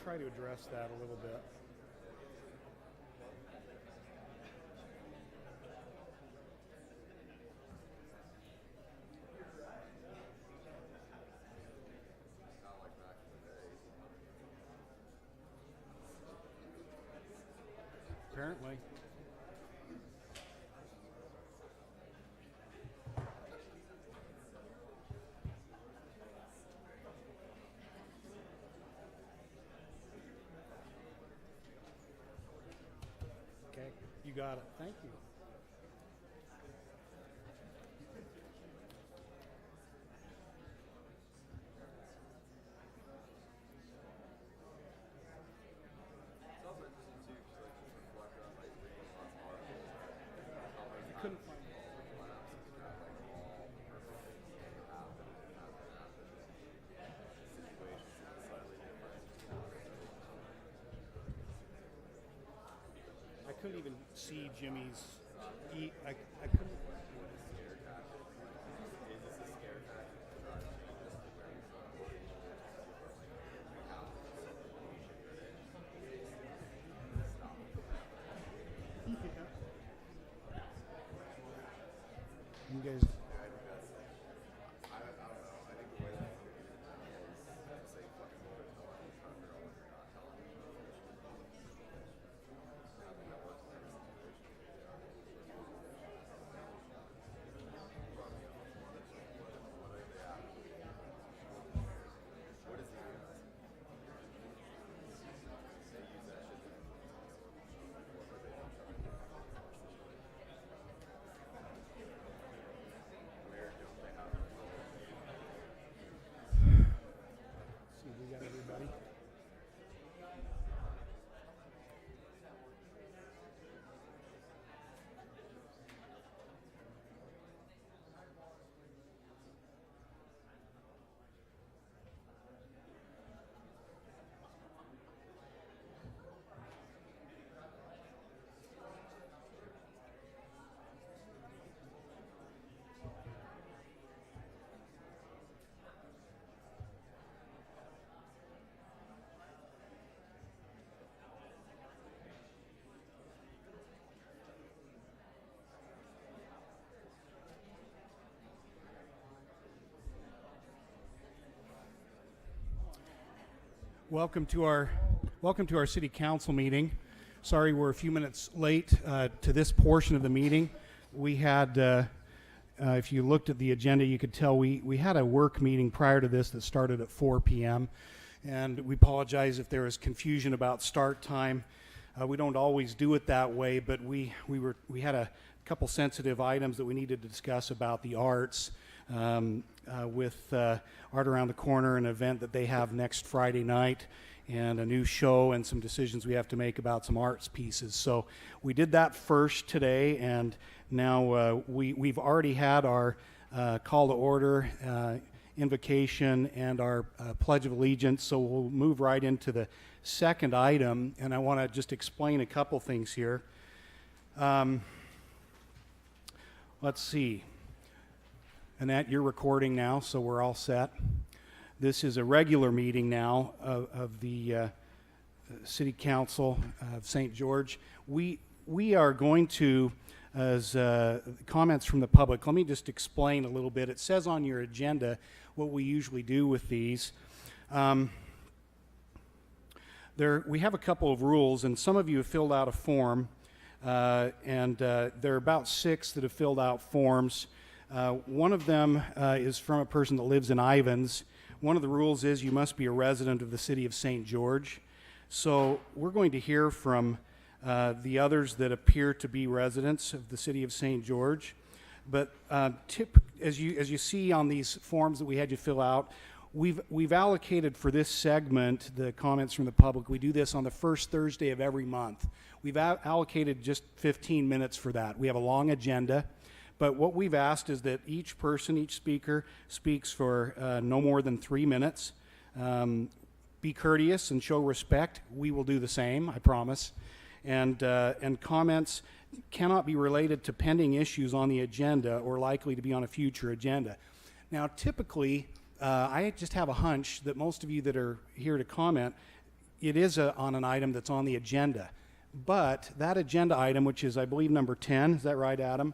try to address that a little bit. Apparently. Okay, you got it. Thank you. I couldn't find I couldn't even see Jimmy's I couldn't. You guys. See, we got everybody. Welcome to our city council meeting. Sorry we're a few minutes late to this portion of the meeting. We had, if you looked at the agenda, you could tell we had a work meeting prior to this that started at 4 p.m. And we apologize if there was confusion about start time. We don't always do it that way, but we had a couple sensitive items that we needed to discuss about the arts. With Art Around the Corner, an event that they have next Friday night, and a new show and some decisions we have to make about some arts pieces. So we did that first today, and now we've already had our call to order, invocation, and our Pledge of Allegiance, so we'll move right into the second item, and I want to just explain a couple things here. Let's see. Annette, you're recording now, so we're all set. This is a regular meeting now of the City Council of St. George. We are going to, as comments from the public, let me just explain a little bit. It says on your agenda what we usually do with these. We have a couple of rules, and some of you have filled out a form, and there are about 6 that have filled out forms. One of them is from a person that lives in Ivans. One of the rules is you must be a resident of the city of St. George. So we're going to hear from the others that appear to be residents of the city of St. George. But as you see on these forms that we had you fill out, we've allocated for this segment the comments from the public. We do this on the first Thursday of every month. We've allocated just 15 minutes for that. We have a long agenda. But what we've asked is that each person, each speaker, speaks for no more than 3 minutes. Be courteous and show respect. We will do the same, I promise. And comments cannot be related to pending issues on the agenda or likely to be on a future agenda. Now, typically, I just have a hunch that most of you that are here to comment it is on an item that's on the agenda. But that agenda item, which is, I believe, number 10, is that right, Adam?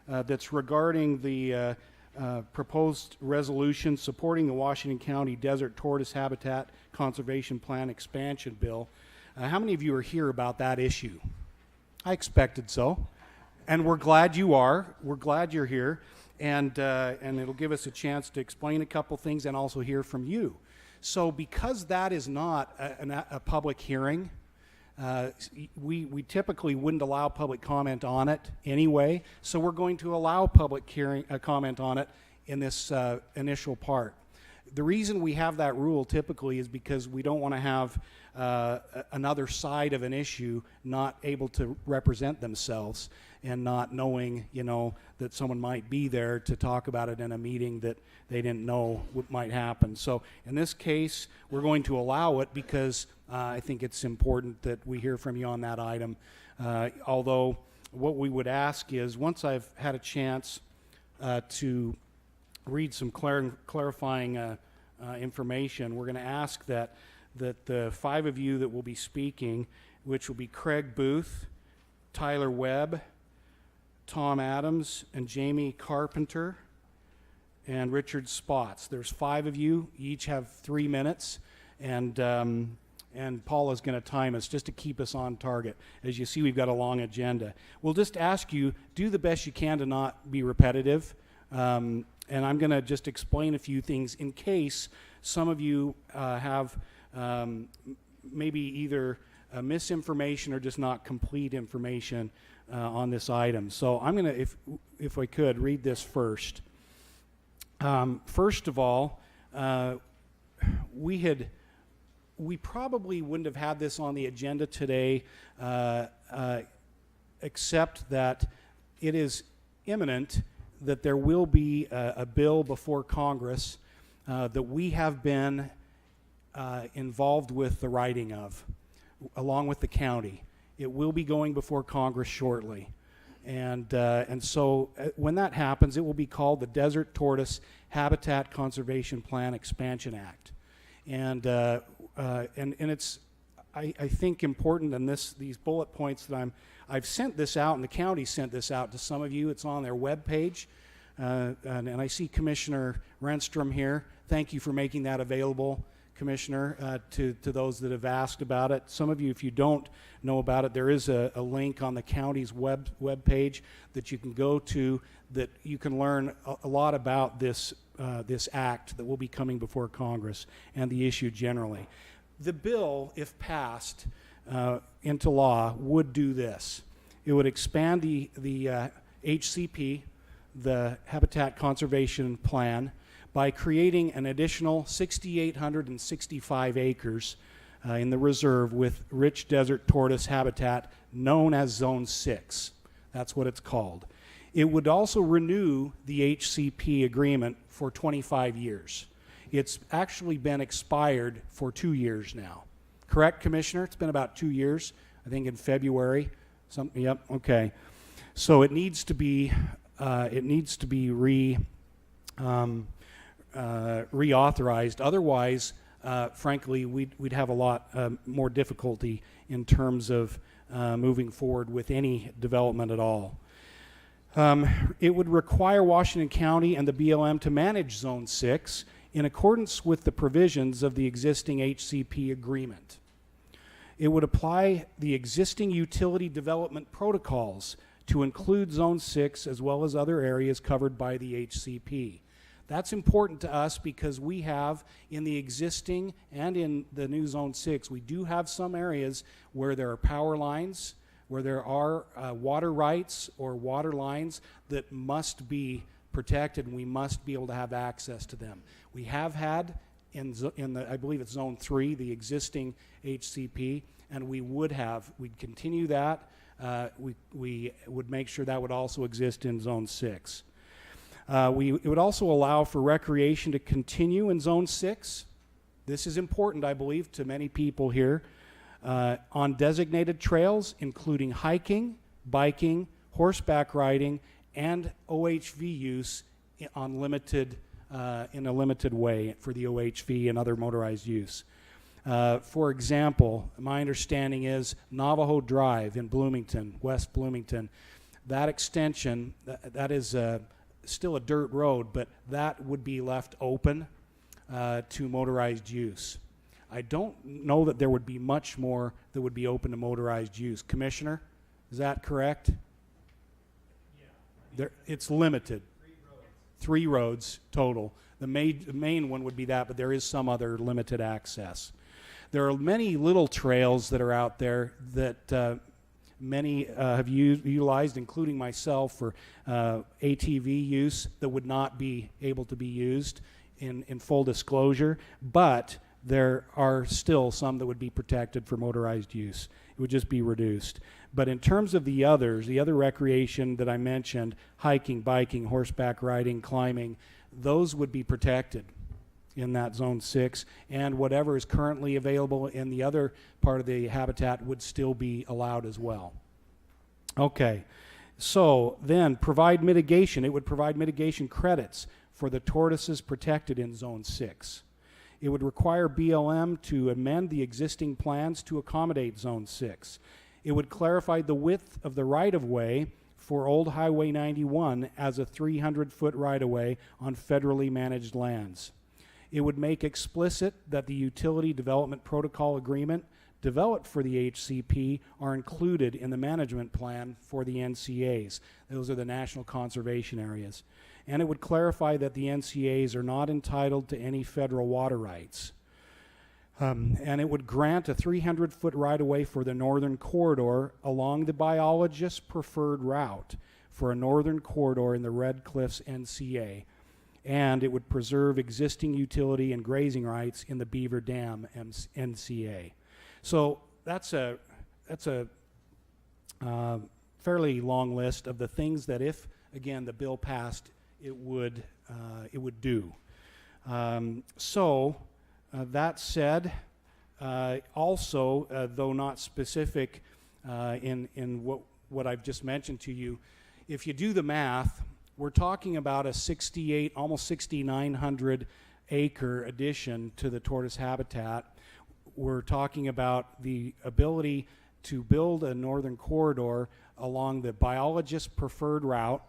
That's regarding the proposed resolution supporting the Washington County Desert Tortoise Habitat Conservation Plan expansion bill. How many of you are here about that issue? I expected so. And we're glad you are. We're glad you're here. And it'll give us a chance to explain a couple things and also hear from you. So because that is not a public hearing, we typically wouldn't allow public comment on it anyway, so we're going to allow public comment on it in this initial part. The reason we have that rule typically is because we don't want to have another side of an issue not able to represent themselves and not knowing, that someone might be there to talk about it in a meeting that they didn't know what might happen. So in this case, we're going to allow it because I think it's important that we hear from you on that item. Although what we would ask is, once I've had a chance to read some clarifying information, we're going to ask that the 5 of you that will be speaking, which will be Craig Booth, Tyler Webb, Tom Adams, and Jamie Carpenter, and Richard Spots. There's 5 of you. You each have 3 minutes, and Paula's going to time us just to keep us on target. As you see, we've got a long agenda. We'll just ask you, do the best you can to not be repetitive. And I'm going to just explain a few things in case some of you have maybe either misinformation or just not complete information on this item. So I'm going to, if I could, read this first. First of all, we probably wouldn't have had this on the agenda today, except that it is imminent that there will be a bill before Congress that we have been involved with the writing of, along with the county. It will be going before Congress shortly. And so when that happens, it will be called the Desert Tortoise Habitat Conservation Plan Expansion Act. And it's, I think, important, and these bullet points that I've sent this out, and the county sent this out to some of you. It's on their webpage. And I see Commissioner Renstrom here. Thank you for making that available, Commissioner, to those that have asked about it. Some of you, if you don't know about it, there is a link on the county's web page that you can go to that you can learn a lot about this act that will be coming before Congress and the issue generally. The bill, if passed into law, would do this. It would expand the HCP, the Habitat Conservation Plan, by creating an additional 6,865 acres in the reserve with rich desert tortoise habitat known as Zone 6. That's what it's called. It would also renew the HCP agreement for 25 years. It's actually been expired for 2 years now. Correct, Commissioner? It's been about 2 years, I think in February. Yep, okay. So it needs to be reauthorized. Otherwise, frankly, we'd have a lot more difficulty in terms of moving forward with any development at all. It would require Washington County and the BLM to manage Zone 6 in accordance with the provisions of the existing HCP agreement. It would apply the existing utility development protocols to include Zone 6 as well as other areas covered by the HCP. That's important to us because we have, in the existing and in the new Zone 6, we do have some areas where there are power lines, where there are water rights or water lines that must be protected, and we must be able to have access to them. We have had in the, I believe it's Zone 3, the existing HCP, and we'd continue that. We would make sure that would also exist in Zone 6. It would also allow for recreation to continue in Zone 6. This is important, I believe, to many people here. On designated trails, including hiking, biking, horseback riding, and OHV use in a limited way for the OHV and other motorized use. For example, my understanding is Navajo Drive in Bloomington, West Bloomington, that extension, that is still a dirt road, but that would be left open to motorized use. I don't know that there would be much more that would be open to motorized use. Commissioner, is that correct? Yeah. It's limited. 3 roads total. The main one would be that, but there is some other limited access. There are many little trails that are out there that many have utilized, including myself, for ATV use that would not be able to be used in full disclosure, but there are still some that would be protected for motorized use. It would just be reduced. But in terms of the others, the other recreation that I mentioned, hiking, biking, horseback riding, climbing, those would be protected in that Zone 6, and whatever is currently available in the other part of the habitat would still be allowed as well. Okay, so then provide mitigation. It would provide mitigation credits for the tortoises protected in Zone 6. It would require BLM to amend the existing plans to accommodate Zone 6. It would clarify the width of the right-of-way for Old Highway 91 as a 300-foot right-of-way on federally managed lands. It would make explicit that the Utility Development Protocol Agreement developed for the HCP are included in the management plan for the NCAs. Those are the National Conservation Areas. And it would clarify that the NCAs are not entitled to any federal water rights. And it would grant a 300-foot right-of-way for the northern corridor along the biologist preferred route for a northern corridor in the Red Cliffs NCA. And it would preserve existing utility and grazing rights in the Beaver Dam NCA. So that's a fairly long list of the things that, if again the bill passed, it would do. That said, also, though not specific in what I've just mentioned to you, if you do the math, we're talking about a 68, almost 6,900 acre addition to the tortoise habitat. We're talking about the ability to build a northern corridor along the biologist preferred route.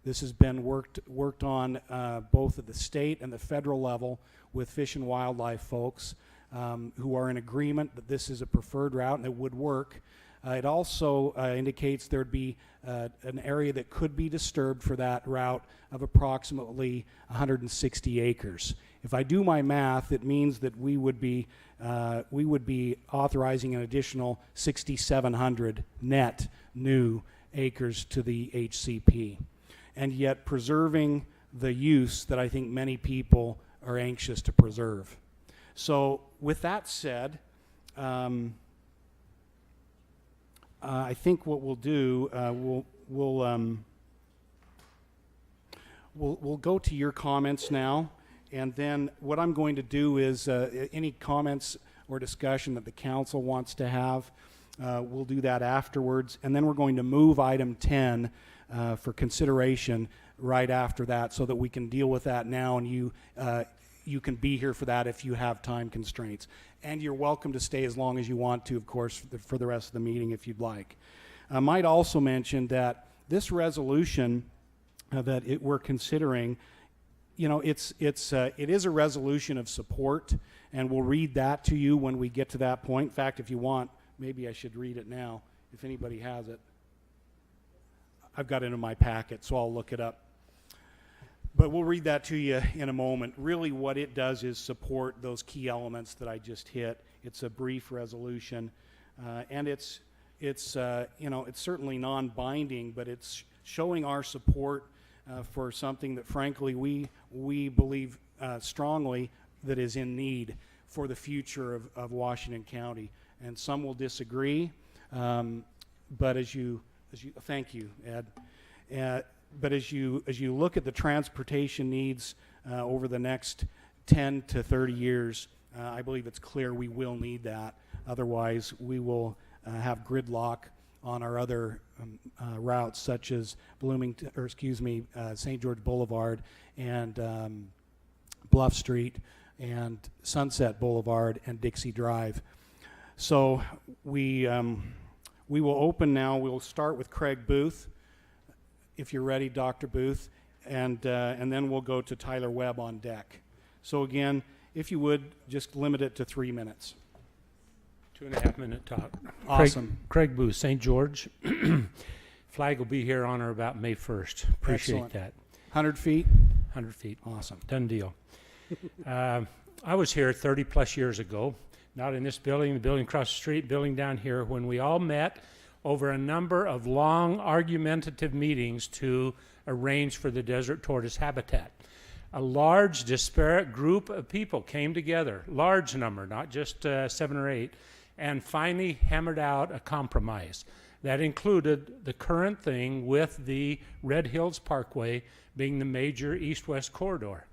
This has been worked on both at the state and the federal level with Fish and Wildlife folks who are in agreement that this is a preferred route and it would work. It also indicates there'd be an area that could be disturbed for that route of approximately 160 acres. If I do my math, it means that we would be authorizing an additional 6,700 net new acres to the HCP, and yet preserving the use that I think many people are anxious to preserve. So with that said, I think what we'll do, we'll go to your comments now, and then what I'm going to do is any comments or discussion that the council wants to have, we'll do that afterwards, and then we're going to move item 10 for consideration right after that, so that we can deal with that now, and you can be here for that if you have time constraints. And you're welcome to stay as long as you want to, of course, for the rest of the meeting if you'd like. I might also mention that this resolution that we're considering, you know, it is a resolution of support, and we'll read that to you when we get to that point. In fact, if you want, maybe I should read it now, if anybody has it. I've got it in my packet, so I'll look it up. But we'll read that to you in a moment. Really what it does is support those key elements that I just hit. It's a brief resolution, and it's certainly non-binding, but it's showing our support for something that frankly we believe strongly that is in need for the future of Washington County. And some will disagree, but as you thank you, Ed. But as you look at the transportation needs over the next 10 to 30 years, I believe it's clear we will need that. Otherwise, we will have gridlock on our other routes, such as St. George Boulevard and Bluff Street and Sunset Boulevard and Dixie Drive. So we will open now. We'll start with Craig Booth, if you're ready, Dr. Booth, and then we'll go to Tyler Webb on deck. So again, if you would, just limit it to 3 minutes. 2.5 minute talk. Awesome. Craig Booth, St. George. Flag will be here on or about May 1st. Appreciate Excellent. that. 100 feet? 100 feet. Awesome. Done deal. I was here 30 plus years ago, not in this building, the building across the street, building down here, when we all met over a number of long argumentative meetings to arrange for the desert tortoise habitat. A large disparate group of people came together, large number, not just 7 or 8, and finally hammered out a compromise that included the current thing with the Red Hills Parkway being the major east-west corridor.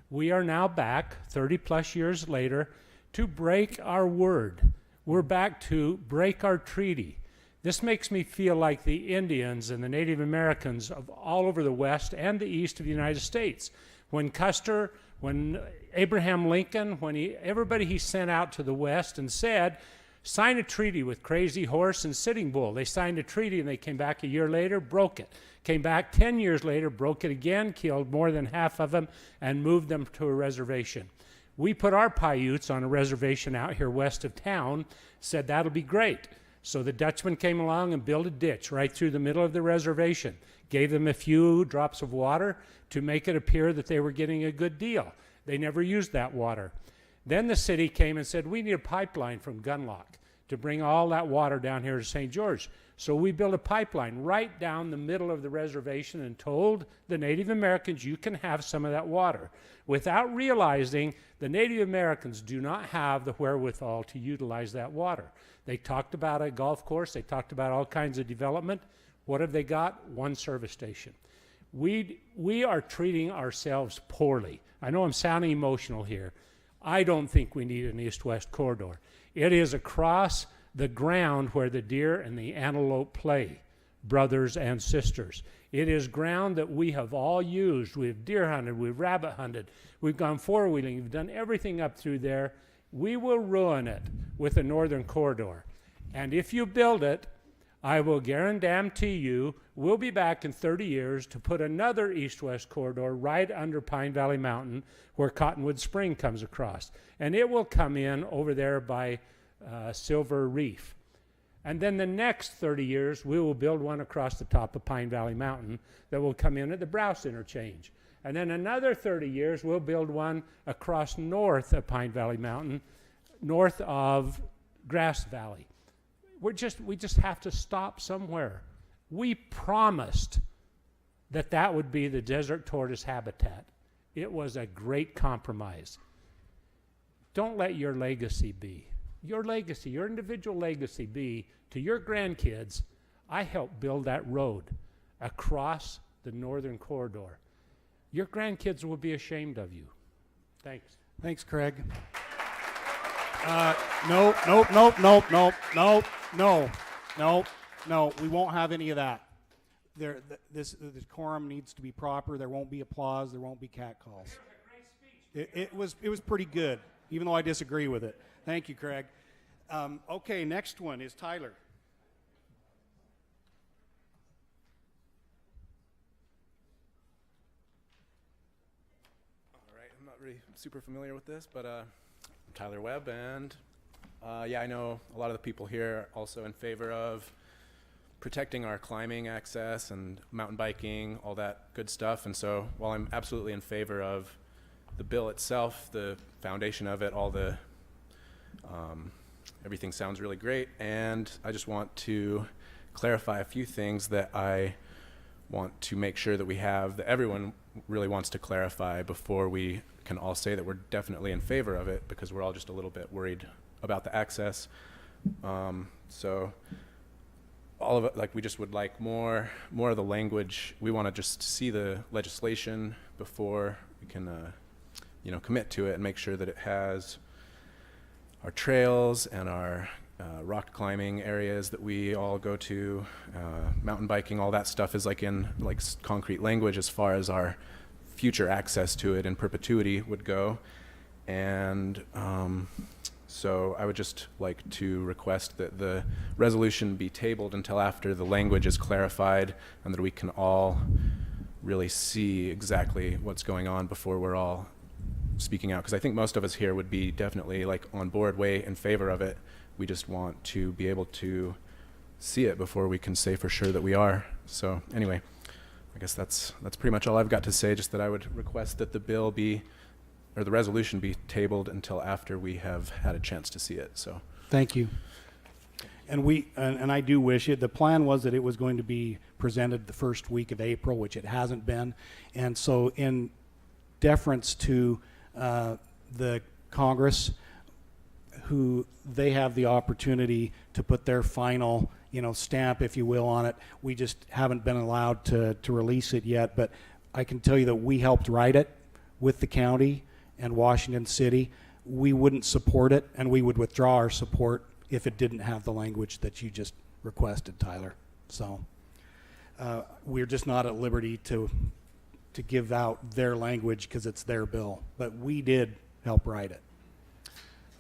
We are now back 30 plus years later to break our word. We're back to break our treaty. This makes me feel like the Indians and the Native Americans of all over the West and the East of the United States. When Custer, when Abraham Lincoln, when everybody he sent out to the West and said, sign a treaty with Crazy Horse and Sitting Bull. They signed a treaty and they came back a year later, broke it. Came back 10 years later, broke it again, killed more than half of them, and moved them to a reservation. We put our Paiutes on a reservation out here west of town, said that'll be great. So the Dutchman came along and built a ditch right through the middle of the reservation, gave them a few drops of water to make it appear that they were getting a good deal. They never used that water. Then the city came and said, we need a pipeline from Gunlock to bring all that water down here to St. George. So we built a pipeline right down the middle of the reservation and told the Native Americans, you can have some of that water, without realizing the Native Americans do not have the wherewithal to utilize that water. They talked about a golf course. They talked about all kinds of development. What have they got? One service station. We are treating ourselves poorly. I know I'm sounding emotional here. I don't think we need an east-west corridor. It is across the ground where the deer and the antelope play, brothers and sisters. It is ground that we have all used. We've deer hunted, we've rabbit hunted, we've gone four-wheeling, we've done everything up through there. We will ruin it with a northern corridor. And if you build it, I will guarantee you, we'll be back in 30 years to put another east-west corridor right under Pine Valley Mountain where Cottonwood Spring comes across. And it will come in over there by Silver Reef. And then the next 30 years, we will build one across the top of Pine Valley Mountain that will come in at the Browse Interchange. And then another 30 years, we'll build one across north of Pine Valley Mountain, north of Grass Valley. We just have to stop somewhere. We promised that that would be the desert tortoise habitat. It was a great compromise. Don't let your legacy be. Your legacy, your individual legacy be to your grandkids, I helped build that road across the northern corridor. Your grandkids will be ashamed of you. Thanks. Thanks, Craig. No. We won't have any of that. This quorum needs to be proper. There won't be applause. There won't be catcalls. It was pretty good, even though I disagree with it. Thank you, Craig. Okay, next one is Tyler. All right, I'm not really super familiar with this, but I'm Tyler Webb, and yeah, I know a lot of the people here are also in favor of protecting our climbing access and mountain biking, all that good stuff. And so while I'm absolutely in favor of the bill itself, the foundation of it, all the everything sounds really great, and I just want to clarify a few things that I want to make sure that we have, that everyone really wants to clarify before we can all say that we're definitely in favor of it, because we're all just a little bit worried about the access. So all of it, like, we just would like more of the language. We want to just see the legislation before we can commit to it and make sure that it has our trails and our rock climbing areas that we all go to, mountain biking, all that stuff is like in concrete language as far as our future access to it in perpetuity would go. And so I would just like to request that the resolution be tabled until after the language is clarified and that we can all really see exactly what's going on before we're all speaking out. Because I think most of us here would be definitely like on board, way in favor of it. We just want to be able to see it before we can say for sure that we are. So anyway, I guess that's pretty much all I've got to say, just that I would request that the bill be, or the resolution be tabled until after we have had a chance to see it. So Thank you. And I do wish it, the plan was that it was going to be presented the first week of April, which it hasn't been. And so in deference to the Congress, who they have the opportunity to put their final, stamp, if you will, on it. We just haven't been allowed to release it yet, but I can tell you that we helped write it with the county and Washington City. We wouldn't support it, and we would withdraw our support if it didn't have the language that you just requested, Tyler. So we're just not at liberty to give out their language because it's their bill, but we did help write it.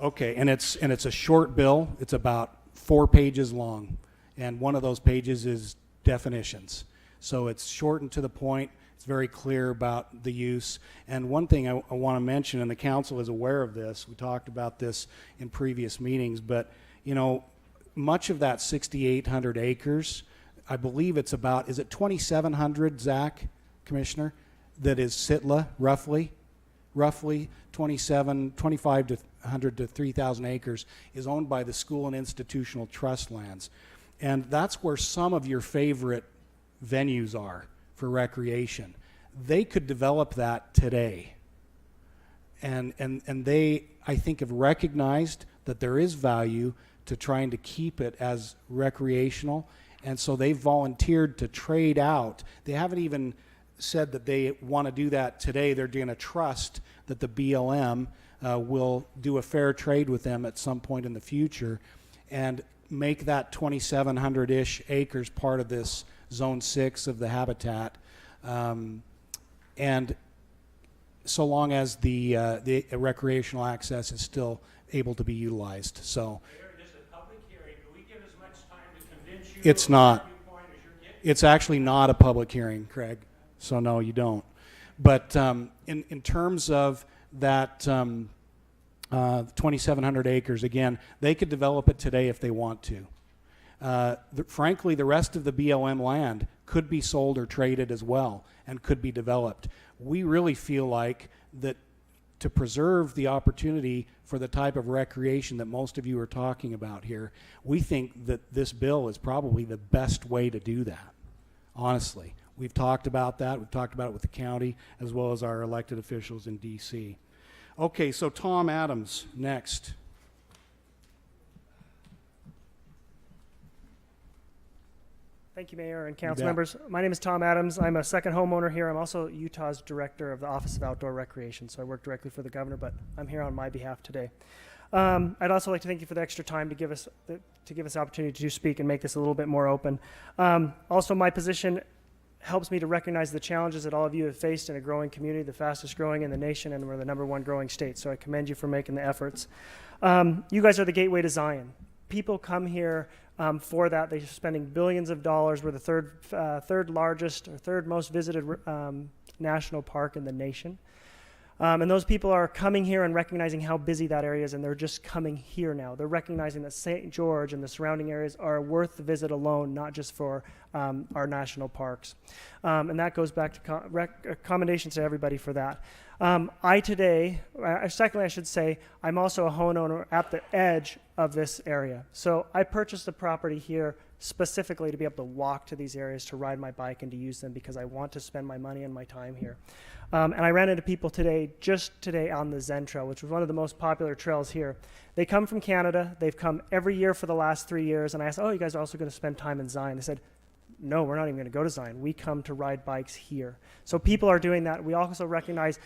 Okay, and it's a short bill. It's about 4 pages long, and one of those pages is definitions. So it's short and to the point. It's very clear about the use. And one thing I want to mention, and the council is aware of this, we talked about this in previous meetings, but much of that 6,800 acres, I believe it's about, is it 2,700, Zach, Commissioner, that is SITLA, roughly 2,500 to 3,000 acres is owned by the school and institutional trust lands. And that's where some of your favorite venues are for recreation. They could develop that today. And they, I think, have recognized that there is value to trying to keep it as recreational. And so they've volunteered to trade out. They haven't even said that they want to do that today. They're going to trust that the BLM will do a fair trade with them at some point in the future and make that 2,700-ish acres part of this Zone 6 of the habitat. And so long as the recreational access is still able to be utilized. So This is a public hearing. Do we give as much time to convince you? it's not. of your viewpoint as you're getting? It's actually not a public hearing, Craig. So no, you don't. But in terms of that 2,700 acres, again, they could develop it today if they want to. Frankly, the rest of the BLM land could be sold or traded as well and could be developed. We really feel like that to preserve the opportunity for the type of recreation that most of you are talking about here, we think that this bill is probably the best way to do that, honestly. We've talked about that. We've talked about it with the county as well as our elected officials in D.C. Okay, so Tom Adams, next. Thank you, Mayor and council bet. members. My name is Tom Adams. I'm a second homeowner here. I'm also Utah's director of the Office of Outdoor Recreation, so I work directly for the governor, but I'm here on my behalf today. I'd also like to thank you for the extra time to give us the opportunity to speak and make this a little bit more open. Also, my position helps me to recognize the challenges that all of you have faced in a growing community, the fastest growing in the nation, and we're the #1 growing state, so I commend you for making the efforts. You guys are the gateway to Zion. People come here for that. They're spending billions of dollars. We're the third largest or third most visited national park in the nation. And those people are coming here and recognizing how busy that area is, and they're just coming here now. They're recognizing that St. George and the surrounding areas are worth the visit alone, not just for our national parks. And that goes back to commendations to everybody for that. Secondly, I should say, I'm also a homeowner at the edge of this area. So I purchased a property here specifically to be able to walk to these areas, to ride my bike and to use them because I want to spend my money and my time here. And I ran into people just today on the Zen Trail, which was one of the most popular trails here. They come from Canada. They've come every year for the last 3 years. And I asked, oh, you guys are also going to spend time in Zion? They said, no, we're not even going to go to Zion. We come to ride bikes here. So people are doing that. We also recognize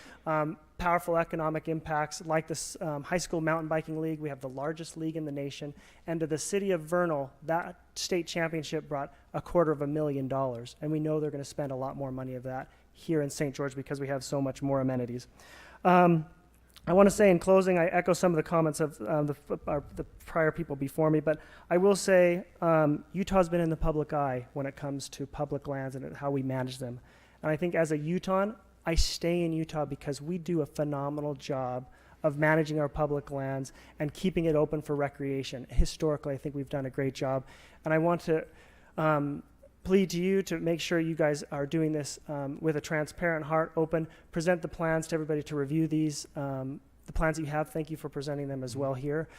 powerful economic impacts like this High School Mountain Biking League. We have the largest league in the nation. And to the city of Vernal, that state championship brought $250,000. And we know they're going to spend a lot more money of that here in St. George because we have so much more amenities. I want to say in closing, I echo some of the comments of the prior people before me, but I will say Utah's been in the public eye when it comes to public lands and how we manage them. And I think as a Utahn, I stay in Utah because we do a phenomenal job of managing our public lands and keeping it open for recreation. Historically, I think we've done a great job. And I want to plead to you to make sure you guys are doing this with a transparent heart, open, present the plans to everybody to review these, the plans that you have. Thank you for presenting them as well here,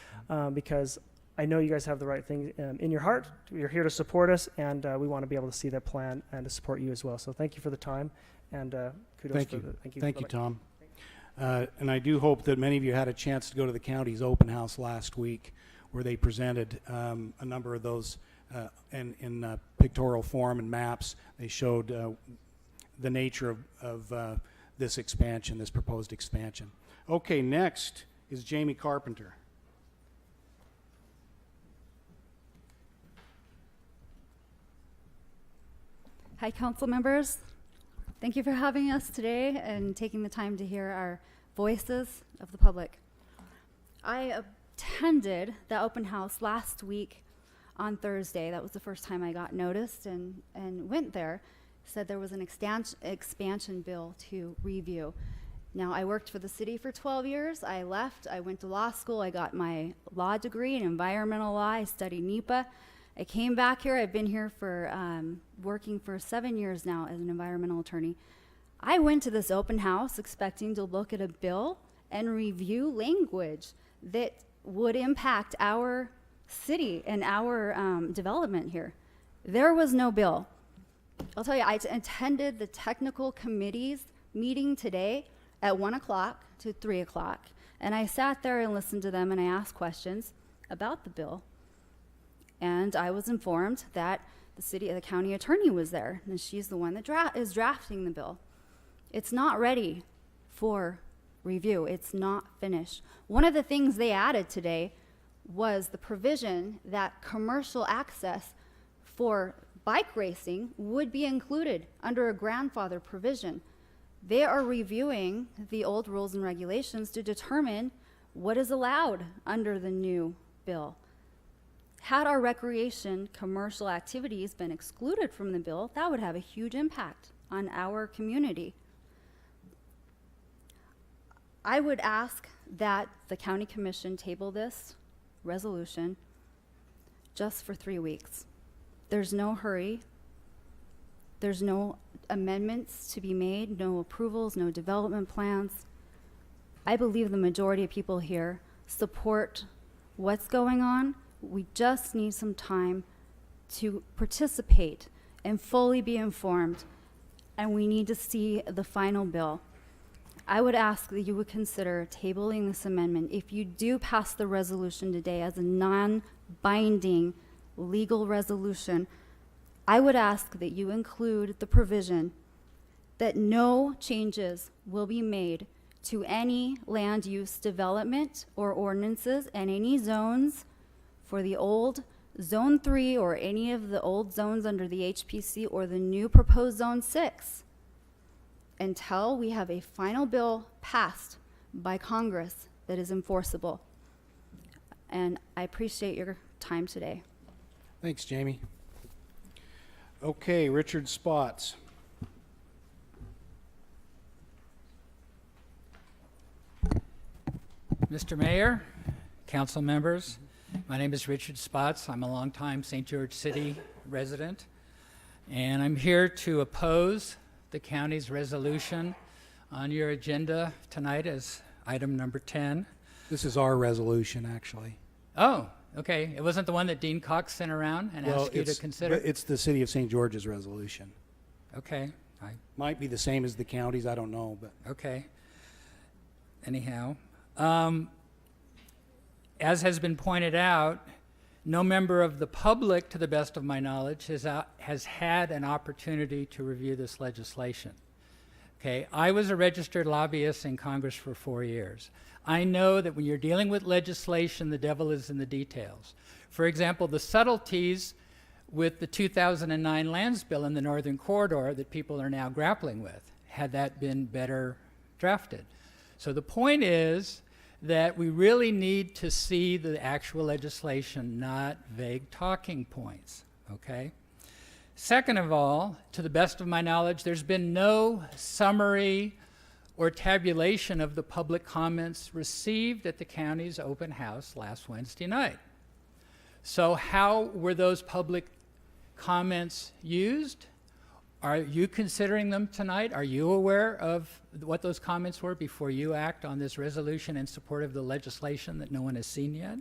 because I know you guys have the right thing in your heart. You're here to support us, and we want to be able to see that plan and to support you as well. So thank you for the time, and kudos Thank for you. the, Thank you, Tom. And I do hope that many of you had a chance to go to the county's open house last week, where they presented a number of those in pictorial form and maps. They showed the nature of this expansion, this proposed expansion. Okay, next is Jamie Carpenter. Hi, council members. Thank you for having us today and taking the time to hear our voices of the public. I attended the open house last week on Thursday. That was the first time I got noticed and went there. Said there was an expansion bill to review. Now, I worked for the city for 12 years. I left. I went to law school. I got my law degree in environmental law. I studied NEPA. I came back here. I've been here for working for 7 years now as an environmental attorney. I went to this open house expecting to look at a bill and review language that would impact our city and our development here. There was no bill. I'll tell you, I attended the technical committee's meeting today at 1 o'clock to 3 o'clock, and I sat there and listened to them and I asked questions about the bill. And I was informed that the county attorney was there, and she's the one that is drafting the bill. It's not ready for review. It's not finished. One of the things they added today was the provision that commercial access for bike racing would be included under a grandfather provision. They are reviewing the old rules and regulations to determine what is allowed under the new bill. Had our recreation commercial activities been excluded from the bill, that would have a huge impact on our community. I would ask that the county commission table this resolution just for 3 weeks. There's no hurry. There's no amendments to be made, no approvals, no development plans. I believe the majority of people here support what's going on. We just need some time to participate and fully be informed, and we need to see the final bill. I would ask that you would consider tabling this amendment. If you do pass the resolution today as a non-binding legal resolution, I would ask that you include the provision that no changes will be made to any land use development or ordinances and any zones for the old Zone 3 or any of the old zones under the HPC or the new proposed Zone 6 until we have a final bill passed by Congress that is enforceable. And I appreciate your time today. Thanks, Jamie. Okay, Richard Spots. Mr. Mayor, council members, my name is Richard Spots. I'm a longtime St. George City resident, and I'm here to oppose the county's resolution on your agenda tonight as item number 10. This is our resolution, actually. Oh, okay. It wasn't the one that Dean Cox sent around and asked you to consider? It's the City of St. George's resolution. Okay. Might be the same as the county's, I don't know, but Okay. Anyhow, as has been pointed out, no member of the public, to the best of my knowledge, has had an opportunity to review this legislation. Okay, I was a registered lobbyist in Congress for 4 years. I know that when you're dealing with legislation, the devil is in the details. For example, the subtleties with the 2009 lands bill in the Northern Corridor that people are now grappling with, had that been better drafted. So the point is that we really need to see the actual legislation, not vague talking points, okay? Second of all, to the best of my knowledge, there's been no summary or tabulation of the public comments received at the county's open house last Wednesday night. So how were those public comments used? Are you considering them tonight? Are you aware of what those comments were before you act on this resolution in support of the legislation that no one has seen yet?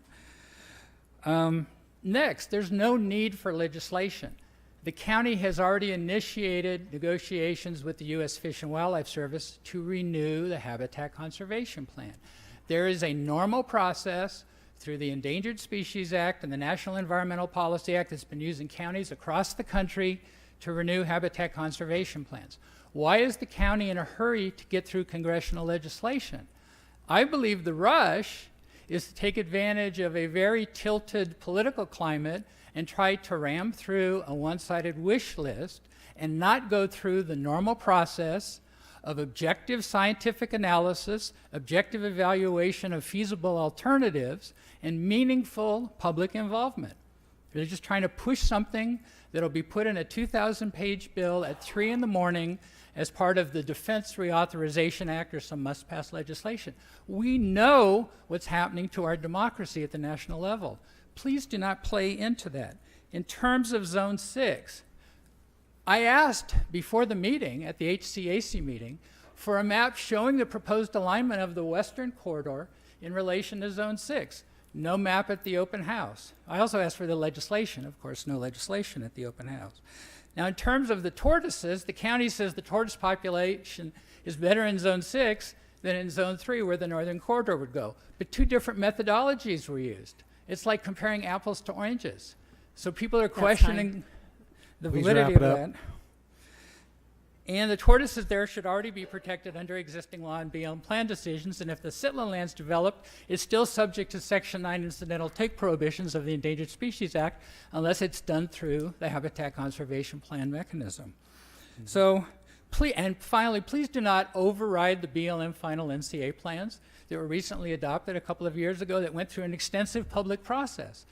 Next, there's no need for legislation. The county has already initiated negotiations with the U.S. Fish and Wildlife Service to renew the Habitat Conservation Plan. There is a normal process through the Endangered Species Act and the National Environmental Policy Act that's been used in counties across the country to renew habitat conservation plans. Why is the county in a hurry to get through congressional legislation? I believe the rush is to take advantage of a very tilted political climate and try to ram through a one-sided wish list and not go through the normal process of objective scientific analysis, objective evaluation of feasible alternatives, and meaningful public involvement. They're just trying to push something that'll be put in a 2,000-page bill at 3 in the morning as part of the Defense Reauthorization Act or some must-pass legislation. We know what's happening to our democracy at the national level. Please do not play into that. In terms of Zone 6, I asked before the meeting, at the HCAC meeting, for a map showing the proposed alignment of the western corridor in relation to Zone 6. No map at the open house. I also asked for the legislation. Of course, no legislation at the open house. Now, in terms of the tortoises, the county says the tortoise population is better in Zone 6 than in Zone 3, where the northern corridor would go. But two different methodologies were used. It's like comparing apples to oranges. So people are questioning the Please validity wrap of it up. that. And the tortoises there should already be protected under existing law and BLM plan decisions, and if the Sitlin land's developed, it's still subject to Section 9 incidental take prohibitions of the Endangered Species Act unless it's done through the Habitat Conservation Plan mechanism. So, and finally, please do not override the BLM final NCA plans that were recently adopted a couple of years ago that went through an extensive public process.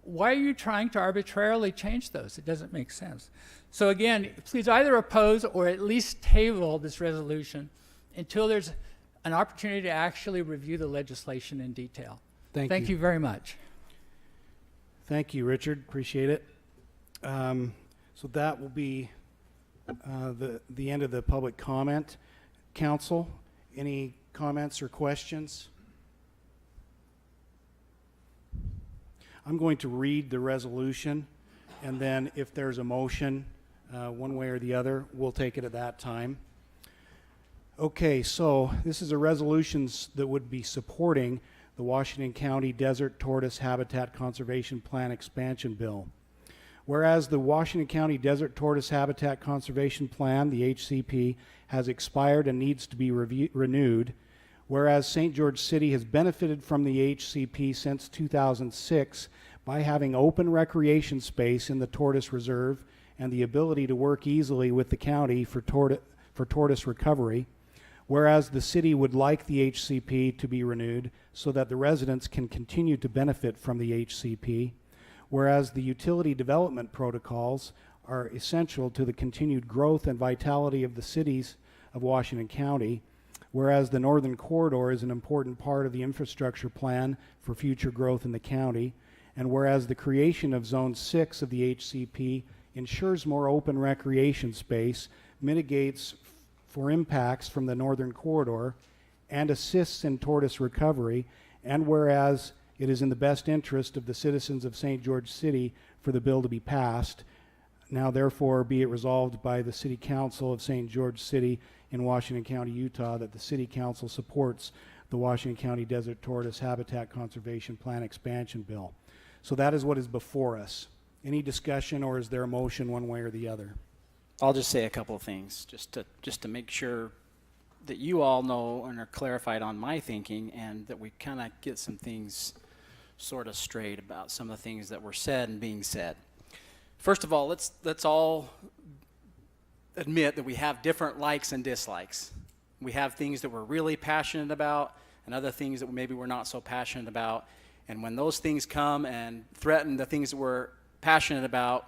Why are you trying to arbitrarily change those? It doesn't make sense. So again, please either oppose or at least table this resolution until there's an opportunity to actually review the legislation in detail. Thank you very much. Thank you, Richard. Appreciate it. So that will be the end of the public comment. Council, any comments or questions? I'm going to read the resolution, and then if there's a motion, one way or the other, we'll take it at that time. Okay, so this is a resolution that would be supporting the Washington County Desert Tortoise Habitat Conservation Plan Expansion Bill. Whereas the Washington County Desert Tortoise Habitat Conservation Plan, the HCP, has expired and needs to be renewed, whereas St. George City has benefited from the HCP since 2006 by having open recreation space in the Tortoise Reserve and the ability to work easily with the county for tortoise recovery, whereas the city would like the HCP to be renewed so that the residents can continue to benefit from the HCP, whereas the utility development protocols are essential to the continued growth and vitality of the cities of Washington County, whereas the Northern Corridor is an important part of the infrastructure plan for future growth in the county, and whereas the creation of Zone 6 of the HCP ensures more open recreation space, mitigates for impacts from the Northern Corridor, and assists in tortoise recovery, and whereas it is in the best interest of the citizens of St. George City for the bill to be passed, now therefore be it resolved by the City Council of St. George City in Washington County, Utah, that the City Council supports the Washington County Desert Tortoise Habitat Conservation Plan Expansion Bill. So that is what is before us. Any discussion, or is there a motion one way or the other? I'll just say a couple of things just to make sure that you all know and are clarified on my thinking, and that we kind of get some things sort of straight about some of the things that were said and being said. First of all, let's all admit that we have different likes and dislikes. We have things that we're really passionate about and other things that maybe we're not so passionate about. And when those things come and threaten the things that we're passionate about,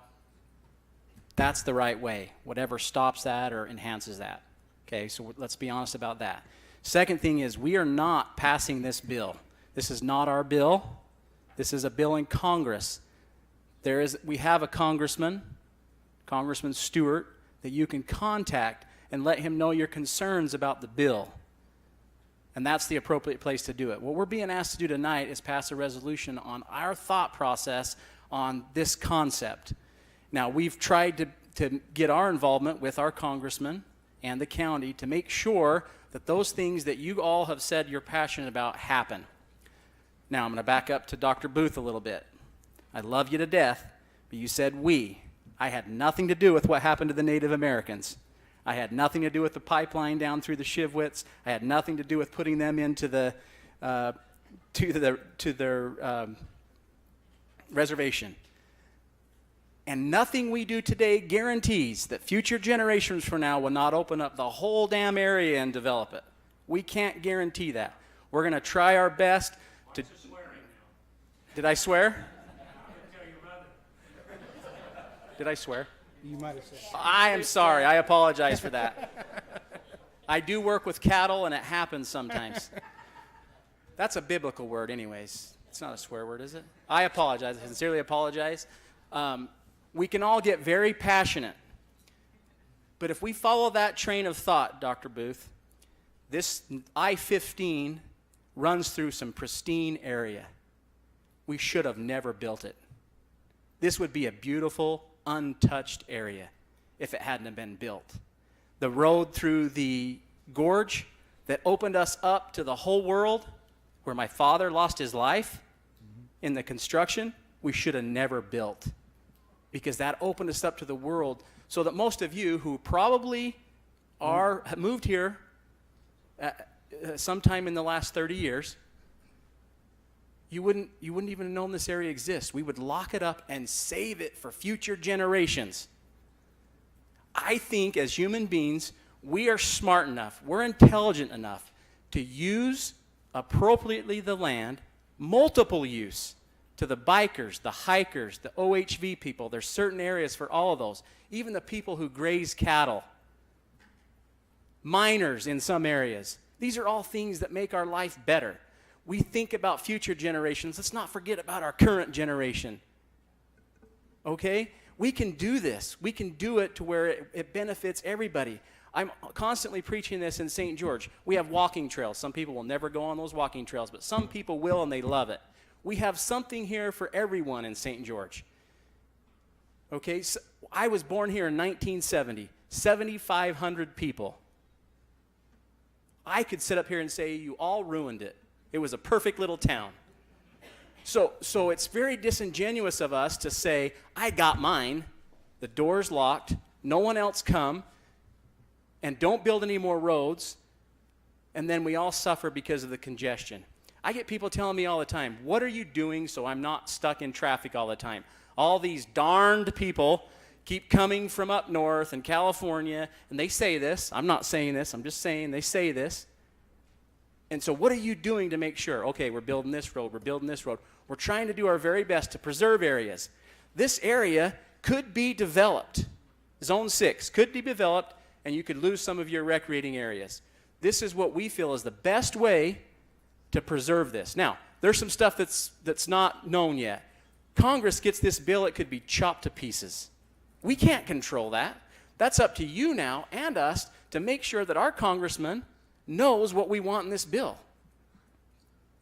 that's the right way. Whatever stops that or enhances that. Okay, so let's be honest about that. Second thing is, we are not passing this bill. This is not our bill. This is a bill in Congress. We have a Congressman Stewart, that you can contact and let him know your concerns about the bill. And that's the appropriate place to do it. What we're being asked to do tonight is pass a resolution on our thought process on this concept. Now, we've tried to get our involvement with our congressman and the county to make sure that those things that you all have said you're passionate about happen. Now, I'm going to back up to Dr. Booth a little bit. I love you to death, but you said we. I had nothing to do with what happened to the Native Americans. I had nothing to do with the pipeline down through the Shivwits. I had nothing to do with putting them into the to their reservation. And nothing we do today guarantees that future generations from now will not open up the whole damn area and develop it. We can't guarantee that. We're going to try our best to. Did I swear? Did I swear? You might have said. I am sorry. I apologize for that. I do work with cattle, and it happens sometimes. That's a biblical word anyways. It's not a swear word, is it? I apologize. I sincerely apologize. We can all get very passionate. But if we follow that train of thought, Dr. Booth, this I-15 runs through some pristine area. We should have never built it. This would be a beautiful, untouched area if it hadn't have been built. The road through the gorge that opened us up to the whole world, where my father lost his life in the construction, we should have never built, because that opened us up to the world, so that most of you who probably have moved here sometime in the last 30 years, you wouldn't even have known this area exists. We would lock it up and save it for future generations. I think as human beings, we are smart enough, we're intelligent enough to use appropriately the land, multiple use, to the bikers, the hikers, the OHV people. There's certain areas for all of those. Even the people who graze cattle. Miners in some areas. These are all things that make our life better. We think about future generations. Let's not forget about our current generation. Okay? We can do this. We can do it to where it benefits everybody. I'm constantly preaching this in St. George. We have walking trails. Some people will never go on those walking trails, but some people will, and they love it. We have something here for everyone in St. George. Okay? So I was born here in 1970. 7,500 people. I could sit up here and say, you all ruined it. It was a perfect little town. So it's very disingenuous of us to say, I got mine, the door's locked, no one else come, and don't build any more roads, and then we all suffer because of the congestion. I get people telling me all the time, what are you doing so I'm not stuck in traffic all the time? All these darned people keep coming from up north and California, and they say this. I'm not saying this. I'm just saying they say this. And so what are you doing to make sure, okay, we're building this road, we're building this road. We're trying to do our very best to preserve areas. This area could be developed. Zone 6 could be developed, and you could lose some of your recreating areas. This is what we feel is the best way to preserve this. Now, there's some stuff that's not known yet. Congress gets this bill, it could be chopped to pieces. We can't control that. That's up to you now and us to make sure that our congressman knows what we want in this bill.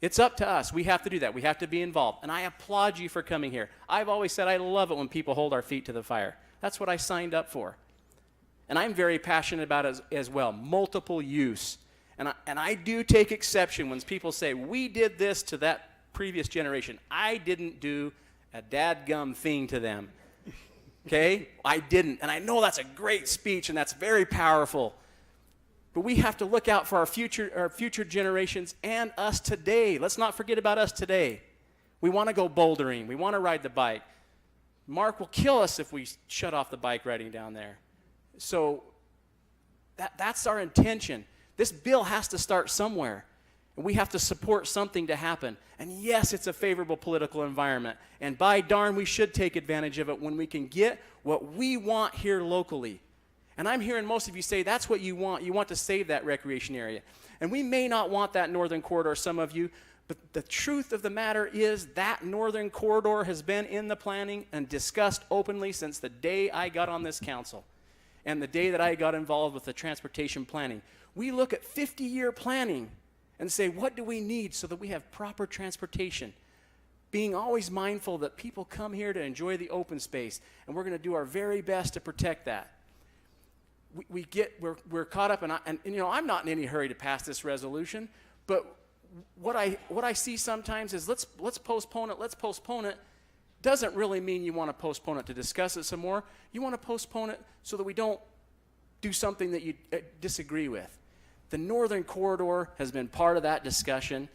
It's up to us. We have to do that. We have to be involved. And I applaud you for coming here. I've always said I love it when people hold our feet to the fire. That's what I signed up for. And I'm very passionate about it as well, multiple use. And I do take exception when people say, we did this to that previous generation. I didn't do a dadgum thing to them. Okay? I didn't. And I know that's a great speech and that's very powerful. But we have to look out for our future generations and us today. Let's not forget about us today. We want to go bouldering. We want to ride the bike. Mark will kill us if we shut off the bike riding down there. So that's our intention. This bill has to start somewhere. And we have to support something to happen. And yes, it's a favorable political environment. And by darn, we should take advantage of it when we can get what we want here locally. And I'm hearing most of you say that's what you want. You want to save that recreation area. And we may not want that northern corridor, some of you, but the truth of the matter is that northern corridor has been in the planning and discussed openly since the day I got on this council and the day that I got involved with the transportation planning. We look at 50-year planning and say, what do we need so that we have proper transportation? Being always mindful that people come here to enjoy the open space, and we're going to do our very best to protect that. We're caught up, and you know, I'm not in any hurry to pass this resolution, but what I see sometimes is let's postpone it. Doesn't really mean you want to postpone it to discuss it some more. You want to postpone it so that we don't do something that you disagree with. The northern corridor has been part of that discussion.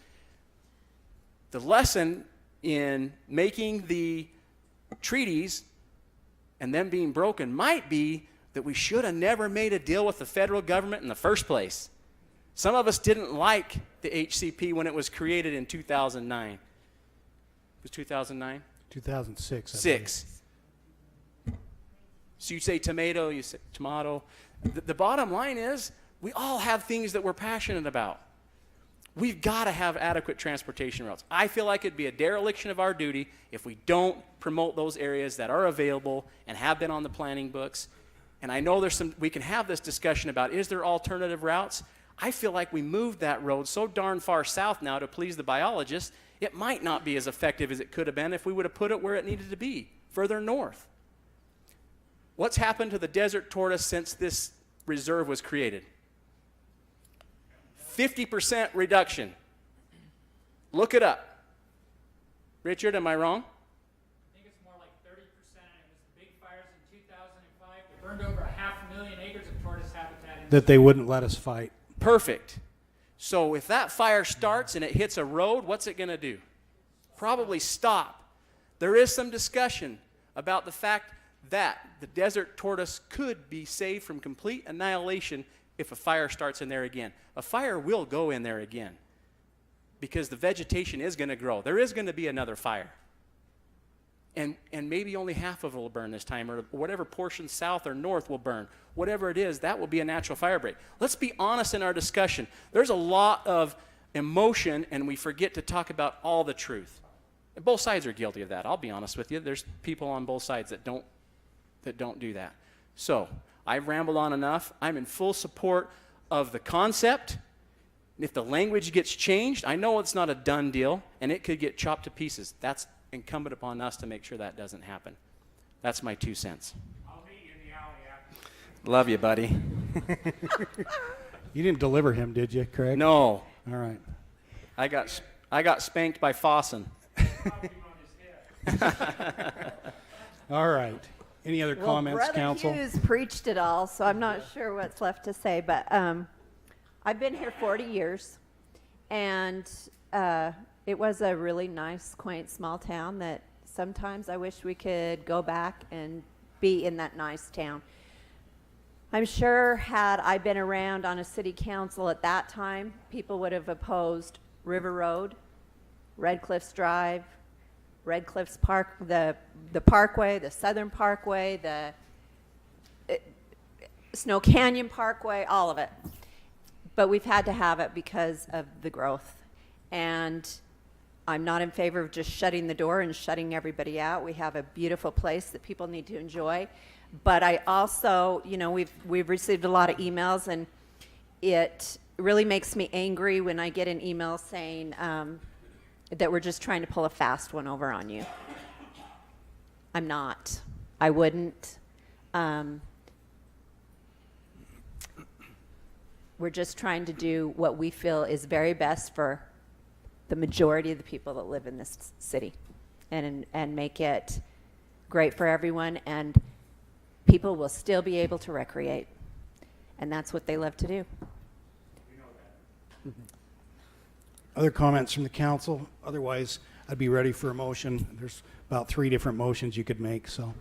The lesson in making the treaties and them being broken might be that we should have never made a deal with the federal government in the first place. Some of us didn't like the HCP when it was created in 2009. It was 2009? 2006. I believe. 6. So you say tomato, you say tomato. The bottom line is we all have things that we're passionate about. We've got to have adequate transportation routes. I feel like it'd be a dereliction of our duty if we don't promote those areas that are available and have been on the planning books. And I know we can have this discussion about, is there alternative routes? I feel like we moved that road so darn far south now to please the biologists, it might not be as effective as it could have been if we would have put it where it needed to be, further north. What's happened to the desert tortoise since this reserve was created? 50% reduction. Look it up. Richard, am I wrong? I think it's more like 30%. It was the big fires in 2005. They burned over 500,000 acres of tortoise habitat. That they wouldn't let us fight. Perfect. So if that fire starts and it hits a road, what's it going to do? Probably stop. There is some discussion about the fact that the desert tortoise could be saved from complete annihilation if a fire starts in there again. A fire will go in there again because the vegetation is going to grow. There is going to be another fire. And maybe only half of it will burn this time, or whatever portion south or north will burn. Whatever it is, that will be a natural fire break. Let's be honest in our discussion. There's a lot of emotion, and we forget to talk about all the truth. And both sides are guilty of that. I'll be honest with you. There's people on both sides that don't do that. So I've rambled on enough. I'm in full support of the concept. If the language gets changed, I know it's not a done deal, and it could get chopped to pieces. That's incumbent upon us to make sure that doesn't happen. That's my 2 cents. I'll meet you in the alley after. Love you, buddy. You didn't deliver him, did you, Craig? No, All right. I got spanked by Fossen. All right. Any other comments, Brother council? Hughes preached it all, so I'm not sure what's left to say. But I've been here 40 years, and it was a really nice, quaint, small town that sometimes I wish we could go back and be in that nice town. I'm sure had I been around on a city council at that time, people would have opposed River Road, Red Cliffs Drive, Red Cliffs Park, the Parkway, the Southern Parkway, the Snow Canyon Parkway, all of it. But we've had to have it because of the growth. And I'm not in favor of just shutting the door and shutting everybody out. We have a beautiful place that people need to enjoy. But I also, you know, we've received a lot of emails, and it really makes me angry when I get an email saying that we're just trying to pull a fast one over on you. I'm not. I wouldn't. We're just trying to do what we feel is very best for the majority of the people that live in this city, and make it great for everyone, and people will still be able to recreate, and that's what they love to do. Other comments from the council? Otherwise, I'd be ready for a motion. There's about 3 different motions you could make, so.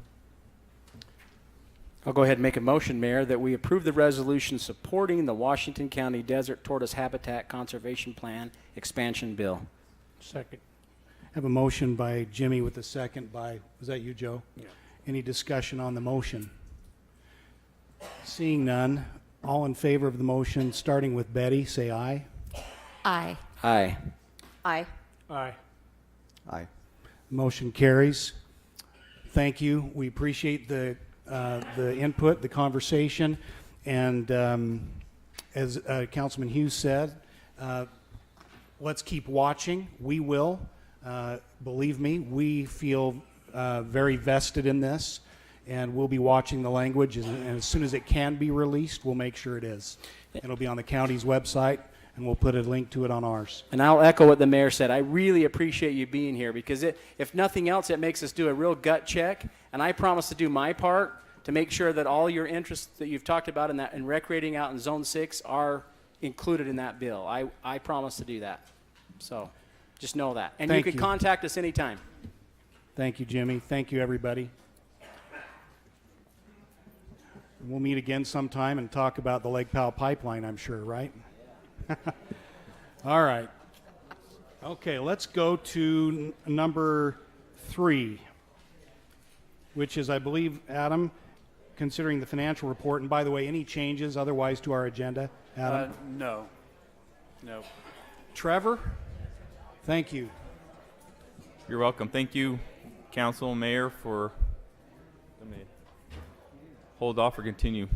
I'll go ahead and make a motion, Mayor, that we approve the resolution supporting the Washington County Desert Tortoise Habitat Conservation Plan expansion bill. Second. I have a motion by Jimmy with a second by, was that you, Joe? Yeah. Any discussion on the motion? Seeing none, all in favor of the motion, starting with Betty, say aye. Aye. Aye. Aye. Aye. Aye. Motion carries. Thank you. We appreciate the input, the conversation, and as Councilman Hughes said, let's keep watching. We will. Believe me, we feel very vested in this, and we'll be watching the language, and as soon as it can be released, we'll make sure it is. It'll be on the county's website, and we'll put a link to it on ours. And I'll echo what the mayor said. I really appreciate you being here because if nothing else, it makes us do a real gut check. And I promise to do my part to make sure that all your interests that you've talked about in recreating out in Zone 6 are included in that bill. I promise to do that. So just know that. And Thank you can you. contact us anytime. Thank you, Jimmy. Thank you, everybody. We'll meet again sometime and talk about the Lake Powell pipeline, I'm sure, right? All right. Okay, let's go to number 3, which is, I believe, Adam, considering the financial report. And by the way, any changes otherwise to our agenda? Adam? No. Trevor? Thank you. You're welcome. Thank you, Council and Mayor, for let me hold off or continue.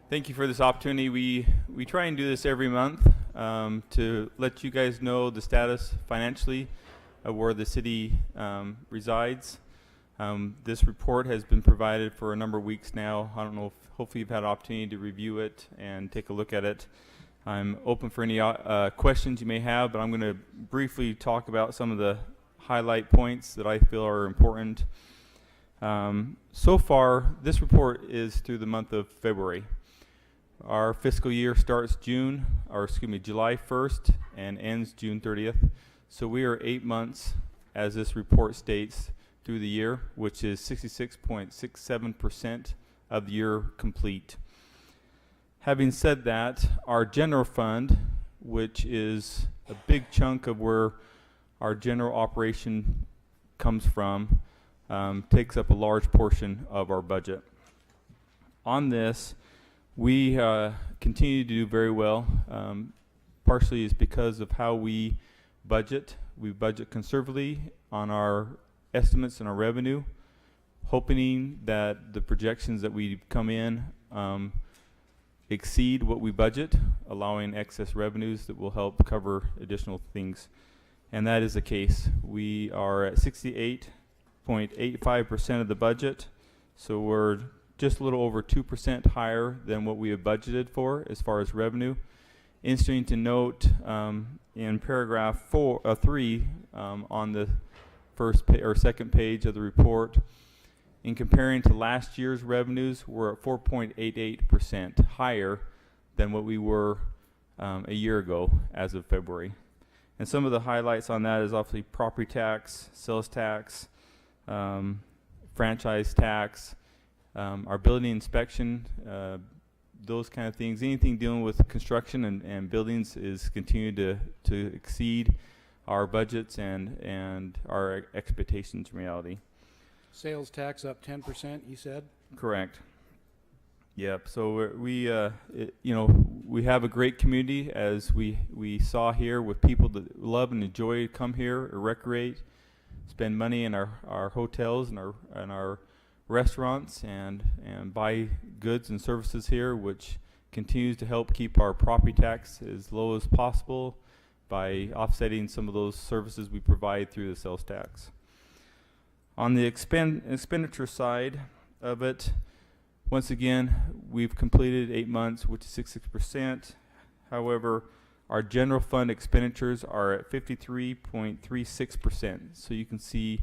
Thank you for this opportunity. We try and do this every month to let you guys know the status financially of where the city resides. This report has been provided for a number of weeks now. I don't know if hopefully you've had an opportunity to review it and take a look at it. I'm open for any questions you may have, but I'm going to briefly talk about some of the highlight points that I feel are important. So far, this report is through the month of February. Our fiscal year starts July 1st and ends June 30th. So we are 8 months, as this report states, through the year, which is 66.67% of the year complete. Having said that, our general fund, which is a big chunk of where our general operation comes from, takes up a large portion of our budget. On this, we continue to do very well. Partially is because of how we budget. We budget conservatively on our estimates and our revenue, hoping that the projections that we come in exceed what we budget, allowing excess revenues that will help cover additional things. And that is the case. We are at 68.85% of the budget, so we're just a little over 2% higher than what we have budgeted for as far as revenue. Interesting to note, in paragraph 3 on the second page of the report, in comparing to last year's revenues, we're at 4.88% higher than what we were a year ago as of February. And some of the highlights on that is obviously property tax, sales tax, franchise tax, our building inspection, those kind of things. Anything dealing with construction and buildings is continued to exceed our budgets and our expectations in reality. Sales tax up 10%, you said? Correct. Yep. So we have a great community, as we saw here, with people that love and enjoy come here or recreate, spend money in our hotels and our restaurants and buy goods and services here, which continues to help keep our property tax as low as possible by offsetting some of those services we provide through the sales tax. On the expenditure side of it, once again, we've completed 8 months, which is 66%. However, our general fund expenditures are at 53.36%. So you can see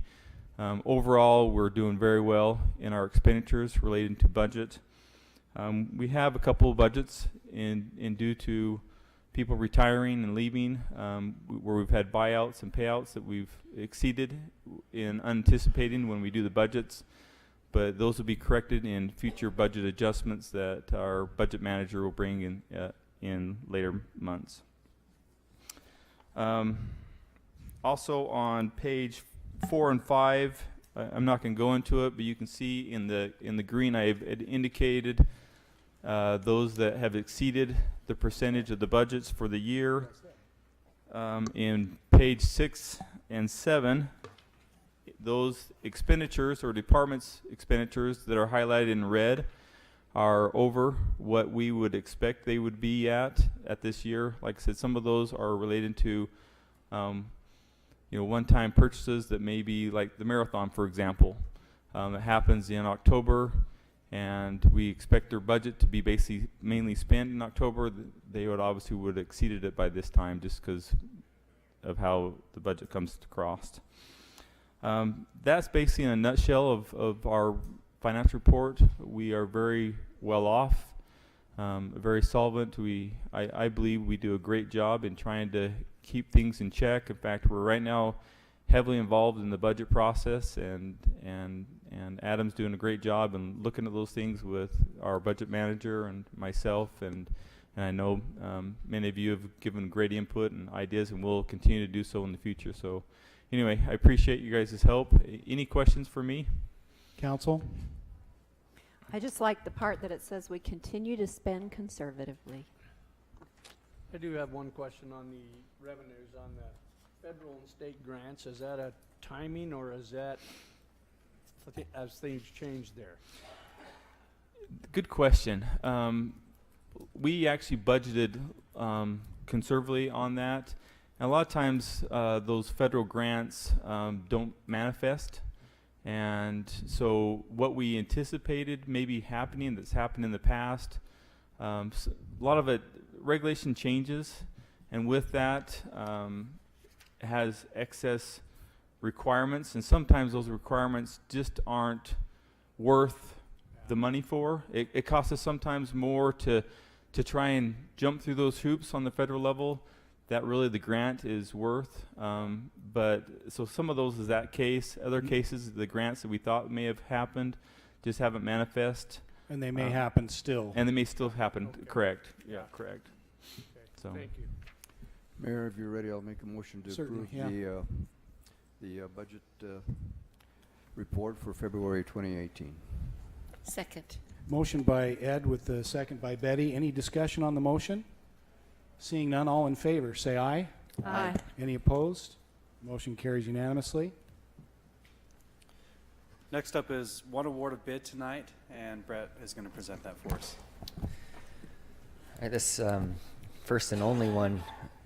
overall we're doing very well in our expenditures related to budget. We have a couple of budgets in due to people retiring and leaving, where we've had buyouts and payouts that we've exceeded in anticipating when we do the budgets. But those will be corrected in future budget adjustments that our budget manager will bring in later months. Also on page 4 and 5, I'm not going to go into it, but you can see in the green I've indicated those that have exceeded the percentage of the budgets for the year. In page 6 and 7, those expenditures or departments expenditures that are highlighted in red are over what we would expect they would be at this year. Like I said, some of those are related to one-time purchases that may be like the marathon, for example. It happens in October, and we expect their budget to be basically mainly spent in October. They would obviously would have exceeded it by this time just because of how the budget comes across. That's basically in a nutshell of our financial report. We are very well off, very solvent. I believe we do a great job in trying to keep things in check. In fact, we're right now heavily involved in the budget process, and Adam's doing a great job in looking at those things with our budget manager and myself, and I know many of you have given great input and ideas, and will continue to do so in the future. So anyway, I appreciate you guys' help. Any questions for me? Council? I just like the part that it says we continue to spend conservatively. I do have one question on the revenues on the federal and state grants. Is that a timing, or is that as things change there? Good question. We actually budgeted conservatively on that. And a lot of times those federal grants don't manifest. And so what we anticipated maybe happening that's happened in the past, a lot of it, regulation changes, and with that has excess requirements, and sometimes those requirements just aren't worth the money for. It costs us sometimes more to try and jump through those hoops on the federal level that really the grant is worth. But so some of those is that case. Other cases, the grants that we thought may have happened just haven't manifest. And they may happen still. And they may still happen, correct. Yeah, correct. Okay. So. Thank you. Mayor, if you're ready, I'll make a motion to Certainly, approve the budget report for February 2018. Second. Motion by Ed with the second by Betty. Any discussion on the motion? Seeing none, all in favor, say aye. Aye. Any opposed? Motion carries unanimously. Next up is one award of bid tonight, and Brett is going to present that for us. All right, this first and only one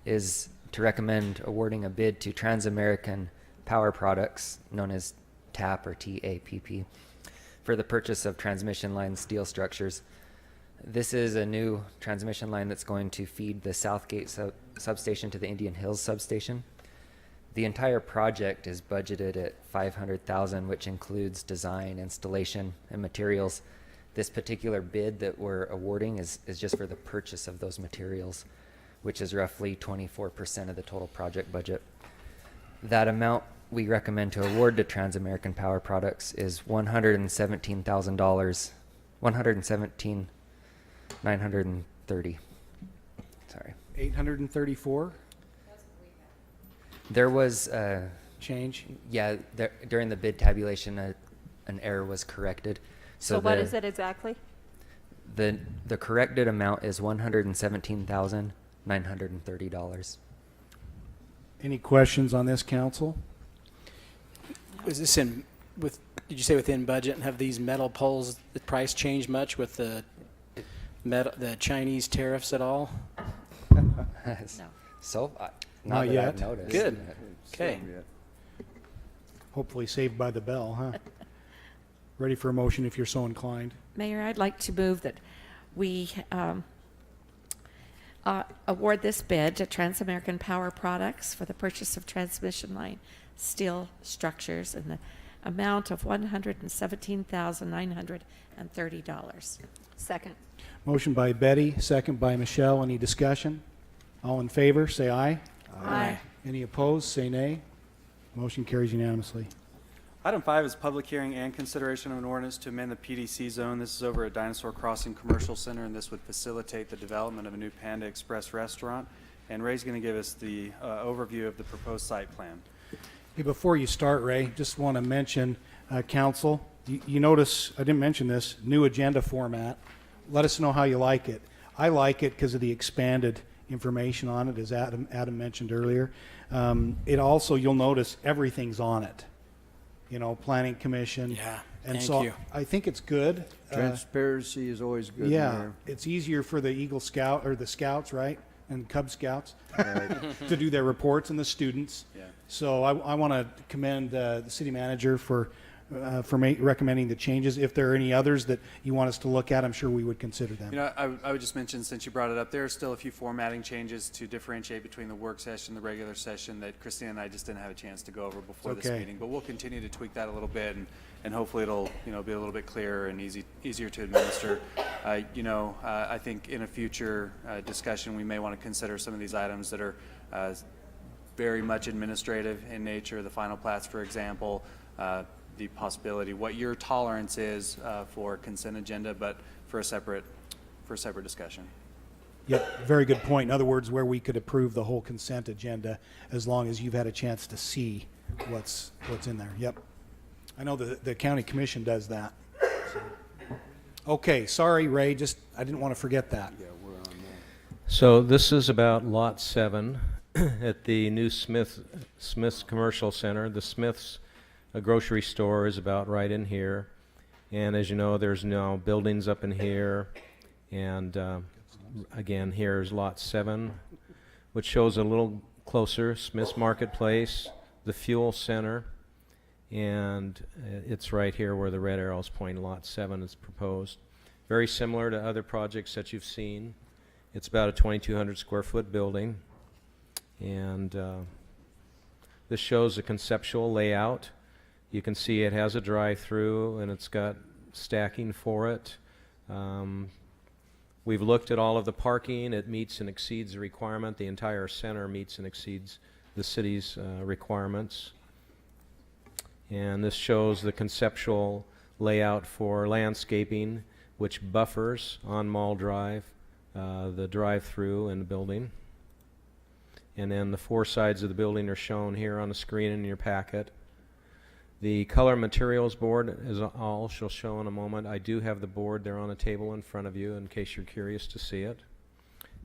is to recommend awarding a bid to Transamerican Power Products, known as TAP or TAPP, for the purchase of transmission line steel structures. This is a new transmission line that's going to feed the Southgate substation to the Indian Hills substation. The entire project is budgeted at $500,000, which includes design, installation, and materials. This particular bid that we're awarding is just for the purchase of those materials, which is roughly 24% of the total project budget. That amount we recommend to award to Transamerican Power Products is $117,000, $117,930. Sorry. 834 There was change. yeah, during the bid tabulation, an error was corrected. So what is it exactly? The corrected amount is $117,930. Any questions on this, council? Is this did you say within budget, and have these metal poles, the price changed much with the Chinese tariffs at all? No. So, Not that yet. I've noticed. Good. Okay. Hopefully saved by the bell, huh? Ready for a motion if you're so inclined. Mayor, I'd like to move that we award this bid to Transamerican Power Products for the purchase of transmission line steel structures in the amount of $117,930. Second. Motion by Betty, second by Michelle. Any discussion? All in favor, say aye. Aye. Any opposed, say nay. Motion carries unanimously. Item 5 is public hearing and consideration of an ordinance to amend the PDC zone. This is over at Dinosaur Crossing Commercial Center, and this would facilitate the development of a new Panda Express restaurant. And Ray's going to give us the overview of the proposed site plan. Hey, before you start, Ray, just want to mention, council, you notice, I didn't mention this, new agenda format. Let us know how you like it. I like it because of the expanded information on it, as Adam mentioned earlier. It also, you'll notice everything's on it. You know, Planning Commission. Yeah, And thank so you. I think it's good. Transparency is always good, Yeah, Mayor. it's easier for the Eagle Scout, or the Scouts, right? And Cub Scouts Right. to do their reports, and the students. Yeah. So I want to commend the city manager for recommending the changes. If there are any others that you want us to look at, I'm sure we would consider them. You know, I would just mention, since you brought it up, there are still a few formatting changes to differentiate between the work session and the regular session that Christina and I just didn't have a chance to go over before this Okay. meeting. But we'll continue to tweak that a little bit, and hopefully it'll, you know, be a little bit clearer and easier to administer. I think in a future discussion, we may want to consider some of these items that are very much administrative in nature, the final plats, for example, the possibility, what your tolerance is for consent agenda, but for a separate discussion. Yep, very good point. In other words, where we could approve the whole consent agenda as long as you've had a chance to see what's in there. Yep. I know the county commission does that. So. Okay, sorry, Ray, I didn't want to forget that. Yeah, we're on that. So this is about Lot 7 at the new Smith's Commercial Center. The Smith's grocery store is about right in here. And as you know, there's now buildings up in here. And again, here's Lot 7, which shows a little closer, Smith's Marketplace, the fuel center. And it's right here where the red arrows point. Lot 7 is proposed. Very similar to other projects that you've seen. It's about a 2,200 square foot building. And this shows a conceptual layout. You can see it has a drive-through and it's got stacking for it. We've looked at all of the parking. It meets and exceeds the requirement. The entire center meets and exceeds the city's requirements. And this shows the conceptual layout for landscaping, which buffers on Mall Drive, the drive-through and the building. And then the four sides of the building are shown here on the screen in your packet. The color materials board is all shall show in a moment. I do have the board there on the table in front of you in case you're curious to see it.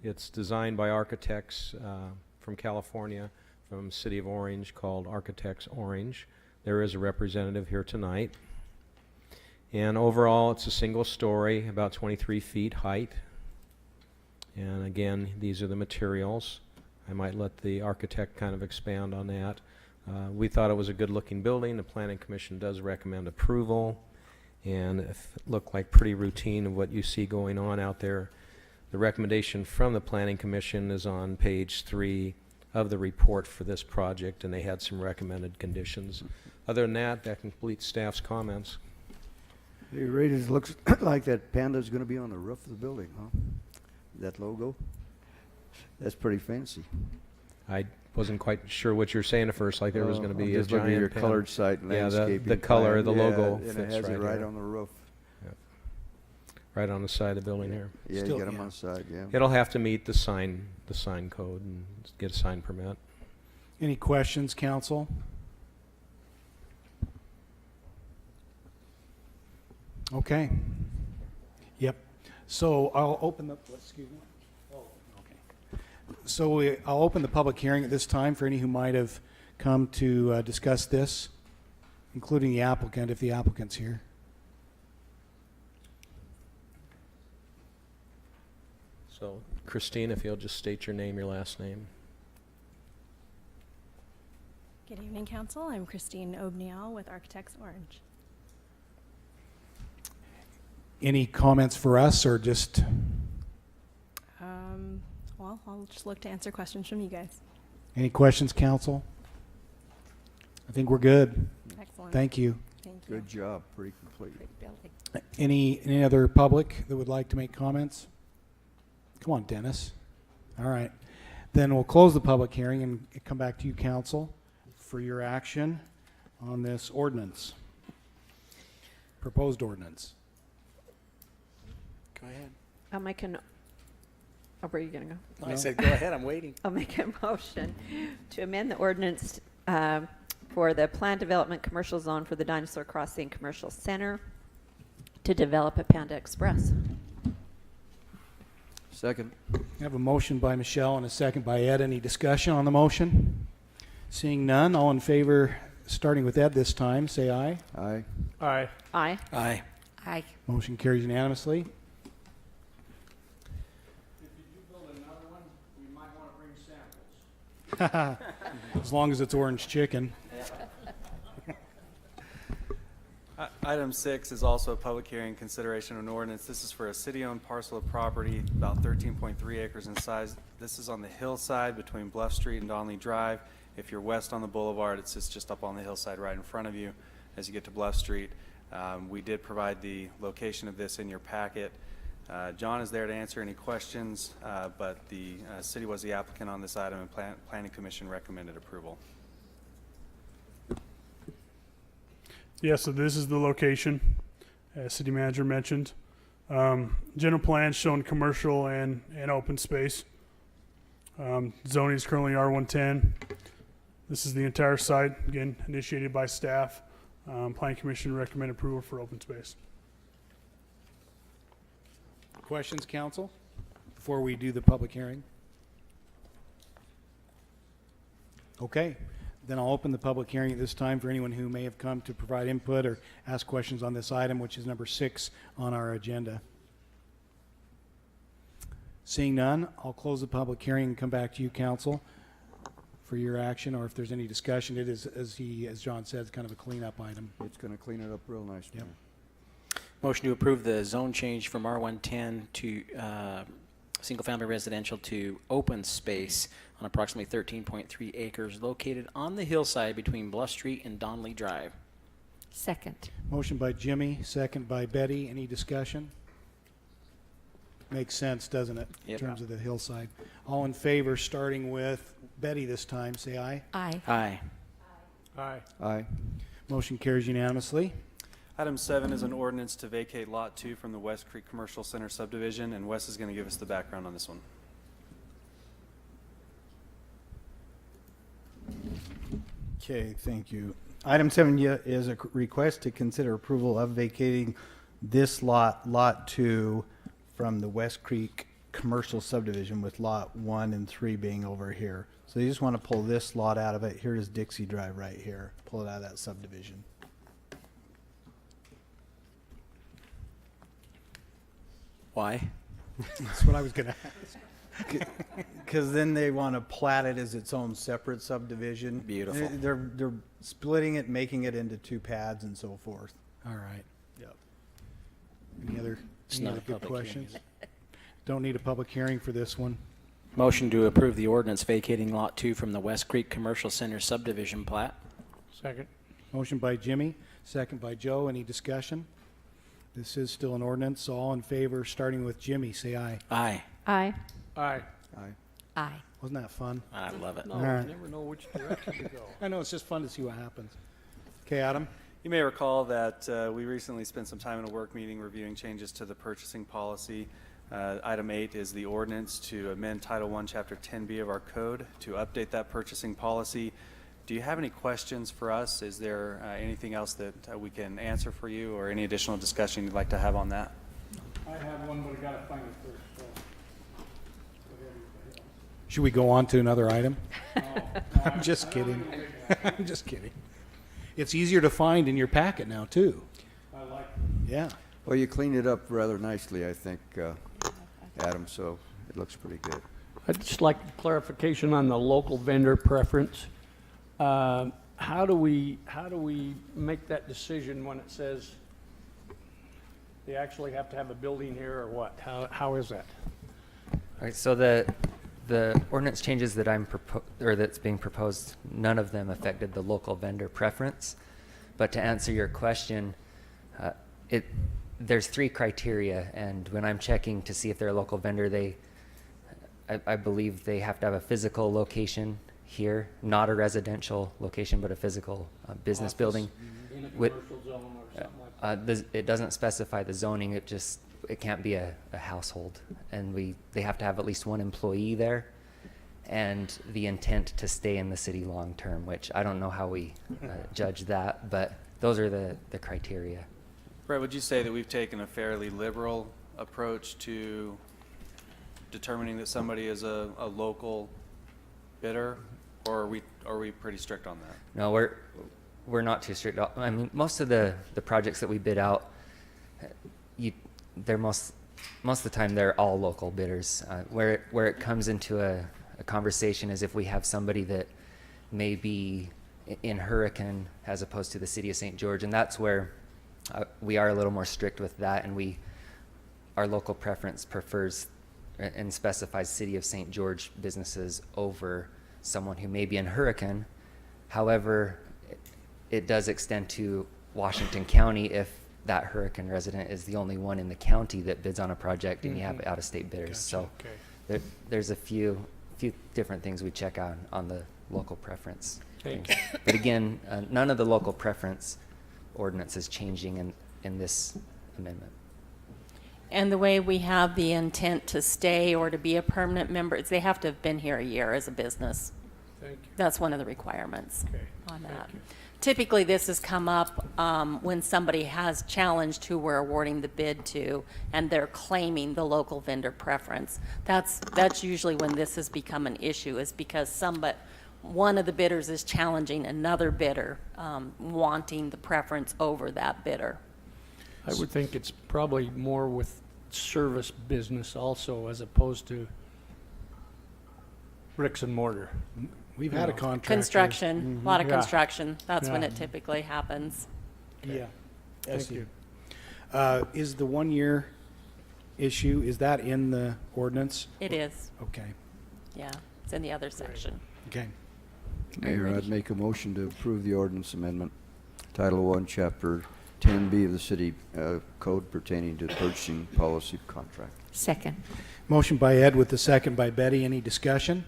It's designed by architects from California, from City of Orange, called Architects Orange. There is a representative here tonight. And overall, it's a single story, about 23 feet height. And again, these are the materials. I might let the architect kind of expand on that. We thought it was a good-looking building. The Planning Commission does recommend approval, and it looked like pretty routine of what you see going on out there. The recommendation from the Planning Commission is on page 3 of the report for this project, and they had some recommended conditions. Other than that, that completes staff's comments. Hey, Ray, it looks like that panda's going to be on the roof of the building, huh? That logo? That's pretty fancy. I wasn't quite sure what you were saying at first, like there was going to be a just looking at giant your pen. colored site Yeah, landscaping. the color, plan. the Yeah, logo and fits it has right it right here. on the roof. Right on the side of the building here. Yeah, Still- you get them yeah. on the side, yeah. It'll have to meet the sign code and get a sign permit. Any questions, council? Okay. Yep. So I'll open the, excuse me. Oh, okay. So I'll open the public hearing at this time for any who might have come to discuss this, including the applicant, if the applicant's here. So Christine, if you'll just state your name, your last name. Good evening, Council. I'm Christine Obniel with Architects Orange. Any comments for us, or just? Well, I'll just look to answer questions from you guys. Any questions, council? I think we're good. Excellent. Thank you. Thank you. Good job, pretty complete. Great building. Any other public that would like to make comments? Come on, Dennis. All right. Then we'll close the public hearing and come back to you, council, for your action on this ordinance, proposed ordinance. Go ahead. I'll make an, oh, where are you going to go? I said, go ahead, I'm waiting. I'll make a motion to amend the ordinance for the planned development commercial zone for the Dinosaur Crossing Commercial Center to develop a Panda Express. Second. I have a motion by Michelle and a second by Ed. Any discussion on the motion? Seeing none, all in favor, starting with Ed this time, say aye. Aye. Aye. Aye. Aye. Aye. Motion carries unanimously. As long as it's orange chicken. Item 6 is also a public hearing consideration of an ordinance. This is for a city-owned parcel of property, about 13.3 acres in size. This is on the hillside between Bluff Street and Donley Drive. If you're west on the boulevard, it sits just up on the hillside right in front of you as you get to Bluff Street. We did provide the location of this in your packet. John is there to answer any questions, but the city was the applicant on this item, and Planning Commission recommended approval. Yeah, so this is the location, as city manager mentioned. General plan showing commercial and open space. Zoning is currently R110. This is the entire site, again, initiated by staff. Planning Commission recommend approval for open space. Questions, council, before we do the public hearing? Okay. Then I'll open the public hearing at this time for anyone who may have come to provide input or ask questions on this item, which is number 6 on our agenda. Seeing none, I'll close the public hearing and come back to you, council, for your action, or if there's any discussion. It is, as John said, it's kind of a cleanup item. It's going to clean it up real nice. Yep. Motion to approve the zone change from R110 to single-family residential to open space on approximately 13.3 acres located on the hillside between Bluff Street and Donley Drive. Second. Motion by Jimmy, second by Betty. Any discussion? Makes sense, doesn't it? Yep. In terms of the hillside. All in favor, starting with Betty this time, say aye. Aye. Aye. Aye. Aye. Motion carries unanimously. Item 7 is an ordinance to vacate Lot 2 from the West Creek Commercial Center subdivision, and Wes is going to give us the background on this one. Okay, thank you. Item 7 is a request to consider approval of vacating this lot, Lot 2, from the West Creek Commercial Subdivision, with Lot 1 and 3 being over here. So you just want to pull this lot out of it. Here is Dixie Drive right here. Pull it out of that subdivision. Why? That's what I was going to ask. Because then they want to plat it as its own separate subdivision. Beautiful. They're splitting it, making it into 2 pads and so forth. All right. Yep. Any other It's not a good public hearing, questions? is it? Don't need a public hearing for this one. Motion to approve the ordinance vacating Lot 2 from the West Creek Commercial Center subdivision plat. Second. Motion by Jimmy, second by Joe. Any discussion? This is still an ordinance, so all in favor, starting with Jimmy, say aye. Aye. Aye. Aye. Aye. Aye. Wasn't that fun? I love it. No, All right. you never know which direction to go. I know, it's just fun to see what happens. Okay, Adam? You may recall that we recently spent some time in a work meeting reviewing changes to the purchasing policy. Item 8 is the ordinance to amend Title I, Chapter 10B of our code to update that purchasing policy. Do you have any questions for us? Is there anything else that we can answer for you, or any additional discussion you'd like to have on that? I have one, but I got to find it first. So. Should we go on to another item? I'm just kidding. I'm just kidding. It's easier to find in your packet now, too. I like Yeah. Well, you cleaned it up rather nicely, I think, Adam, so it looks pretty good. I'd just like clarification on the local vendor preference. How do we make that decision when it says they actually have to have a building here, or what? How is that? All right, so the ordinance changes that that's being proposed, none of them affected the local vendor preference. But to answer your question, there's 3 criteria, and when I'm checking to see if they're a local vendor, I believe they have to have a physical location here, not a residential location, but a physical business building. In a With- commercial zone or something like that. It doesn't specify the zoning. It can't be a household, and they have to have at least one employee there, and the intent to stay in the city long term. Which I don't know how we judge that, but those are the criteria. Brett, would you say that we've taken a fairly liberal approach to determining that somebody is a local bidder, or are we pretty strict on that? No, we're not too strict. I mean, most of the projects that we bid out, they're most of the time they're all local bidders. Where it comes into a conversation is if we have somebody that may be in Hurricane as opposed to the city of St. George, and that's where we are a little more strict with that, and our local preference prefers and specifies city of St. George businesses over someone who may be in Hurricane. However, it does extend to Washington County if that Hurricane resident is the only one in the county that bids on a project and you have out-of-state bidders. So there's a few different things we check out on the local preference. Okay. But again, none of the local preference ordinance is changing in this amendment. And the way we have the intent to stay or to be a permanent member is they have to have been here a year as a business. Thank you. That's one of the requirements Okay. on Thank that. you. Typically, this has come up when somebody has challenged who we're awarding the bid to, and they're claiming the local vendor preference. That's usually when this has become an issue, is because one of the bidders is challenging another bidder, wanting the preference over that bidder. I would think it's probably more with service business also, as opposed to bricks and mortar. We've had a contractor. Construction, a lot of Yeah. construction. That's when Yeah. it typically happens. Yeah. Thank you. Is the 1 year issue, is that in the ordinance? It is, Okay. yeah. It's in the other section. Okay. Mayor, I'd make a motion to approve the ordinance amendment, Title 1, Chapter 10B of the city code pertaining to purchasing policy contract. Second. Motion by Ed with the second by Betty. Any discussion?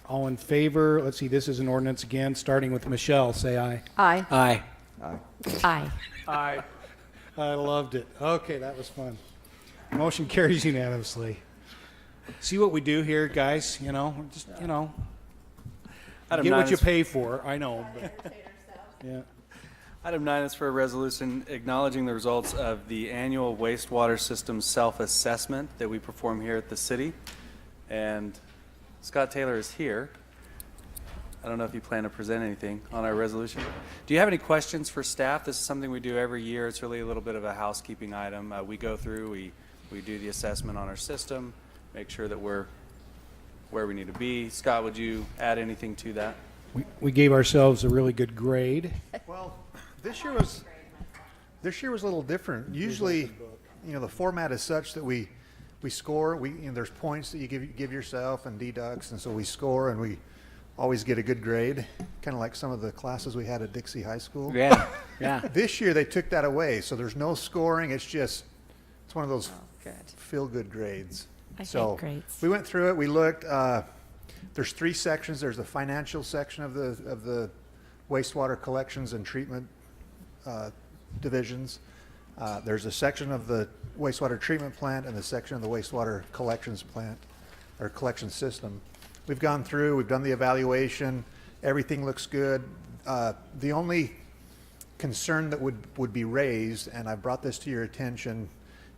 All in favor? Let's see, this is an ordinance again, starting with Michelle. Say aye. Aye. Aye. Aye. Aye. Aye. I loved it. Okay, that was fun. Motion carries unanimously. See what we do here, guys? You know, just, you know, Item get 9 what you is- pay for. I know. But, yeah. Item 9 is for a resolution acknowledging the results of the annual wastewater system self-assessment that we perform here at the city. And Scott Taylor is here. I don't know if you plan to present anything on our resolution. Do you have any questions for staff? This is something we do every year. It's really a little bit of a housekeeping item. We go through, we do the assessment on our system, make sure that we're where we need to be. Scott, would you add anything to that? We gave ourselves a really good grade. Well, this year was a little different. Usually, you know, the format is such that we score. There's points that you give yourself and deducts, and so we score, and we always get a good grade, kind of like some of the classes we had at Dixie High School. Yeah, yeah. This year they took that away, so there's no scoring. It's one of those Good. feel-good grades. I So hate grades. we went through it. We looked. There's 3 sections. There's the financial section of the wastewater collections and treatment divisions. There's a section of the wastewater treatment plant and the section of the wastewater collections plant or collection system. We've gone through. We've done the evaluation. Everything looks good. The only concern that would be raised, and I brought this to your attention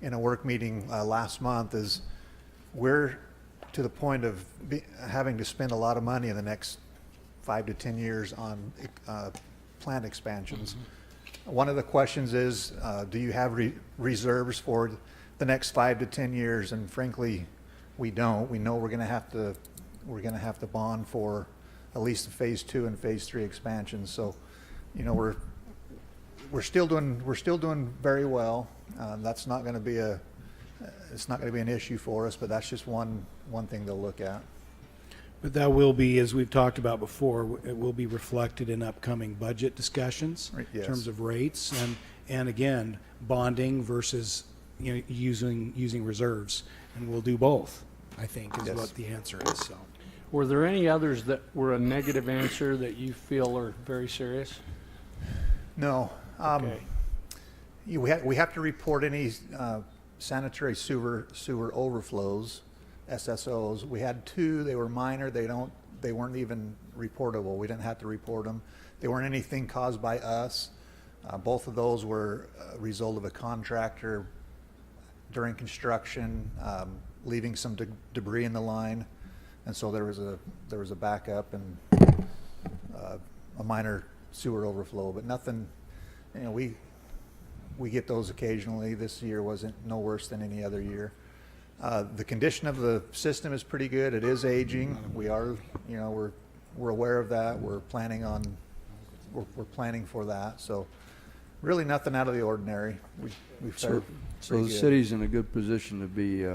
in a work meeting last month, is we're to the point of having to spend a lot of money in the next 5 to 10 years on plant expansions. One of the questions is, do you have reserves for the next 5 to 10 years? And frankly, we don't. We know we're going to have to bond for at least the phase 2 and phase 3 expansions. So, you know, we're still doing very well. That's not going to be it's not going to be an issue for us, but that's just one thing to look at. But that will be, as we've talked about before, it will be reflected in upcoming budget discussions Right, in yes. terms of rates and again, bonding versus, you know, using reserves. And we'll do both. I think, is Yes. what the answer is, so. Were there any others that were a negative answer that you feel are very serious? No. Okay. We have to report any sanitary sewer overflows, SSOs. We had 2. They were minor. They weren't even reportable. We didn't have to report them. They weren't anything caused by us. Both of those were a result of a contractor during construction leaving some debris in the line, and so there was a backup and a minor sewer overflow, but nothing. You know, we get those occasionally. This year wasn't no worse than any other year. The condition of the system is pretty good. It is aging. We are, you know, we're aware of that. We're planning for that. So really nothing out of the ordinary. We've fared So pretty the good. city's in a good position to be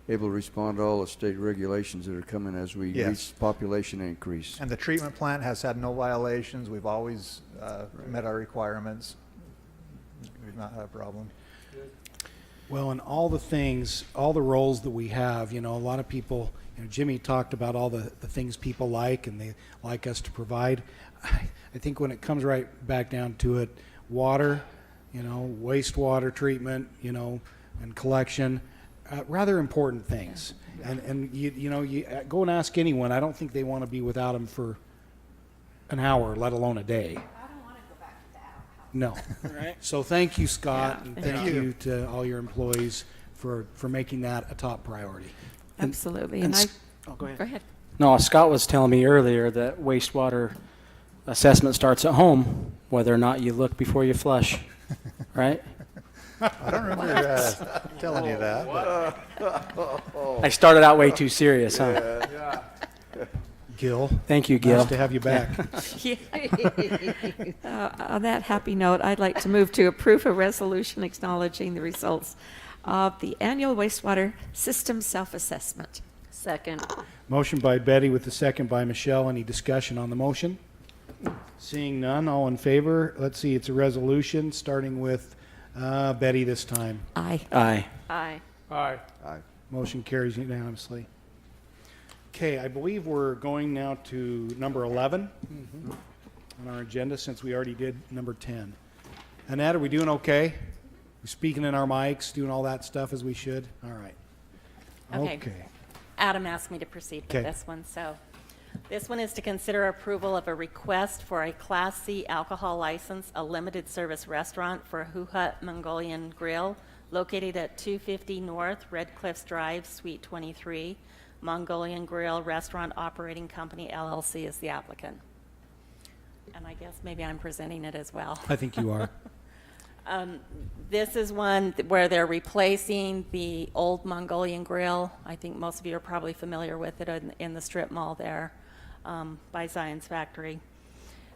able to respond to all the state regulations that are coming as we Yes. reach population increase. And the treatment plant has had no violations. We've always met our requirements. We've not had a problem. Well, and all the things, all the roles that we have, you know, a lot of people, you know, Jimmy talked about all the things people like and they like us to provide. I think when it comes right back down to it, water, you know, wastewater treatment, you know, and collection, rather important things. And you know, you go and ask anyone, I don't think they want to be without them for an hour, let alone a day. No. Right. So thank you, Scott, and Thank thank you to all your employees for making that a top priority. Absolutely. and And I, oh, go ahead. go ahead. No, Scott was telling me earlier that wastewater assessment starts at home, whether or not you look before you flush, right? I don't remember telling you that. But I started out way too serious, huh? Gil. Thank you, Gil. Nice to have you back. On that happy note, I'd like to move to approve a resolution acknowledging the results of the annual wastewater system self-assessment. Second. Motion by Betty with the second by Michelle. Any discussion on the motion? Seeing none, all in favor? Let's see, it's a resolution starting with Betty this time. Aye. Aye. Aye. Aye. Aye. Motion carries unanimously. Okay, I believe we're going now to number 11 on our agenda since we already did number 10. Annette, are we doing okay? We speaking in our mics, doing all that stuff as we should? All right. Okay. Adam asked me to proceed with Okay. this one, so this one is to consider approval of a request for a Class C alcohol license, a limited service restaurant for Hoo Hut Mongolian Grill, located at 250 North Red Cliffs Drive, Suite 23. Mongolian Grill Restaurant Operating Company, LLC is the applicant. And I guess maybe I'm presenting it as well. I think you are. This is one where they're replacing the old Mongolian Grill. I think most of you are probably familiar with it in the strip mall there by Zion's Factory.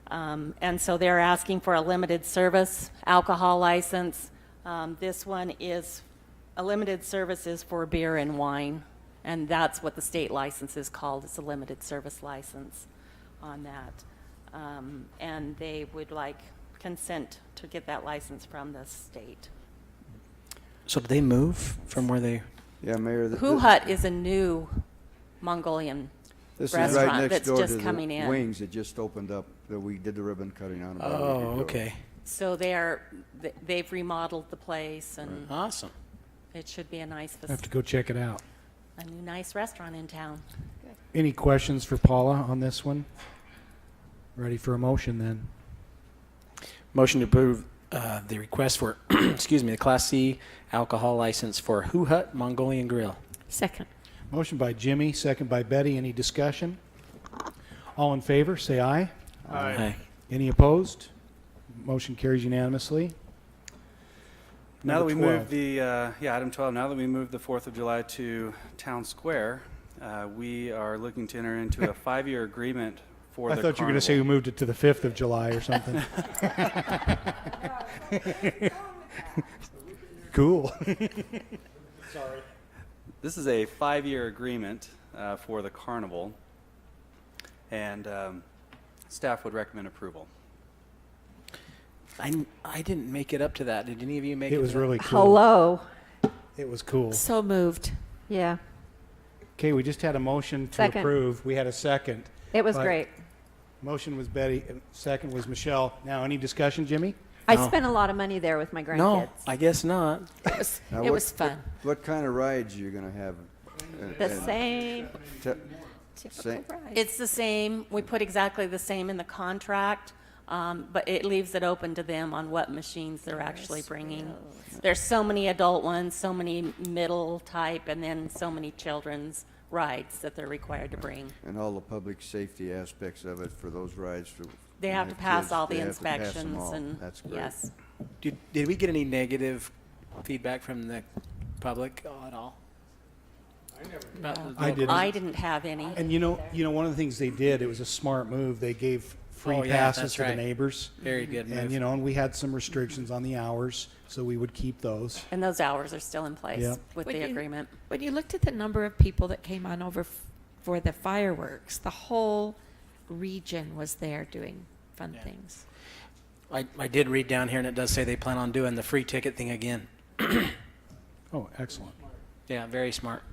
And so they're asking for a limited service alcohol license. This one is, a limited service is for beer and wine, and that's what the state license is called. It's a limited service license on that. And they would like consent to get that license from the state. So did they move from where they? Yeah, Mayor. Hoo Hut is a new Mongolian This is restaurant right next that's door just to the coming in. Wings that just opened up that we did the ribbon cutting on about a Oh, week ago. okay. So they've remodeled the place, and Awesome. it should be a nice, I have to go check it out. a new nice restaurant in town. Any questions for Paula on this one? Ready for a motion then? Motion to approve the request for, excuse me, the Class C alcohol license for Hoo Hut Mongolian Grill. Second. Motion by Jimmy, second by Betty. Any discussion? All in favor, say aye. Aye. Any opposed? Motion carries unanimously. Now that we Number 12. moved the, item 12, now that we moved the 4th of July to Town Square, we are looking to enter into a 5-year agreement for I the thought you were going to say we carnival. moved it to the 5th of July or something. Cool. Sorry. This is a 5-year agreement for the carnival, and staff would recommend approval. I didn't make it up to that. Did any of you make it? It was to that? really cool. Hello. It was cool. So moved. Yeah. Okay, we just had a motion to Second. approve. We had a second. It was but great. Motion was Betty, and second was Michelle. Now, any discussion, Jimmy? I No. spent a lot of money there with my grandkids. No, I guess not. Now, It was fun. What kind of rides are you going to have? The same. Same. It's the same. We put exactly the same in the contract, but it leaves it open to them on what machines they're actually bringing. There's so many adult ones, so many middle type, and then so many children's rides that they're required to bring. And all the public safety aspects of it for those rides. They have to pass all the inspections and, That's great. yes. Did we get any negative feedback from the public at all? I didn't. I didn't have any. And you know, one of the things they did, it was a smart move. They gave free Oh, yeah, passes that's to the right. neighbors. Very good And, move. you know, and we had some restrictions on the hours, so we would keep those. And those hours are still in place Yep. with When the you- agreement. When you looked at the number of people that came on over for the fireworks, the whole region was there doing fun things. I did read down here, and it does say they plan on doing the free ticket thing again. Oh, excellent. Yeah, very smart.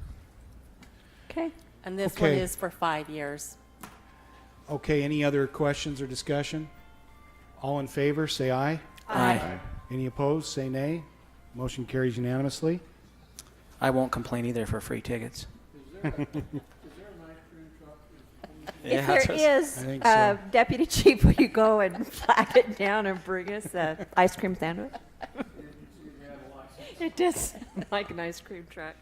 Okay. And this one Okay. is for 5 years. Okay, any other questions or discussion? All in favor, say aye. Aye. Any opposed, say nay. Motion carries unanimously. I won't complain either for free tickets. If there is, I think so. Deputy Chief, will you go and flag it down and bring us an ice cream sandwich? It does sound like an ice cream truck.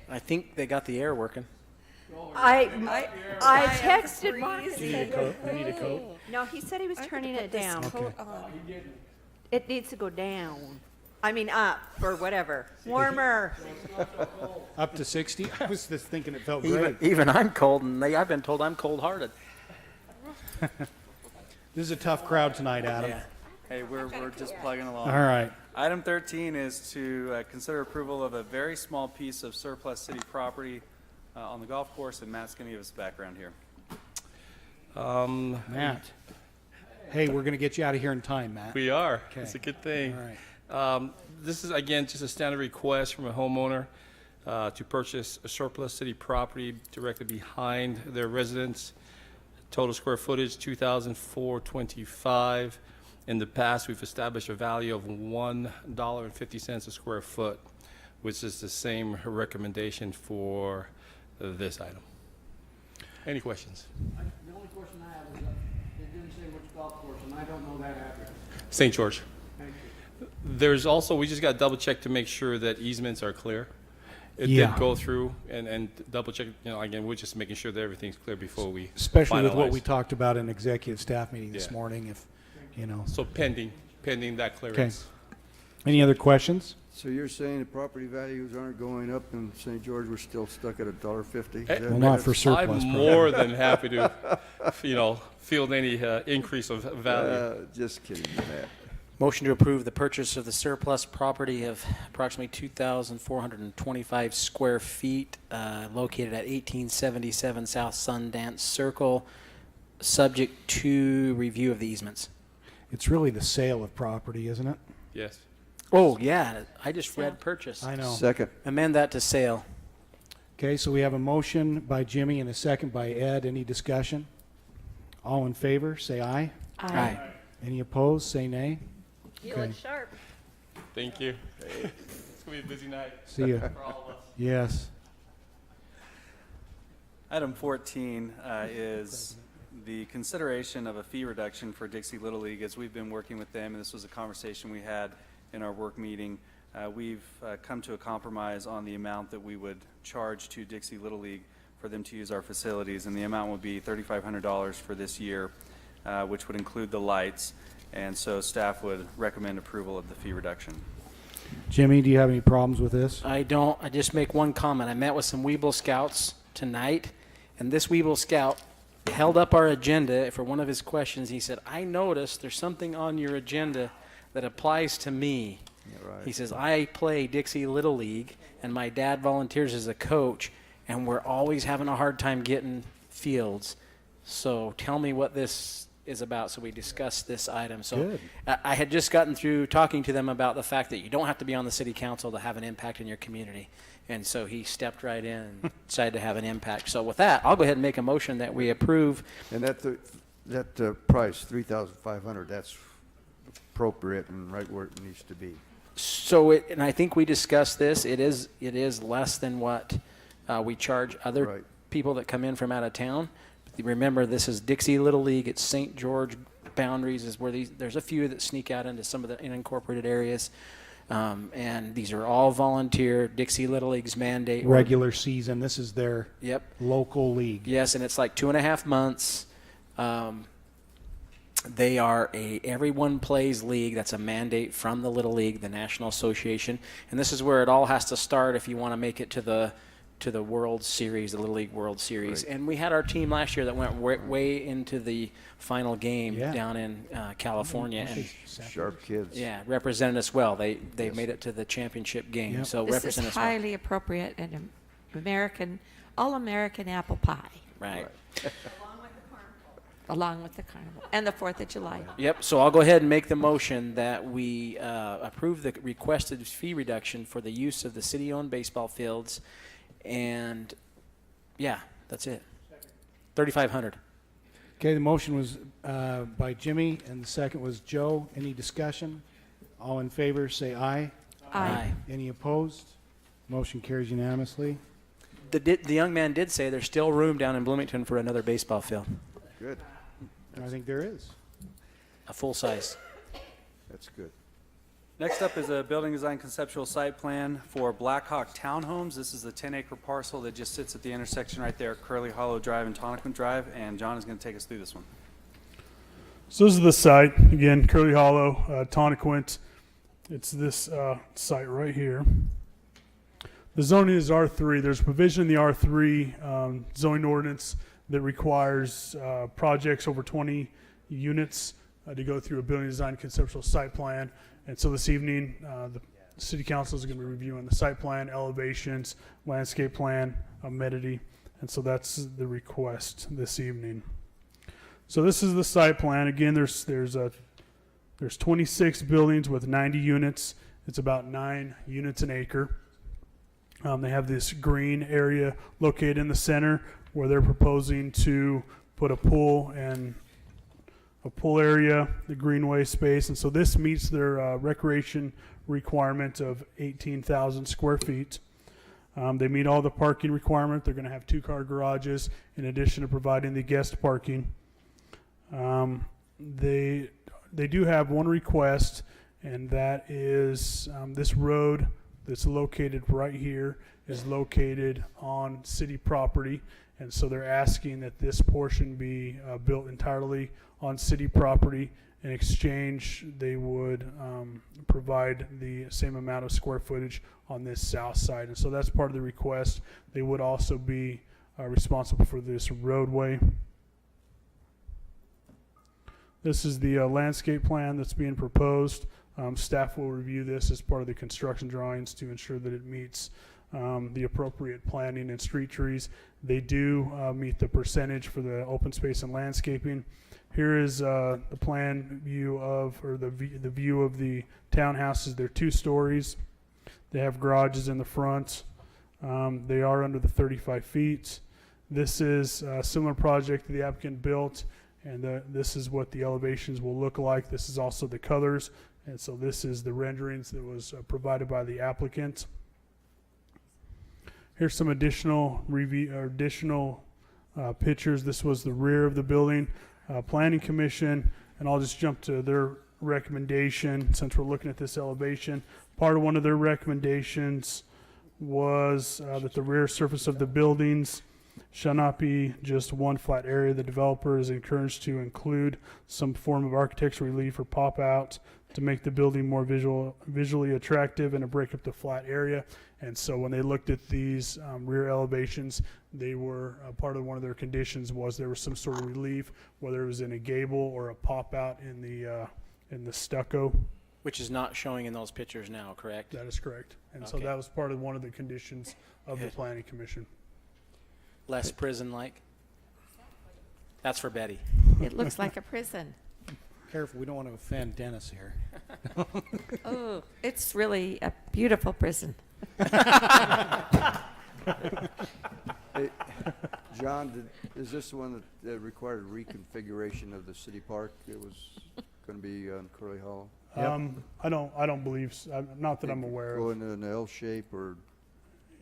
I think they got the air working. I texted Mark. and You need a said- coat? You need a coat? No, he said he was turning it down. Okay. It needs to go down. I mean up or whatever. Warmer. Up to 60? I was just thinking it felt Even, great. even I'm cold, and I've been told I'm cold-hearted. This is a tough crowd tonight, Adam. Yeah. Hey, we're just plugging along. All right. Item 13 is to consider approval of a very small piece of surplus city property on the golf course, and Matt's going to give us background here. Matt. Hey, we're going to get you out of here in time, Matt. We are. Okay. It's a good thing. All right. This is, again, just a standard request from a homeowner to purchase a surplus city property directly behind their residence. Total square footage, 2,425. In the past, we've established a value of $1.50 a square foot, which is the same recommendation for this item. Any questions? The only question I have is, they didn't say which golf course, and I don't know that address. St. George. Thank you. There's also, we just got to double check to make sure that easements are clear. It Yeah. did go through and double check, you know, again, we're just making sure that everything's clear before we Especially with what finalize. we talked about in executive staff meeting this Yeah. morning, if, you know. So pending that clearance. Any other questions? So you're saying the property values aren't going up in St. George, we're still stuck at $1.50? Eh, Well, not for surplus. I'm more than happy to, you know, field any increase of value. Just kidding, Matt. Motion to approve the purchase of the surplus property of approximately 2,425 square feet located at 1877 South Sundance Circle, subject to review of the easements. It's really the sale of property, isn't it? Yes. Oh, yeah, I just read purchase. I know. Second. Amend that to sale. Okay, so we have a motion by Jimmy and a second by Ed. Any discussion? All in favor, say aye. Aye. Any opposed, say nay. You Okay. look sharp. Thank you. It's going to be a busy night. See ya. For all of us. Yes. Item 14 is the consideration of a fee reduction for Dixie Little League. As we've been working with them, and this was a conversation we had in our work meeting, we've come to a compromise on the amount that we would charge to Dixie Little League for them to use our facilities, and the amount would be $3,500 for this year, which would include the lights, and so staff would recommend approval of the fee reduction. Jimmy, do you have any problems with this? I don't. I just make one comment. I met with some Weeble Scouts tonight, and this Weeble Scout held up our agenda for one of his questions. He said, I noticed there's something on your agenda that applies to me. Yeah, right. He says, I play Dixie Little League, and my dad volunteers as a coach, and we're always having a hard time getting fields. So tell me what this is about. So we discussed this item. So Good. I had just gotten through talking to them about the fact that you don't have to be on the city council to have an impact in your community. And so he stepped right in and decided to have an impact. So with that, I'll go ahead and make a motion that we approve. And that price, 3,500, that's appropriate and right where it needs to be. So and I think we discussed this. It is less than what we charge other people that come in from out of town. Remember, this is Dixie Little League. It's St. George boundaries is where there's a few that sneak out into some of the unincorporated areas. And these are all volunteer. Dixie Little League's mandate. Regular season. This is their local league. Yes, and it's like 2.5 months. They are a everyone plays league. That's a mandate from the Little League, the National Association. And this is where it all has to start if you want to make it to the World Series, the Little League World Series. And we had our team last year that went way into the final game down in California. And sharp kids. Yeah, represented us well. They made it to the championship game. So This represent is us well. highly appropriate and all-American apple pie. Right. Along with the carnival and the 4th of July. Yep, so I'll go ahead and make the motion that we approve the requested fee reduction for the use of the city-owned baseball fields. And, yeah, that's it. 3,500. Okay, the motion was by Jimmy, and the second was Joe. Any discussion? All in favor, say aye. Aye. Any opposed? Motion carries unanimously. The young man did say there's still room down in Bloomington for another baseball field. Good. I think there is. A full size. That's good. Next up is a building design conceptual site plan for Blackhawk Townhomes. This is the 10-acre parcel that just sits at the intersection right there, Curly Hollow Drive and Tonnequin Drive, and John is going to take us through this one. So this is the site, again, Curly Hollow, Tonnequin. It's this site right here. The zoning is R3. There's provision in the R3 zoning ordinance that requires projects over 20 units to go through a building design conceptual site plan. And so this evening, the city council is going to be reviewing the site plan, elevations, landscape plan, amenity. And so that's the request this evening. So this is the site plan. Again, there's 26 buildings with 90 units. It's about 9 units an acre. They have this green area located in the center where they're proposing to put a pool and a pool area, the greenway space. And so this meets their recreation requirement of 18,000 square feet. They meet all the parking requirement. They're going to have 2-car garages in addition to providing the guest parking. They do have one request, and that is this road that's located right here is located on city property. And so they're asking that this portion be built entirely on city property. In exchange, they would provide the same amount of square footage on this south side. And so that's part of the request. They would also be responsible for this roadway. This is the landscape plan that's being proposed. Staff will review this as part of the construction drawings to ensure that it meets the appropriate planting and street trees. They do meet the percentage for the open space and landscaping. Here is the plan view of, or the view of the townhouses. They're 2 stories. They have garages in the front. They are under the 35 feet. This is a similar project the applicant built, and this is what the elevations will look like. This is also the colors, and so this is the renderings that was provided by the applicant. Here's some additional pictures. This was the rear of the building. Planning Commission, and I'll just jump to their recommendation since we're looking at this elevation. Part of one of their recommendations was that the rear surface of the buildings shall not be just one flat area. The developer is encouraged to include some form of architectural relief or pop out to make the building more visually attractive and to break up the flat area. And so when they looked at these rear elevations, they were part of one of their conditions was there was some sort of relief, whether it was in a gable or a pop out in the stucco. Which is not showing in those pictures now, correct? That is correct. And so that was part of one of the conditions of the Planning Commission. Less prison-like? That's for Betty. It looks like a prison. Careful, we don't want to offend Dennis here. Oh, it's really a beautiful prison. Hey, John, is this the one that required reconfiguration of the city park? It was going to be on Curly Hollow? I don't believe, not that I'm aware Go of. into an L shape or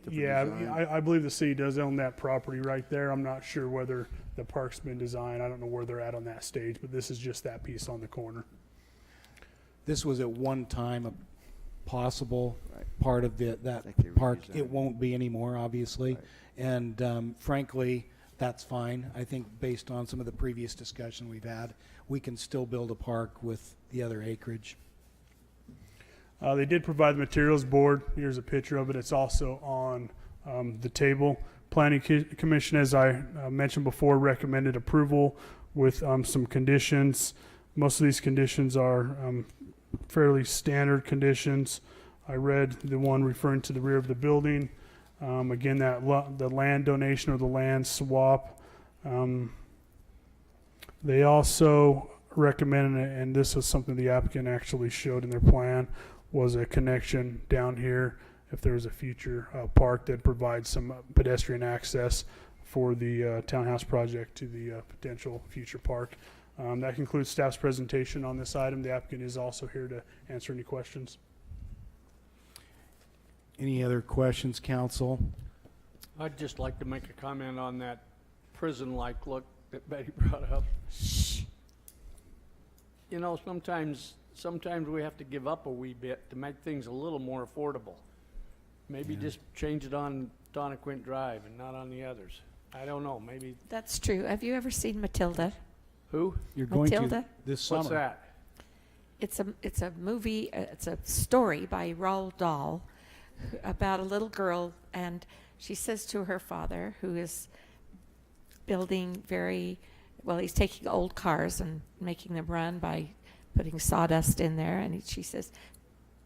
different Yeah, design? I believe the city does own that property right there. I'm not sure whether the park's been designed. I don't know where they're at on that stage, but this is just that piece on the corner. This was at one time a possible Right. part of that think they park. redesigned It it. won't be anymore, obviously. Right. And frankly, that's fine. I think based on some of the previous discussion we've had, we can still build a park with the other acreage. They did provide the materials board. Here's a picture of it. It's also on the table. Planning Commission, as I mentioned before, recommended approval with some conditions. Most of these conditions are fairly standard conditions. I read the one referring to the rear of the building. Again, that the land donation or the land swap. They also recommended, and this was something the applicant actually showed in their plan, was a connection down here if there was a future park that provides some pedestrian access for the townhouse project to the potential future park. That concludes staff's presentation on this item. The applicant is also here to answer any questions. Any other questions, council? I'd just like to make a comment on that prison-like look that Betty brought up. You know, sometimes we have to give up a wee bit to make things a little more affordable. Maybe just change it on Donnequin Drive and not on the others. I don't know, maybe. That's true. Have you ever seen Matilda? Who? You're going to Matilda? this summer. What's that? It's a movie, it's a story by Roald Dahl about a little girl, and she says to her father, who is building he's taking old cars and making them run by putting sawdust in there, and she says,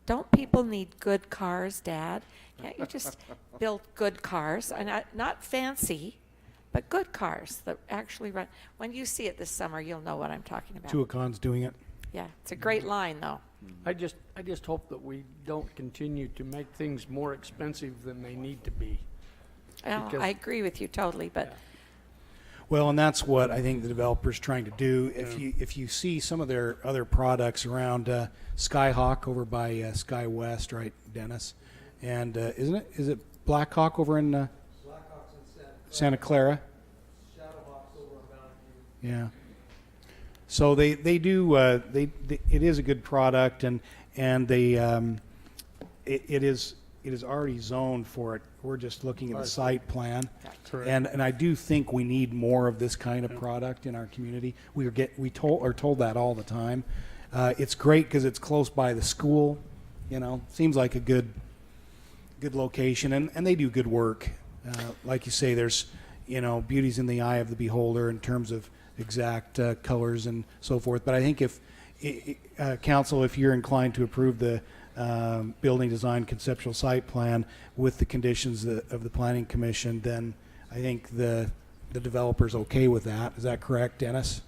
"Don't people need good cars, Dad? Can't you just build good cars? And not fancy, but good cars that actually run." When you see it this summer, you'll know what I'm talking about. Tuacon's doing it. Yeah, it's a great line, though. I just hope that we don't continue to make things more expensive than they need to be. Well, Because- I agree with you totally, but Well, and that's what I think the developer's trying to do. If you see some of their other products around Skyhawk over by Sky West, right, Dennis? And is it Blackhawk over in Santa Clara? Shadowhawk's over in Mountain View. Yeah. So they do it is a good product, and they it is already zoned for it. We're just looking at the site plan. Correct. And I do think we need more of this kind of product in our community. We are told that all the time. It's great because it's close by the school. You know, seems like a good location, and they do good work. Like you say, there's beauty's in the eye of the beholder in terms of exact colors and so forth. But I think if council, if you're inclined to approve the building design conceptual site plan with the conditions of the planning commission, then I think the developer's okay with that. Is that correct, Dennis?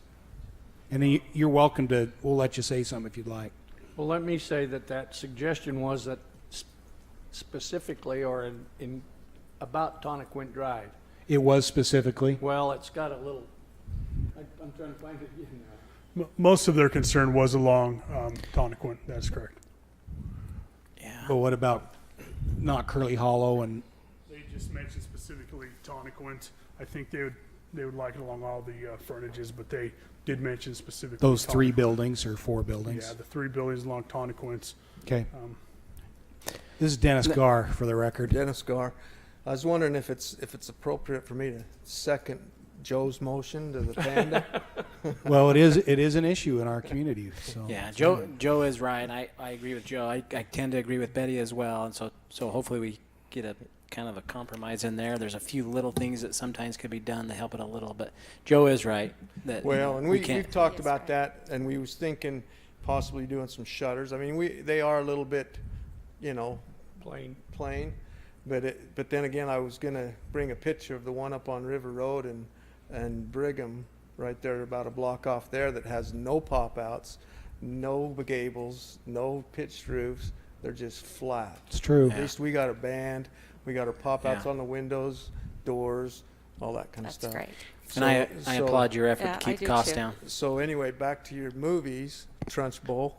And then you're welcome to, we'll let you say something if you'd like. Well, let me say that suggestion was that specifically or in about Donnequin Drive. It was specifically? Well, it's got a little, I'm trying to find it again now. Most of their concern was along Donnequin. That's correct. Yeah. But what about not Curly Hollow and They just mentioned specifically Donnequin. I think they would like it along all the frontages, but they did mention specifically those three Donnequin. buildings or four buildings? Yeah, the three buildings along Donnequin. Okay. This is Dennis Garr, for the record. Dennis Garr. I was wondering if it's appropriate for me to second Joe's motion to the Panda. Well, it is an issue in our community. So Yeah, Joe is right. I agree with Joe. I tend to agree with Betty as well, and so hopefully we get a kind of a compromise in there. There's a few little things that sometimes could be done to help it a little, but Joe is right that Well, and we've we've talked about that, and we was thinking possibly doing some shutters. I mean, they are a little bit, plain, but then again, I was gonna bring a picture of the one up on River Road and Brigham, right there, about a block off there, that has no pop outs, no gables, no pitched roofs, they're just flat. It's true. At least we got a band, we got our pop-outs Yeah. on the windows, doors, all that kind of That's stuff. great. And I applaud your effort Yeah, to keep I do costs too. down. So anyway, back to your movies, Trunchbull.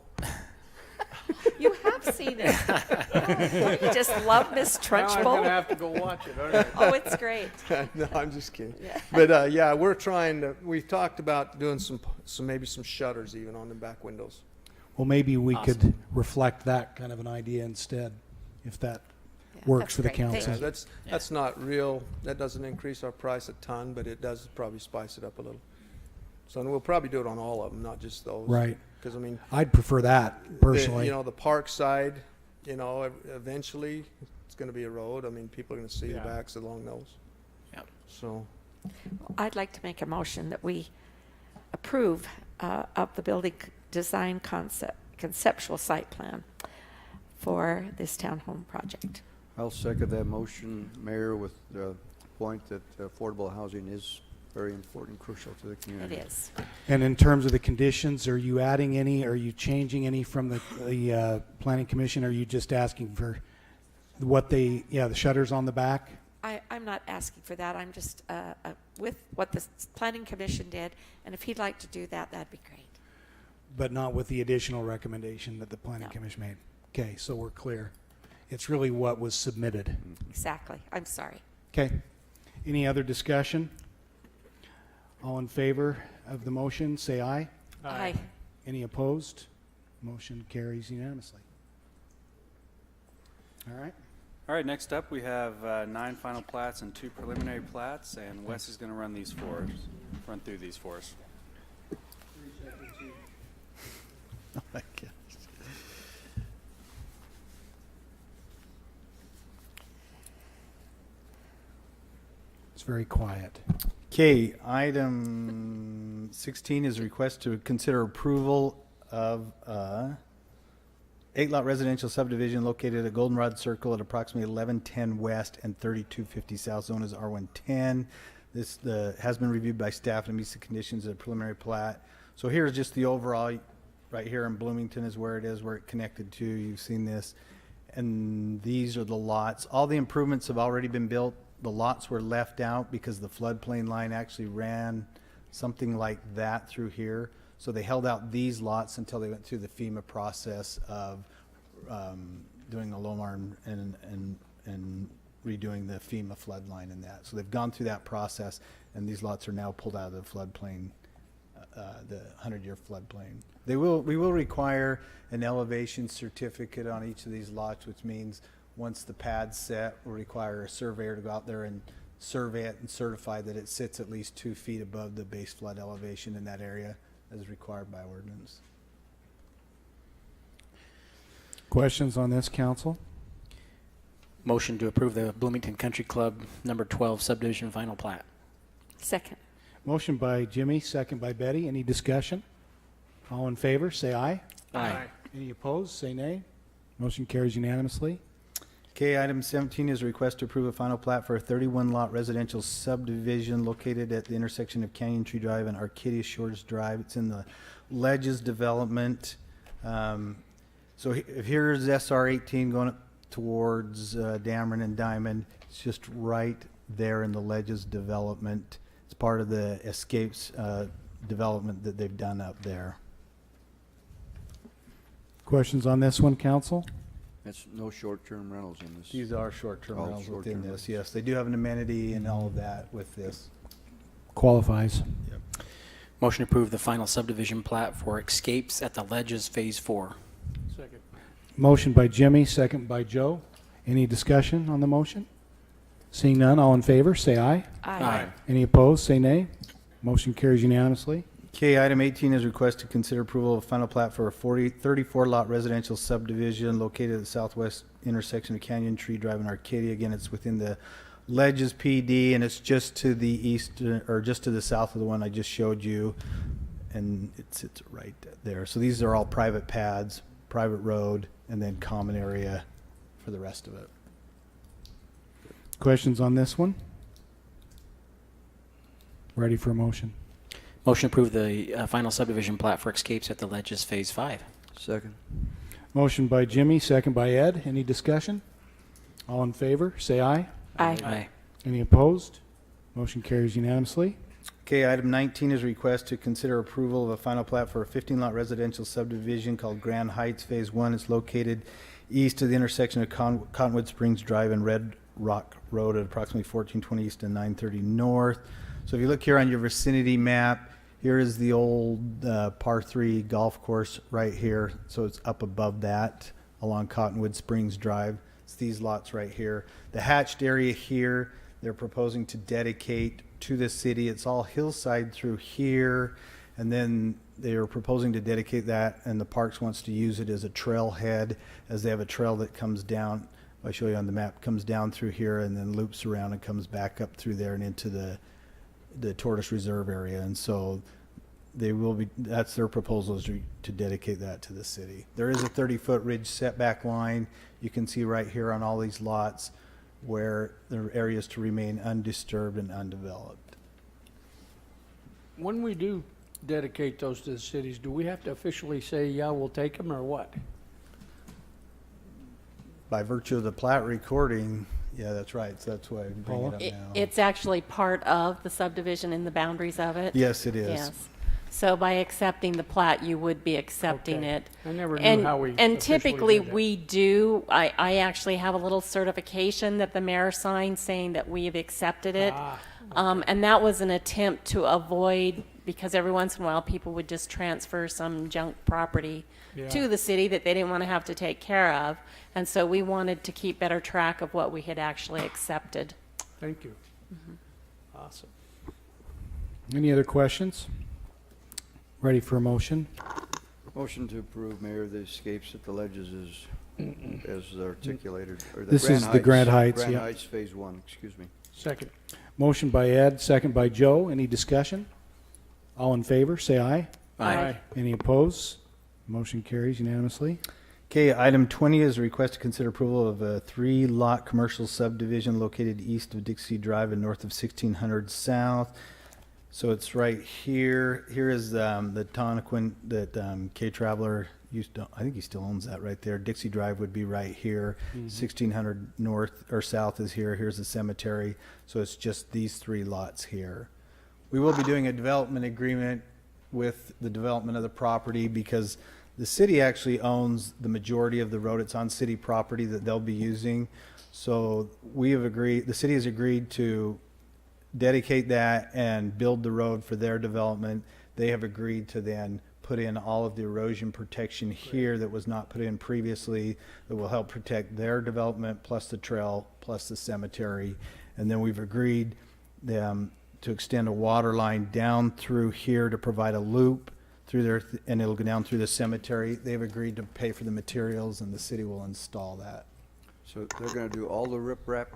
You have seen it. Oh, you just love Miss Trunchbull. have to go watch it, aren't Oh, it's great. No, I'm just kidding. Yeah. But yeah, we've talked about doing some maybe some shutters even on the back windows. Well, maybe we Awesome. could reflect that kind of an idea instead, if that Yeah, works that's for the great. Thank council. Yeah, that's not real. That doesn't increase our price a ton, but it does probably spice it up a little. So and we'll probably do it on all of them, not just those. Right. Because I mean, I'd prefer that personally. the park side, eventually it's going to be a road. I mean, people are going to see the backs along those. Yeah. So I'd like to make a motion that we approve of the building design conceptual site plan for this townhome project. I'll second that motion, Mayor, with the point that affordable housing is very important, crucial to the It community. is. And in terms of the conditions, are you adding any, are you changing any from the planning commission? Are you just asking for the shutters on the back? I'm not asking for that. I'm just with what the planning commission did, and if he'd like to do that, that'd be great. But not with the additional recommendation that the planning No. commission made? Okay, so we're clear. It's really what was submitted. Exactly. I'm sorry. Okay. Any other discussion? All in favor of the motion, say aye. Aye. Any opposed? Motion carries unanimously. All right. All right, next up, we have 9 final plats and 2 preliminary plats, and Wes is going to run through these for us. Oh my gosh. It's very quiet. Okay, item 16 is a request to consider approval of 8-lot residential subdivision located at Goldenrod Circle at approximately 1110 West and 3250 South, known as R110. This has been reviewed by staff and meets the conditions of the preliminary plat. So here's just the overall, right here in Bloomington is where it is, where it connected to. You've seen this. And these are the lots. All the improvements have already been built. The lots were left out because the floodplain line actually ran something like that through here. So they held out these lots until they went through the FEMA process of doing a LOMAR and redoing the FEMA flood line and that. So they've gone through that process, and these lots are now pulled out of the floodplain, the 100-year floodplain. We will require an elevation certificate on each of these lots, which means once the pad's set, we'll require a surveyor to go out there and survey it and certify that it sits at least 2 feet above the base flood elevation in that area as required by ordinance. Questions on this, council? Motion to approve the Bloomington Country Club number 12 subdivision final plat. Second. Motion by Jimmy, second by Betty. Any discussion? All in favor, say aye. Aye. Any opposed, say nay. Motion carries unanimously. Okay, item 17 is a request to approve a final plat for a 31-lot residential subdivision located at the intersection of Canyon Tree Drive and Arcadia Shores Drive. It's in the Ledges development. So here's SR 18 going up towards Dameron and Diamond. It's just right there in the Ledges development. It's part of the Escapes development that they've done up there. Questions on this one, council? That's no short-term rentals in this. These are short-term All rentals within short-term this, yes. They do have an amenity and all of that with this. Qualifies. Motion to approve the final subdivision plat for Escapes at the Ledges Phase 4. Second. Motion by Jimmy, second by Joe. Any discussion on the motion? Seeing none, all in favor, say aye. Aye. Any opposed, say nay. Motion carries unanimously. Okay, item 18 is request to consider approval of final plat for a 34-lot residential subdivision located at the southwest intersection of Canyon Tree Drive and Arcadia. Again, it's within the Ledges PD, and it's just to the east, or just to the south of the one I just showed you, and it's right there. So these are all private pads, private road, and then common area for the rest of it. Questions on this one? Ready for a motion? Motion to approve the final subdivision plat for Escapes at the Ledges Phase 5. Second. Motion by Jimmy, second by Ed. Any discussion? All in favor, say aye. Aye. Aye. Any opposed? Motion carries unanimously. Okay, item 19 is a request to consider approval of a final plat for a 15-lot residential subdivision called Grand Heights Phase 1. It's located east of the intersection of Cottonwood Springs Drive and Red Rock Road at approximately 1420 east and 930 north. So if you look here on your vicinity map, here is the old par 3 golf course right here. So it's up above that along Cottonwood Springs Drive. It's these lots right here. The hatched area here, they're proposing to dedicate to the city. It's all hillside through here, and then they are proposing to dedicate that, and the Parks wants to use it as a trailhead, as they have a trail that comes down, I'll show you on the map, comes down through here and then loops around and comes back up through there and into the Tortoise Reserve area. And so they will be, that's their proposal, is to dedicate that to the city. There is a 30-foot ridge setback line. You can see right here on all these lots where there are areas to remain undisturbed and undeveloped. When we do dedicate those to the cities, do we have to officially say, yeah, we'll take them, or what? By virtue of the plat recording, yeah, that's right. So that's why I bring it up It, now. it's actually part of the subdivision in the boundaries of it. Yes, it is. Yes. So by accepting the plat, you would be accepting Okay. it. I never knew And, how we and officially typically did that. we do, I actually have a little certification that the mayor signs saying that we've accepted it. And that was an attempt to avoid, because every once in a while people would just transfer some junk property Yeah. to the city that they didn't want to have to take care of. And so we wanted to keep better track of what we had actually accepted. Thank you. Awesome. Any other questions? Ready for a motion? Motion to approve, Mayor, the escapes at the ledges as articulated. Or This is the Grand Heights, Grand yeah. Heights Phase 1, excuse me. Second. Motion by Ed, second by Joe. Any discussion? All in favor, say aye. Aye. Any opposed? Motion carries unanimously. Okay, item 20 is a request to consider approval of a 3-lot commercial subdivision located east of Dixie Drive and north of 1600 South. So it's right here. Here is the Tonnequin that K Traveler used to, I think he still owns that right there. Dixie Drive would be right here. 1600 north or south is here. Here's the cemetery. So it's just these 3 lots here. We will be doing a development agreement with the development of the property because the city actually owns the majority of the road. It's on city property that they'll be using. So we have agreed, the city has agreed to dedicate that and build the road for their development. They have agreed to then put in all of the erosion protection here that was not put in previously, that will help protect their development plus the trail plus the cemetery. And then we've agreed to extend a water line down through here to provide a loop through there, and it'll go down through the cemetery. They've agreed to pay for the materials, and the city will install that. So they're going to do all the riprap?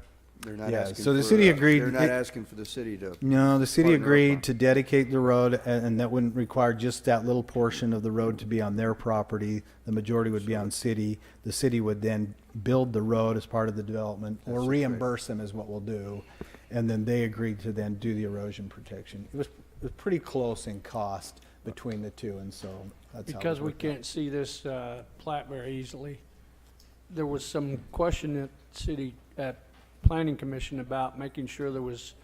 They're not Yeah, asking so the for, city agreed- They're not it- asking for the city to... No, the city partner up agreed on- to dedicate the road, and that wouldn't require just that little portion of the road to be on their property. The majority would be on city. The city would then build the road as part of the development, or That's reimburse them is what we'll do. And then they agreed to then do the erosion protection. It was pretty close in cost between the two, and so that's how it Because we worked out. can't see this plat very easily, there was some question at Planning Commission about making sure there was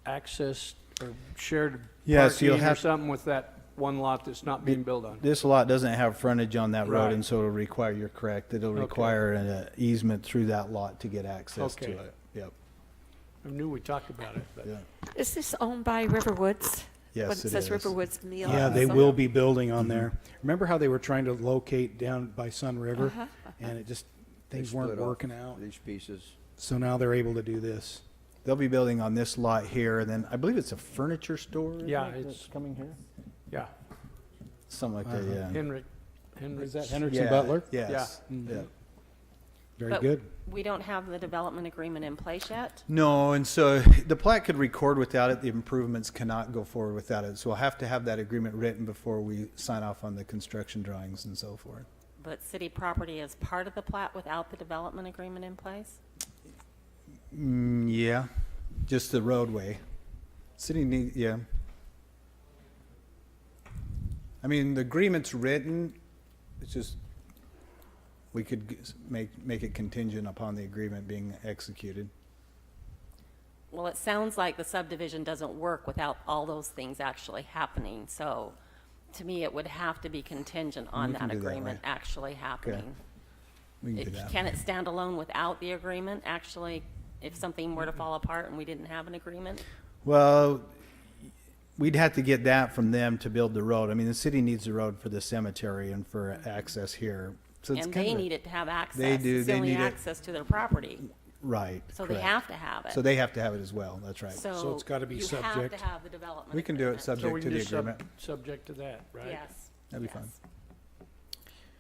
access or shared Yeah, so you'll parking or have- something with that one lot that's not being built on. This lot doesn't have frontage on that road, Right. and so it'll require, you're correct, it'll Okay. require an easement through that lot to get access to Okay. it. Yep. I knew we talked about it, but. Yeah. Is this owned by Riverwoods? Yes, What, it says is. Riverwoods Meal. Yeah, they So- will be building on Mhm. there. Remember how they were trying to locate down by Sun River? Uh-huh. And it just, They things split weren't off working out. These pieces. So now they're able to do this. They'll be building on this lot here, and then I believe it's a furniture store. isn't Yeah, it, it's- that's coming here. Yeah, Something like that. Uh-huh. Yeah. Henrik. Is that Hendrickson Yeah, Butler? Yes. Mhm. Yeah. Very But good. we don't have the development agreement in place yet? No, and so the plat could record without it. The improvements cannot go forward without it. So we'll have to have that agreement written before we sign off on the construction drawings and so forth. But city property is part of the plat without the development agreement in place? Yeah, just the roadway. City need, yeah. I mean, the agreement's written, it's just, we could make it contingent upon the agreement being executed. Well, it sounds like the subdivision doesn't work without all those things actually happening. So to me, it would have to be contingent on We can that do that, agreement right? actually happening. We can do that. Can it stand alone without the agreement, actually, if something were to fall apart and we didn't have an agreement? Well, we'd have to get that from them to build the road. I mean, the city needs the road for the cemetery and for access here. So it's And kind they of a- need it to have access. They do, It's the they only need it. access to their property. Right. So they correct. have to have it. So they have to have it as well, that's right. So it's gotta be you subject. have to have the development We can do it agreement. So we subject to can the just agreement. subject to that, right? Yes. That'd be yes. fine.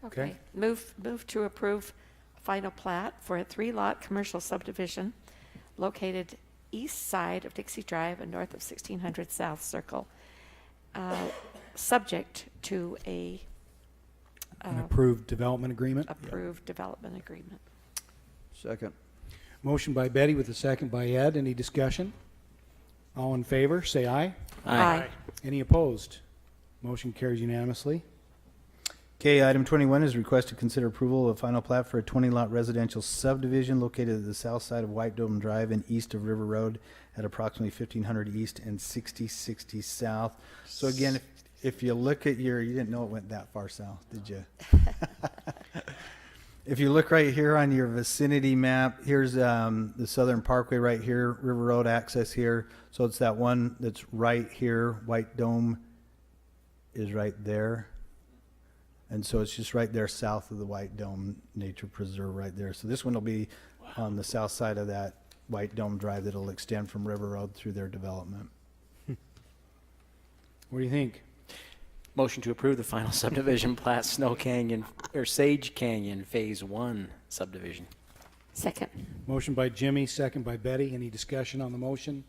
Okay. Move to approve final plat for a 3-lot commercial subdivision located east side of Dixie Drive and north of 1600 South Circle, subject to An approved development agreement. approved development agreement. Second. Motion by Betty with a second by Ed. Any discussion? All in favor, say aye. Aye. Any opposed? Motion carries unanimously. Okay, item 21 is request to consider approval of final plat for a 20-lot residential subdivision located at the south side of White Dome Drive and east of River Road at approximately 1500 east and 6060 south. So again, if you look at you didn't know it went that far south, did you? If you look right here on your vicinity map, here's the Southern Parkway right here, River Road access here. So it's that one that's right here, White Dome is right there. And so it's just right there south of the White Dome Nature Preserve right there. So this one will be on the south side of that White Dome Drive that'll extend from River Road through their development. What do you think? Motion to approve the final subdivision plat, Snow Canyon, or Sage Canyon Phase 1 subdivision. Second. Motion by Jimmy, second by Betty. Any discussion on the motion?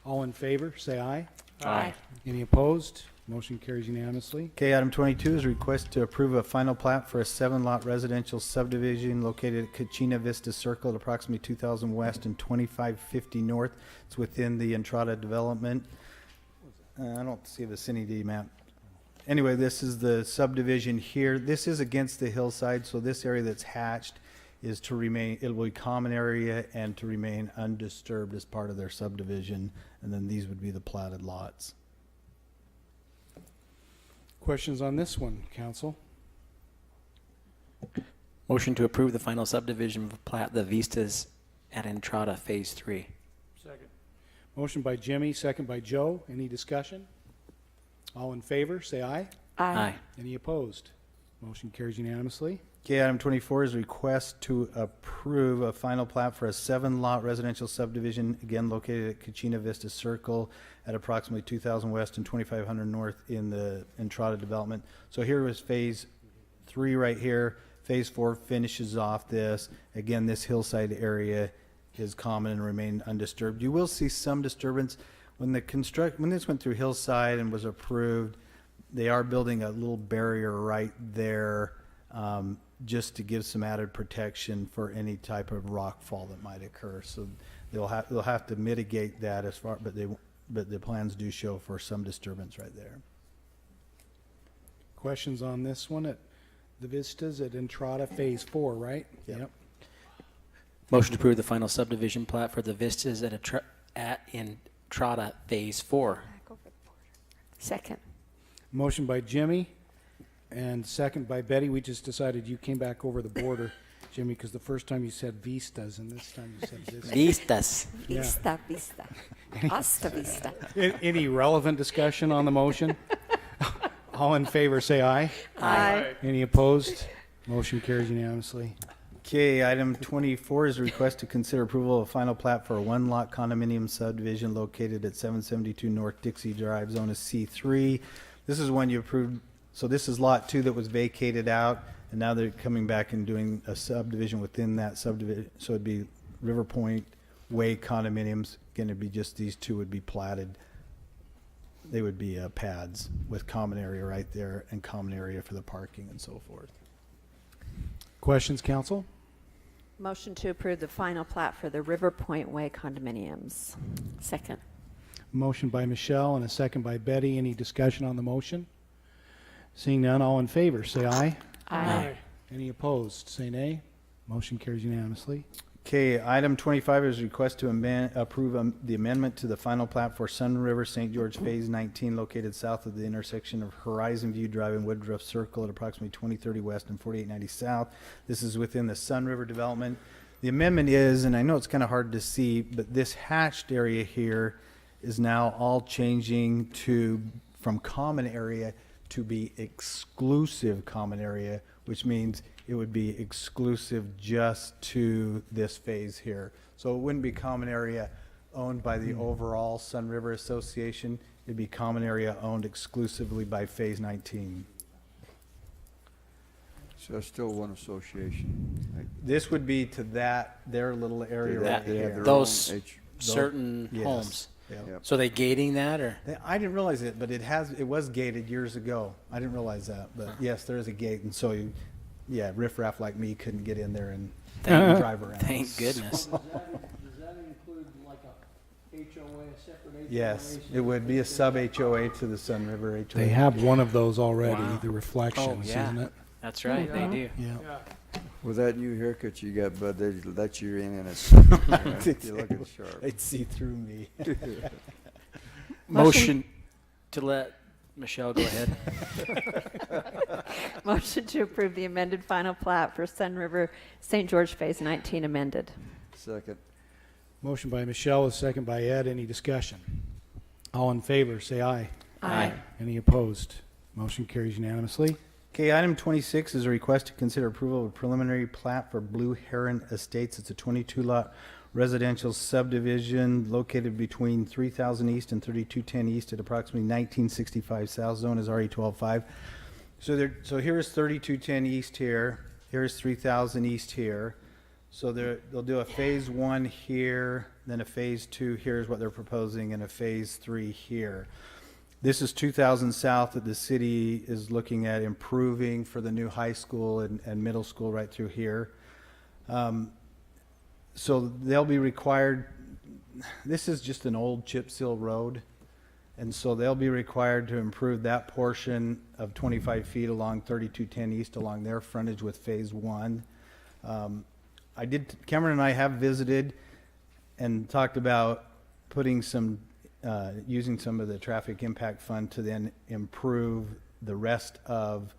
All in favor, say aye. Aye. Any opposed? Motion carries unanimously. Okay, item 22 is request to approve a final plat for a 7-lot residential subdivision located at Kachina Vista Circle at approximately 2000 west and 2550 north. It's within the Entrada development. I don't see a vicinity map. Anyway, this is the subdivision here. This is against the hillside, so this area that's hatched is to remain, it will be common area and to remain undisturbed as part of their subdivision. And then these would be the platted lots. Questions on this one, council? Motion to approve the final subdivision plat, the Vistas at Entrada Phase 3. Second. Motion by Jimmy, second by Joe. Any discussion? All in favor, say aye. Aye. Any opposed? Motion carries unanimously. Okay, item 24 is request to approve a final plat for a 7-lot residential subdivision, again located at Kachina Vista Circle at approximately 2000 west and 2500 north in the Entrada development. So here was phase 3 right here. Phase 4 finishes off this. Again, this hillside area is common and remain undisturbed. You will see some disturbance when when this went through hillside and was approved. They are building a little barrier right there, just to give some added protection for any type of rock fall that might occur. So they'll have to mitigate that as far, but the plans do show for some disturbance right there. Questions on this one at the Vistas at Entrada Phase 4, right? Yep. Motion to approve the final subdivision plat for the Vistas at Entrada Phase 4. Second. Motion by Jimmy and second by Betty. We just decided you came back over the border, Jimmy, because the first time you said Vistas and this time you said Vistas. Vistas. Yeah. Vista, vista. Hasta vista. Any relevant discussion on the motion? All in favor, say aye. Aye. Any opposed? Motion carries unanimously. Okay, item 24 is a request to consider approval of a final plat for a 1-lot condominium subdivision located at 772 North Dixie Drive, Zone of C3. This is one you approved. So this is lot 2 that was vacated out, and now they're coming back and doing a subdivision within that subdivision. So it'd be River Point Way condominiums. Again, it'd be just these 2 would be platted. They would be pads with common area right there and common area for the parking and so forth. Questions, council? Motion to approve the final plat for the River Point Way condominiums. Second. Motion by Michelle and a second by Betty. Any discussion on the motion? Seeing none, all in favor, say aye. Aye. Any opposed, say nay. Motion carries unanimously. Okay, item 25 is request to approve the amendment to the final plat for Sun River St. George Phase 19 located south of the intersection of Horizon View Drive and Woodruff Circle at approximately 2030 west and 4890 south. This is within the Sun River development. The amendment is, and I know it's kind of hard to see, but this hatched area here is now all changing from common area to be exclusive common area, which means it would be exclusive just to this phase here. So it wouldn't be common area owned by the overall Sun River Association. It'd be common area owned exclusively by Phase 19. So it's still one association. Right? This would be to their little area They right have here. their Those own certain Yes. homes. Yep. Yep. So they gating that, or? I didn't realize it, but it was gated years ago. I didn't realize that, but yes, there is a gate, and so riffraff like me couldn't get in there and drive around. Thank goodness. Does that include like a HOA, a separate HOA? Yes, it would be a sub HOA to the Sun River HOA. They have one of those already, Wow. the reflections, Oh, yeah. isn't it? That's right, they do. Yeah. With that new haircut you got, bud, they let you in and it's, you're looking sharp. They'd see through me. Motion to let Michelle go ahead. Motion to approve the amended final plat for Sun River St. George Phase 19 amended. Second. Motion by Michelle, a second by Ed. Any discussion? All in favor, say aye. Aye. Any opposed? Motion carries unanimously. Okay, item 26 is a request to consider approval of a preliminary plat for Blue Heron Estates. It's a 22-lot residential subdivision located between 3000 East and 3210 East at approximately 1965 South. Zone is RE12.5. So here's 3210 East here. Here's 3000 East here. So they'll do a phase 1 here, then a phase 2 here is what they're proposing, and a phase 3 here. This is 2000 South that the city is looking at improving for the new high school and middle school right through here. So they'll be required, this is just an old chip seal road, and so they'll be required to improve that portion of 25 feet along 3210 East along their frontage with phase 1. Cameron and I have visited and talked about putting using some of the traffic impact fund to then improve the rest of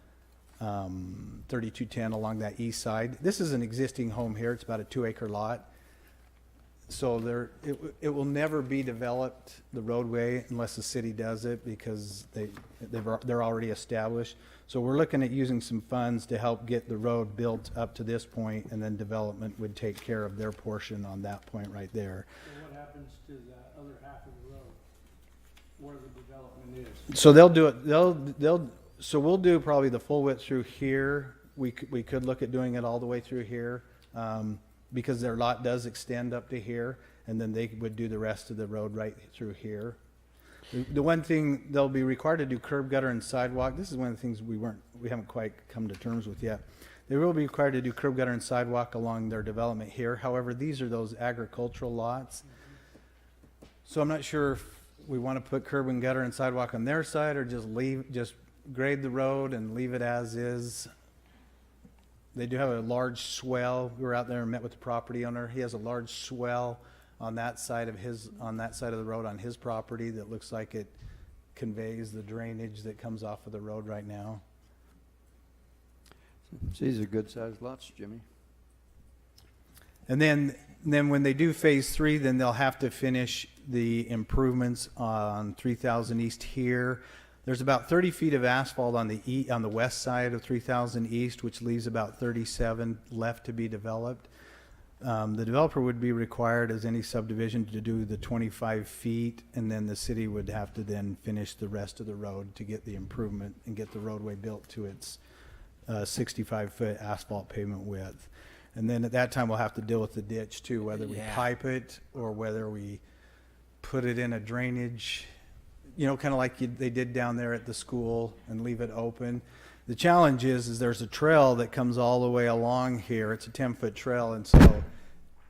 3210 along that east side. This is an existing home here. It's about a 2-acre lot. So it will never be developed, the roadway, unless the city does it, because they're already established. So we're looking at using some funds to help get the road built up to this point, and then development would take care of their portion on that point right there. So what happens to the other half of the road, where the development is? So they'll do it, so we'll do probably the full width through here. We could look at doing it all the way through here, because their lot does extend up to here, and then they would do the rest of the road right through here. The one thing, they'll be required to do curb, gutter, and sidewalk. This is one of the things we haven't quite come to terms with yet. They will be required to do curb, gutter, and sidewalk along their development here. However, these are those agricultural lots. So I'm not sure if we want to put curb and gutter and sidewalk on their side, or just grade the road and leave it as is. They do have a large swell. We were out there and met with the property owner. He has a large swell on that side of the road on his property that looks like it conveys the drainage that comes off of the road right now. So these are good-sized lots, Jimmy. And then when they do phase 3, then they'll have to finish the improvements on 3000 East here. There's about 30 feet of asphalt on the west side of 3000 East, which leaves about 37 left to be developed. The developer would be required, as any subdivision, to do the 25 feet, and then the city would have to then finish the rest of the road to get the improvement and get the roadway built to its 65-foot asphalt pavement width. And then at that time, we'll have to deal with the ditch too, whether we pipe it or whether we put it in a drainage, kind of like they did down there at the school, and leave it open. The challenge is there's a trail that comes all the way along here. It's a 10-foot trail, and so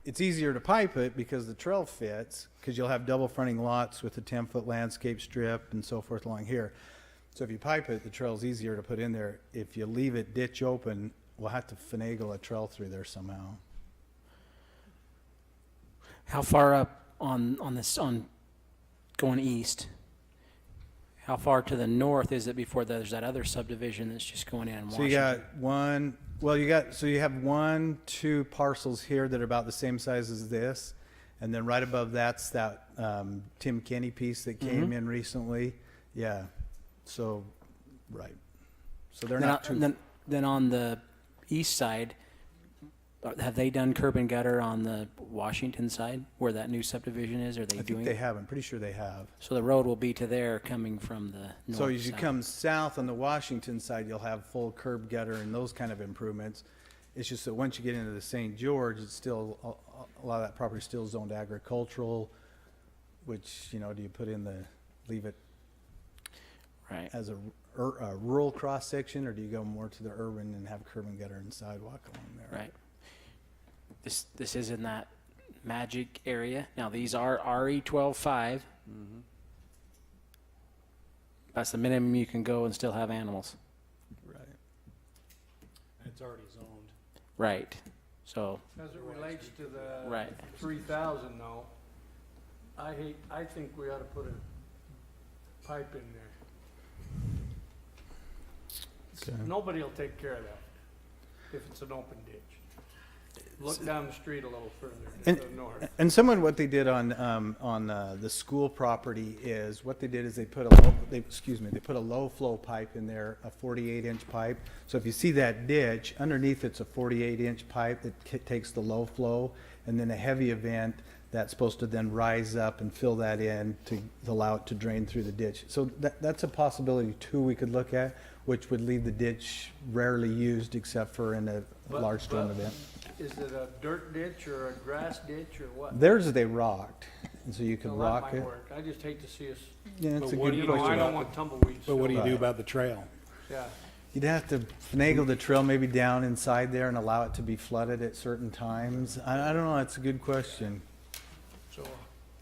it's easier to pipe it because the trail fits, because you'll have double fronting lots with a 10-foot landscape strip and so forth along here. So if you pipe it, the trail's easier to put in there. If you leave it ditch open, we'll have to finagle a trail through there somehow. How far up on going east? How far to the north is it before there's that other subdivision that's just going in So you got you have 2 parcels here that are about the same size as this, and then right above that's that Tim Kenny piece that came in recently. Yeah, so right, so they're not too. Then on the east side, have they done curb and gutter on the Washington side where that new subdivision is? Are they I doing? think they have. I'm pretty sure they have. So the road will be to there coming from the north So as you side. come south on the Washington side, you'll have full curb gutter and those kind of improvements. It's just that once you get into the St. George, it's still, a lot of that property is still zoned agricultural, which, do you put in leave it right as a rural cross section, or do you go more to the urban and have curb and gutter and sidewalk along there? Right. This is in that magic area. Now these are RE 12.5. That's the minimum you can go and still have animals. Right. It's already zoned. Right. So As it relates to the Right. 3,000 though, I think we ought to put a pipe in there. Okay. Nobody will take care of that if it's an open ditch. Look down the street a little further to the north. And somewhat what they did on the school property is what they did is they put a low flow pipe in there, a 48-inch pipe. So if you see that ditch underneath, it's a 48-inch pipe that takes the low flow, and then a heavy event that's supposed to then rise up and fill that in to allow it to drain through the ditch. So that's a possibility too we could look at, which would leave the ditch rarely used except for in a large storm event. Is it a dirt ditch or a grass ditch or what? Theirs they rocked, and so you could No, rock that it. might work. I just hate to see us, Yeah, it's But a what good do you question. I don't want tumbleweeds. But what do you do Right. about the trail? Yeah. You'd have to finagle the trail maybe down inside there and allow it to be flooded at certain times. I don't know, that's a good question. So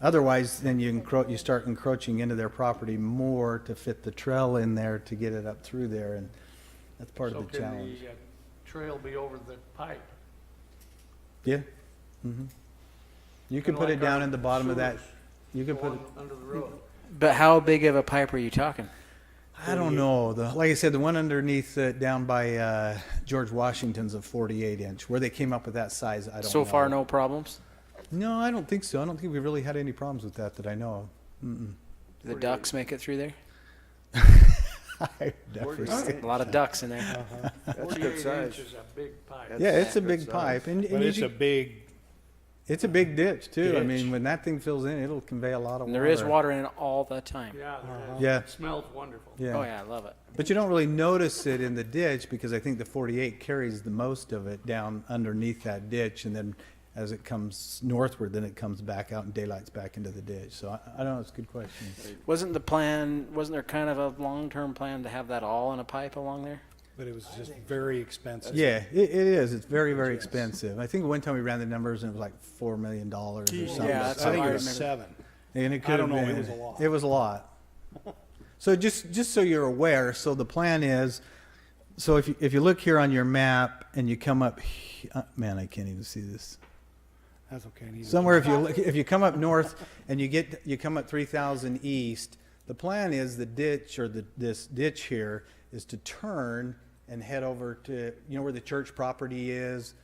Otherwise, then you start encroaching into their property more to fit the trail in there to get it up through there, and that's part of the challenge. can the trail be over the pipe? Yeah. Mm-hmm. You could Kinda put it like down our in the bottom of that. sewers You could put it. going under the road. But how big of a pipe are you talking? I don't know. Like I said, the one underneath down by George Washington's a 48-inch. Where they came up with that size, I don't know. So far, no problems. No, I don't think so. I don't think we really had any problems with that I know of. Mm-mm. Do the ducks make it through there? I've never seen. A lot of ducks in there. That's a 48 good size. inches is a big pipe. That's- Yeah, it's a good big size. pipe, and But it's you- a big, it's a big ditch too. I Ditch. mean, when that thing fills in, it'll convey a lot of And water. there is water in it all the time. Yeah, there is. Yeah. It smells wonderful. Yeah. Oh yeah, I love it. But you don't really notice it in the ditch because I think the 48 carries the most of it down underneath that ditch, and then as it comes northward, then it comes back out and daylights back into the ditch. So I don't know. It's a good question. Wasn't there kind of a long-term plan to have that all in a pipe along there? but it was just very expensive. Yeah, it is. It's very, very expensive. I think one time we ran the numbers and it was like $4 million or something. Yeah, that's I think how I it was remember. 7. And it I could don't have know, been. it was a lot. It was a lot. So just so you're aware, so the plan is, so if you look here on your map and you come up, man, I can't even see this. That's okay. neither Somewhere do if you come up north and you come up 3,000 east, the plan is the ditch or this ditch here is to turn and head over to where the church property is,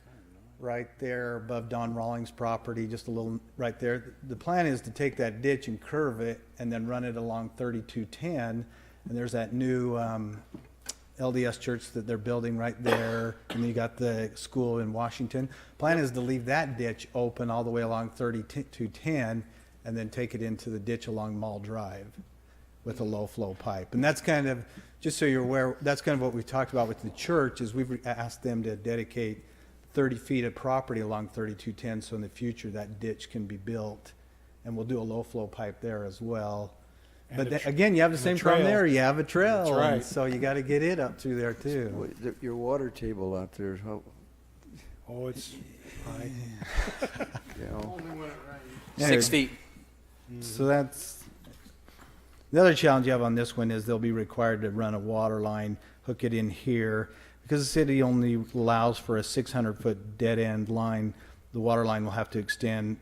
right there above Don Rawlings' property, just a little right there. The plan is to take that ditch and curve it and then run it along 3210, and there's that new LDS church that they're building right there, and then you got the school in Washington. Plan is to leave that ditch open all the way along 3210 and then take it into the ditch along Mall Drive with a low flow pipe. And that's kind of, just so you're aware, that's kind of what we talked about with the church, is we've asked them to dedicate 30 feet of property along 3210, so in the future that ditch can be built, and we'll do a low flow pipe there as well. And But the again, you have the and the same problem trail. there. You have a trail, That's and right. so you got to get it up through there too. Your water table out there, how, Oh, it's high. you know, Only when it rains. Yeah, 6 feet. So that's the other challenge you have on this one is they'll be required to run a water line, hook it in here, because the city only allows for a 600-foot dead-end line, the water line will have to extend,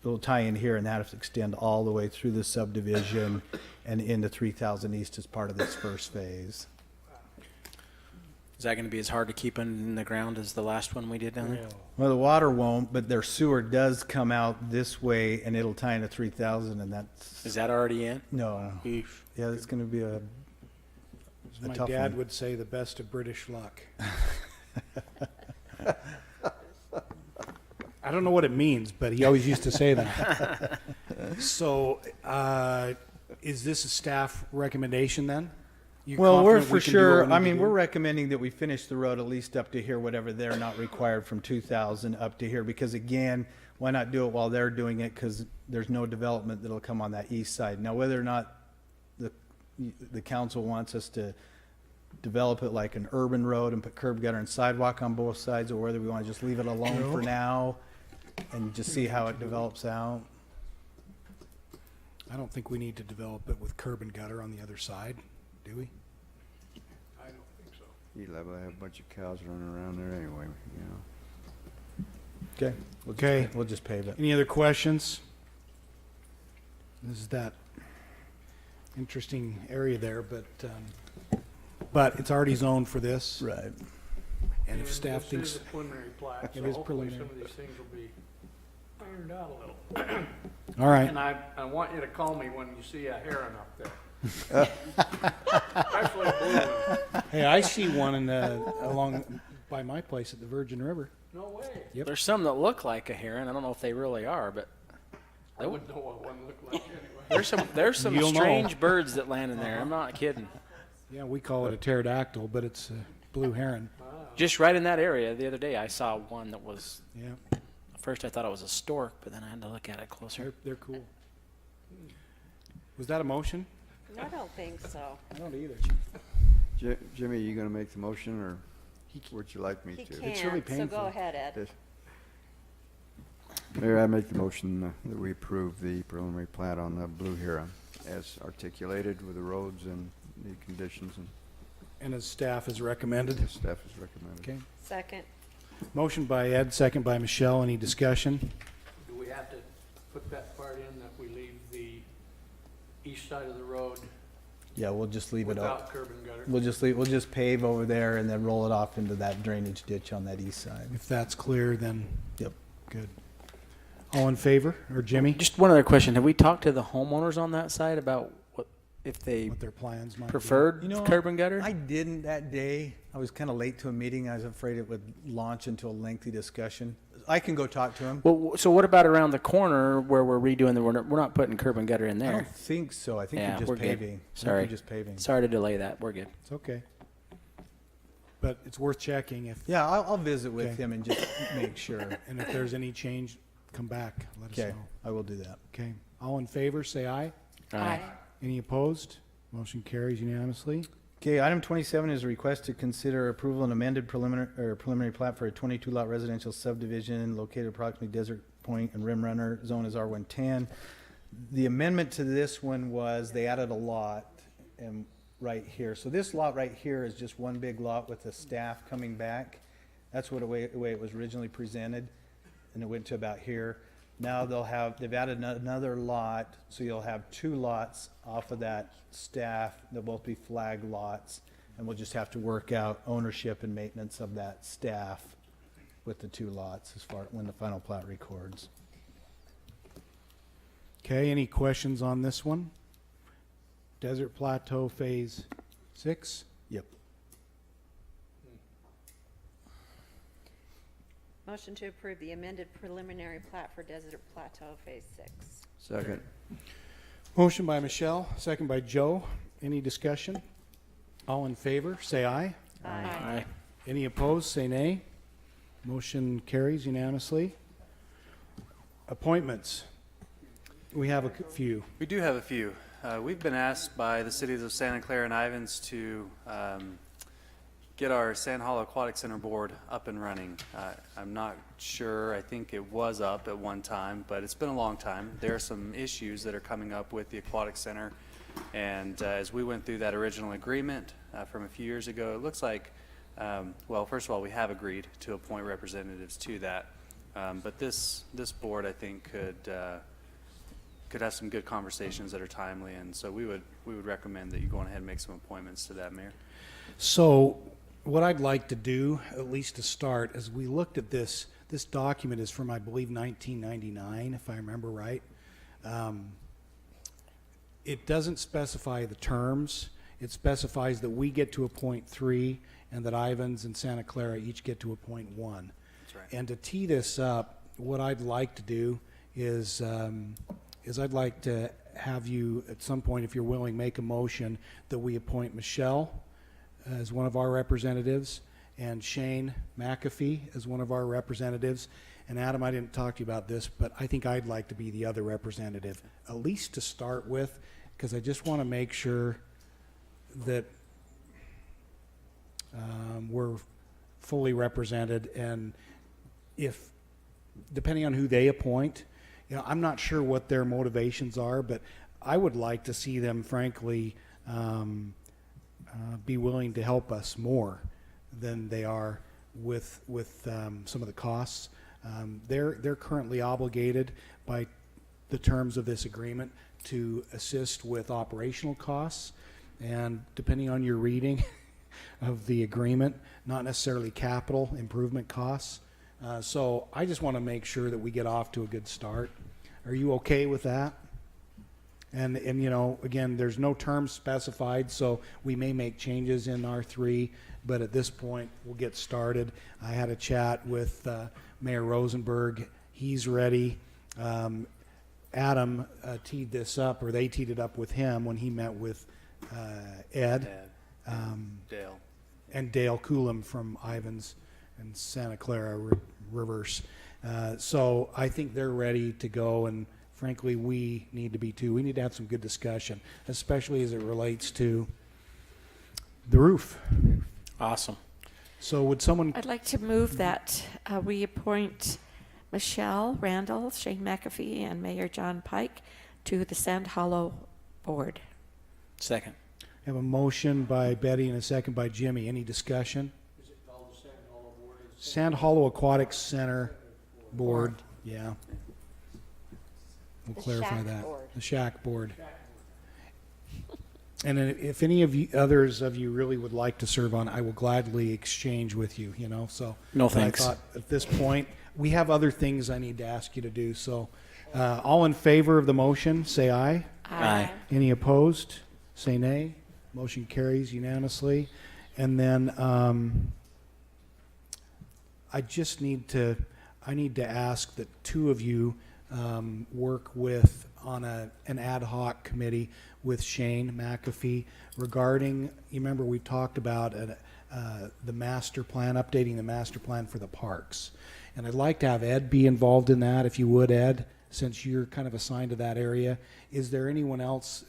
it'll tie in here, and that has to extend all the way through the subdivision and into 3000 East as part of this first phase. Is that going to be as hard to keep in the ground as the last one we did down there? Well, the water won't, but their sewer does come out this way, and it'll tie into 3000, and that's... Is that already in? No. Yeah, it's going to be a My tough dad one. would say the best of British luck. I don't know what it means, but he always used to say that. So, is this a staff recommendation then? You Well, we're confident for we can do what sure, we need I to mean, do? we're recommending that we finish the road at least up to here, whatever they're not required from 2000 up to here, because again, why not do it while they're doing it? Because there's no development that'll come on that east side. Now, whether or not the council wants us to develop it like an urban road and put curb gutter and sidewalk on both sides, or whether we want to just leave it alone for now and just see how it develops out. I don't think we need to develop it with curb and gutter on the other side, do we? I don't think so. You'll have a bunch of cows running around there anyway, you know. Okay. Okay. We'll just pave it. Any other questions? This is that interesting area there, but it's already zoned for this. Right. And if staff This thinks is a preliminary plat, It so is hopefully preliminary. some of these things will be ironed out a little. All right. And I want you to call me when you see a heron up there. Especially a blue one. Hey, I see one along by my place at the Virgin River. No way. Yep. There's some that look like a heron. I don't know if they really are, but I wouldn't know what one looked like anyway. there's some You'll know. strange birds that land in there. I'm not kidding. Yeah, we call it a pterodactyl, but it's a blue heron. Just right in that area the other day, I saw one that was. Yeah, At first, I thought it was a stork, but then I had to look at it closer. they're cool. Was that a motion? I don't think so. I don't either. Jimmy, you gonna make the motion, or would you like me He to? It's really can't, so painful. go ahead, Ed. Yes. Mayor, I make the motion that we approve the preliminary plat on the Blue Heron as articulated with the roads and the conditions And as staff has recommended. and staff is recommended. Okay. Second. Motion by Ed, second by Michelle. Any discussion? Do we have to put that part in that we leave the east side of the road Yeah, we'll just leave it up. without curb and gutter? We'll just pave over there and then roll it off into that drainage ditch on that east side. If that's clear, then Yep. good. All in favor? Or Jimmy? Just one other question: have we talked to the homeowners on that side about what if they What their plans might be? preferred You know, curb and gutter? I didn't that day. I was kind of late to a meeting. I was afraid it would launch into a lengthy discussion. I can go talk to him. Well, so what about around the corner where we're redoing the? We're not putting curb and gutter in I there. don't think so. I think Yeah, you're just we're good. paving. I think Sorry. you're just paving. Sorry to delay that. We're good. It's okay. But it's worth checking if, Yeah, I'll visit with Okay. him and just make sure. and if there's any change, come back. Let us Okay, know. I will do that. Okay. All in favor, say aye. Aye. Any opposed? Motion carries unanimously. Okay, item 27 is a request to consider approval and amended preliminary plat for a 22-lot residential subdivision located approximately Desert Point and Rim Runner, zone is R110. The amendment to this one was they added a lot and right here. So this lot right here is just one big lot with the staff coming back. That's what the way it was originally presented, and it went to about here. Now they've added another lot, so you'll have two lots off of that staff. They'll both be flag lots, and we'll just have to work out ownership and maintenance of that staff with the two lots as far when the final plat records. Okay, any questions on this one? Desert Plateau Phase 6? Yep. Motion to approve the amended preliminary plat for Desert Plateau Phase 6. Second. Motion by Michelle, second by Joe. Any discussion? All in favor, say aye. Aye. Any opposed, say nay. Motion carries unanimously. Appointments. We have a few. We do have a few. We've been asked by the cities of Santa Clara and Ivins to get our Sand Hollow Aquatic Center board up and running. I'm not sure. I think it was up at one time, but it's been a long time. There are some issues that are coming up with the Aquatic Center, and as we went through that original agreement from a few years ago, it looks like Well, first of all, we have agreed to appoint representatives to that. But this board, I think, could have some good conversations that are timely, and so we would recommend that you go on ahead and make some appointments to that, Mayor. So what I'd like to do, at least to start, as we looked at this document is from, I believe, 1999, if I remember right. It doesn't specify the terms. It specifies that we get to appoint 3 and that Ivans and Santa Clara each get to appoint 1. That's right. And to tee this up, what I'd like to do is I'd like to have you at some point, if you're willing, make a motion that we appoint Michelle as one of our representatives and Shane McAfee as one of our representatives. And Adam, I didn't talk to you about this, but I think I'd like to be the other representative, at least to start with, because I just want to make sure that we're fully represented. And if, depending on who they appoint, you know, I'm not sure what their motivations are, but I would like to see them, frankly, be willing to help us more than they are with some of the costs. They're currently obligated by the terms of this agreement to assist with operational costs, and depending on your reading of the agreement, not necessarily capital improvement costs. So I just want to make sure that we get off to a good start. Are you okay with that? And you know, again, there's no terms specified, so we may make changes in R3, but at this point, we'll get started. I had a chat with Mayor Rosenberg. He's ready. Adam teed this up, or they teed it up with him when he met with Ed. Dale. And Dale Coulomb from Ivans and Santa Clara Reverse. So I think they're ready to go, and frankly, we need to be too. We need to have some good discussion, especially as it relates to the roof. Awesome. So would someone... I'd like to move that we appoint Michelle Randall, Shane McAfee, and Mayor John Pike to the Sand Hollow Board. Second. I have a motion by Betty and a second by Jimmy. Any discussion? Is it called the Sand Hollow Board? Sand Hollow Aquatic Center Board. Yeah. We'll clarify Shack that. Board. The Shack Board. And then if any of you, others of you really would like to serve on, I will gladly exchange with you, you know, so. No but thanks. I thought at this point, we have other things I need to ask you to do, so, all in favor of the motion, say aye. Aye. Any opposed, say nay. Motion carries unanimously. And then, I just need to ask that 2 of you, work with on an ad hoc committee with Shane McAfee regarding, you remember we talked about the master plan, updating the master plan for the parks. And I'd like to have Ed be involved in that, if you would, Ed, since you're kind of assigned to that area. Is there anyone else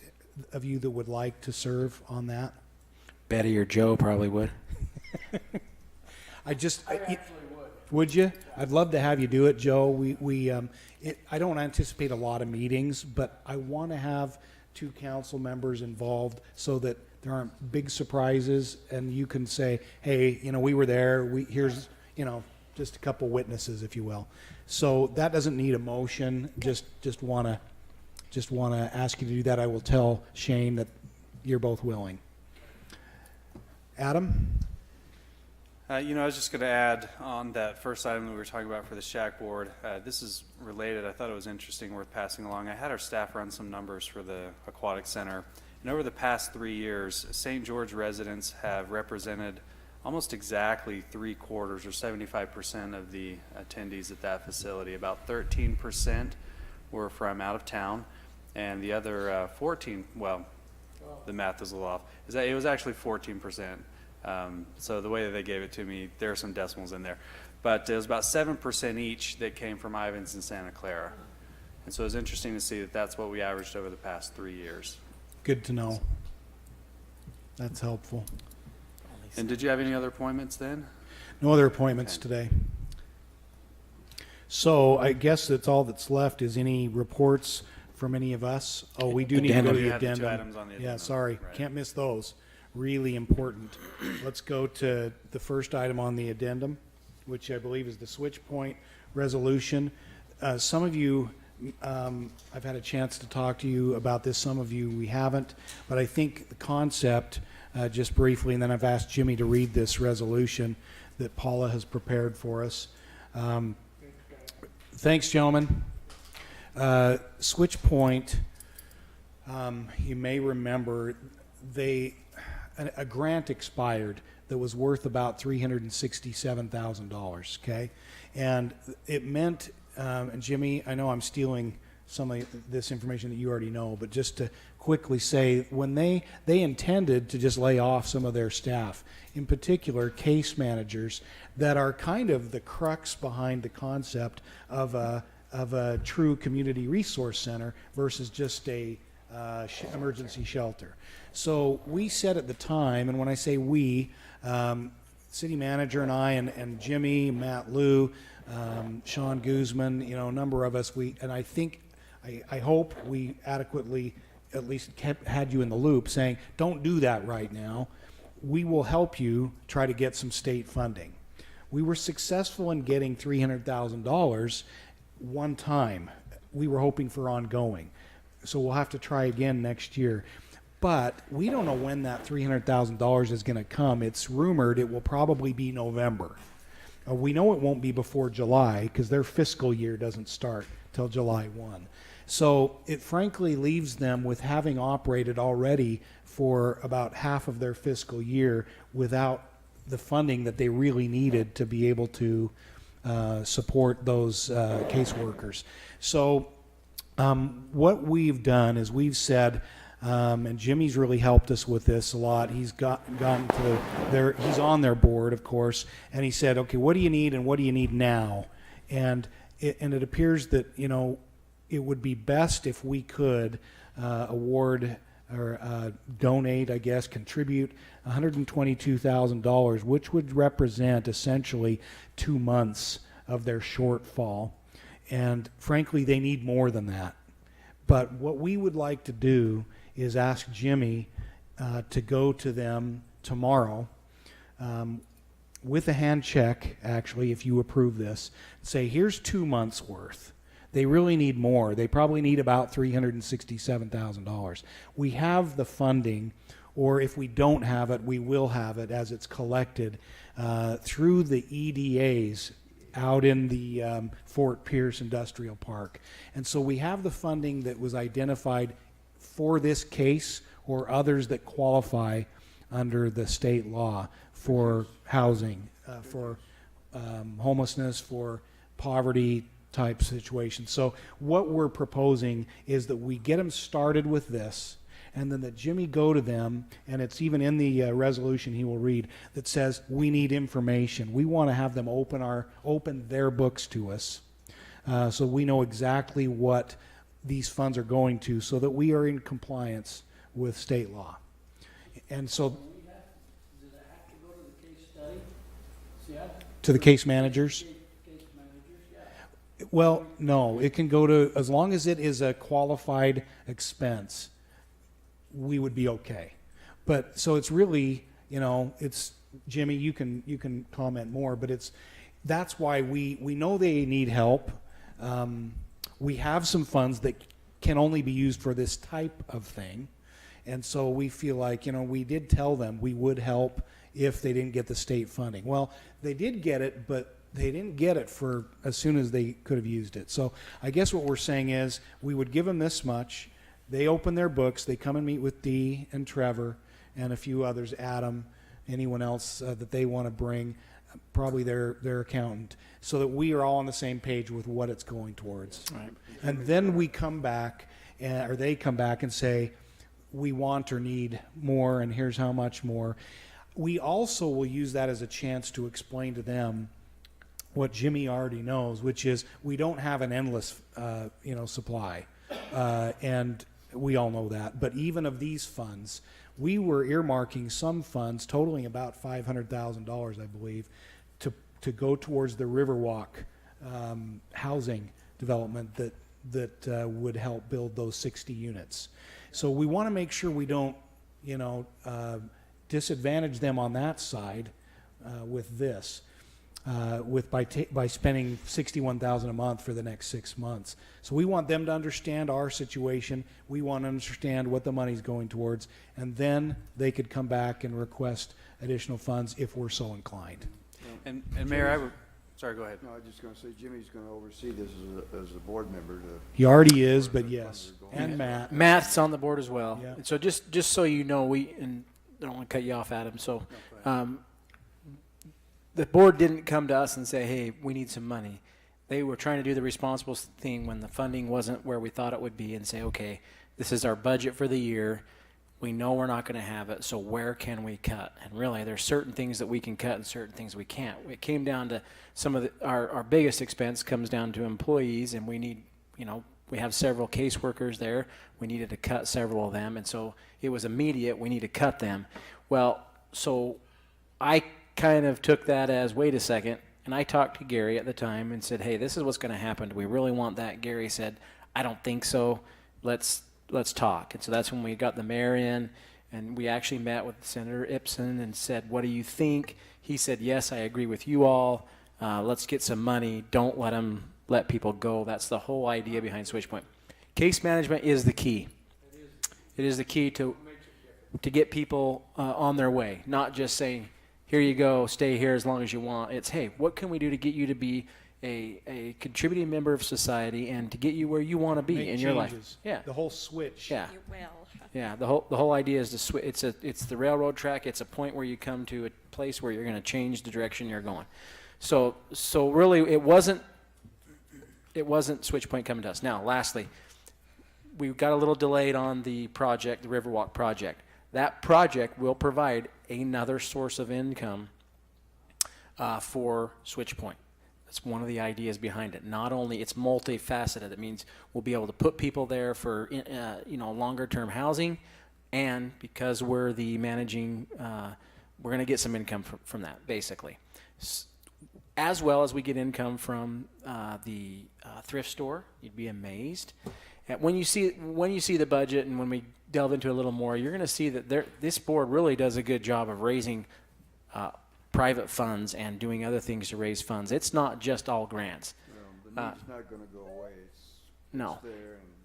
of you that would like to serve on that? Betty or Joe probably would. I actually would you? I'd love to have you do it, Joe. I don't anticipate a lot of meetings, but I want to have 2 council members involved so that there aren't big surprises, and you can say, hey, you know, we were there. Here's, you know, just a couple witnesses, if you will. So that doesn't need a motion. Just want to ask you to do that. I will tell Shane that you're both willing. Adam? You know, I was just going to add on that first item that we were talking about for the Shack Board. This is related. I thought it was interesting, worth passing along. I had our staff run some numbers for the Aquatic Center. And over the past 3 years, St. George residents have represented almost exactly 3/4 or 75% of the attendees at that facility. About 13% were from out of town, and the other 14, well, the math is a little off. It was actually 14%. So the way that they gave it to me, there are some decimals in there. But it was about 7% each that came from Ivans and Santa Clara. And so it was interesting to see that that's what we averaged over the past 3 years. Good to know. That's helpful. And did you have any other appointments then? No other appointments today. So I guess that's all that's left is any reports from any of us. Oh, we do need to go to the You had the 2 addendum. items on the Yeah, addendum. sorry. Right. Can't miss those. really important. Let's go to the first item on the addendum, which I believe is the switch point resolution. Some of you, I've had a chance to talk to you about this. Some of you we haven't, but I think the concept, just briefly, and then I've asked Jimmy to read this resolution that Paula has prepared for us. Thanks, gentlemen. Switch Point, you may remember, a grant expired that was worth about $367,000, okay? And it meant, and Jimmy, I know I'm stealing some of this information that you already know, but just to quickly say, when they intended to just lay off some of their staff, in particular case managers that are kind of the crux behind the concept of a true community resource center versus just a emergency shelter. So we said at the time, and when I say we, city manager and I and Jimmy, Matt Liu, Sean Guzman, a number of us, and I think, I hope we adequately at least had you in the loop saying, don't do that right now. We will help you try to get some state funding. We were successful in getting $300,000 one time. We were hoping for ongoing. So we'll have to try again next year. But we don't know when that $300,000 is going to come. It's rumored it will probably be November. We know it won't be before July because their fiscal year doesn't start till July 1. So it frankly leaves them with having operated already for about half of their fiscal year without the funding that they really needed to be able to support those caseworkers. So what we've done is we've said, and Jimmy's really helped us with this a lot. He's gotten to he's on their board, of course, and he said, okay, what do you need and what do you need now? And it appears that, it would be best if we could award or donate, I guess, contribute $122,000, which would represent essentially 2 months of their shortfall. And frankly, they need more than that. But what we would like to do is ask Jimmy to go to them tomorrow with a hand check, actually, if you approve this, say, here's 2 months worth. They really need more. They probably need about $367,000. We have the funding, or if we don't have it, we will have it as it's collected through the EDAs out in the Fort Pierce Industrial Park. And so we have the funding that was identified for this case or others that qualify under the state law for housing, for homelessness, for poverty type situations. So what we're proposing is that we get them started with this, and then that Jimmy go to them, and it's even in the resolution he will read that says we need information. We want to have them open their books to us, so we know exactly what these funds are going to, so that we are in compliance with state law. And so, Does it have to go to the case study? to the case managers. Well, no, it can go to, as long as it is a qualified expense, we would be okay. But so it's really, it's, Jimmy, you can comment more, but that's why we know they need help. We have some funds that can only be used for this type of thing. And so we feel like, we did tell them we would help if they didn't get the state funding. Well, they did get it, but they didn't get it for as soon as they could have used it. So I guess what we're saying is we would give them this much. They open their books. They come and meet with Dee and Trevor and a few others, Adam, anyone else that they want to bring, probably their accountant, so that we are all on the same page with what it's going towards. Right. And then we come back, or they come back and say, we want or need more, and here's how much more. We also will use that as a chance to explain to them what Jimmy already knows, which is we don't have an endless, supply, and we all know that. But even of these funds, we were earmarking some funds totaling about $500,000, I believe, to go towards the Riverwalk housing development that would help build those 60 units. So we want to make sure we don't, disadvantage them on that side with this, by spending $61,000 a month for the next 6 months. So we want them to understand our situation. We want to understand what the money's going towards, and then they could come back and request additional funds if we're so inclined. And Mayor, I would, sorry, go ahead. No, I was just going to say Jimmy's going to oversee this as a board member. He already is, but yes, and Matt. Matt's on the board as well. Yeah. And so just so you know, and I don't want to cut you off, Adam. So the board didn't come to us and say, hey, we need some money. They were trying to do the responsible thing when the funding wasn't where we thought it would be and say, okay, this is our budget for the year. We know we're not going to have it, so where can we cut? And really, there's certain things that we can cut and certain things we can't. It came down to some of our biggest expense comes down to employees, and we need, we have several caseworkers there. We needed to cut several of them, and so it was immediate. We need to cut them. Well, so I kind of took that as, wait a second, and I talked to Gary at the time and said, hey, this is what's going to happen. Do we really want that? Gary said, I don't think so. Let's talk. And so that's when we got the mayor in, and we actually met with Senator Ipsen and said, what do you think? He said, yes, I agree with you all. Let's get some money. Don't let people go. That's the whole idea behind SwitchPoint. Case management is the key. It is the key to get people on their way, not just saying, here you go, stay here as long as you want. It's, hey, what can we do to get you to be a contributing member of society and to get you where you want to be in your life? Yeah. The whole switch. Yeah. You will. Yeah. The whole idea is to switch. It's the railroad track. It's a point where you come to a place where you're going to change the direction you're going. So really, it wasn't SwitchPoint coming to us. Now, lastly, we got a little delayed on the project, the Riverwalk project. That project will provide another source of income for SwitchPoint. That's one of the ideas behind it. Not only, it's multifaceted. It means we'll be able to put people there for longer term housing, and because we're the managing, we're going to get some income from that, basically. As well as we get income from the thrift store. You'd be amazed. And when you see the budget, and when we delve into a little more, you're going to see that this board really does a good job of raising private funds and doing other things to raise funds. It's not just all grants. The need's not going to go away. It's there, and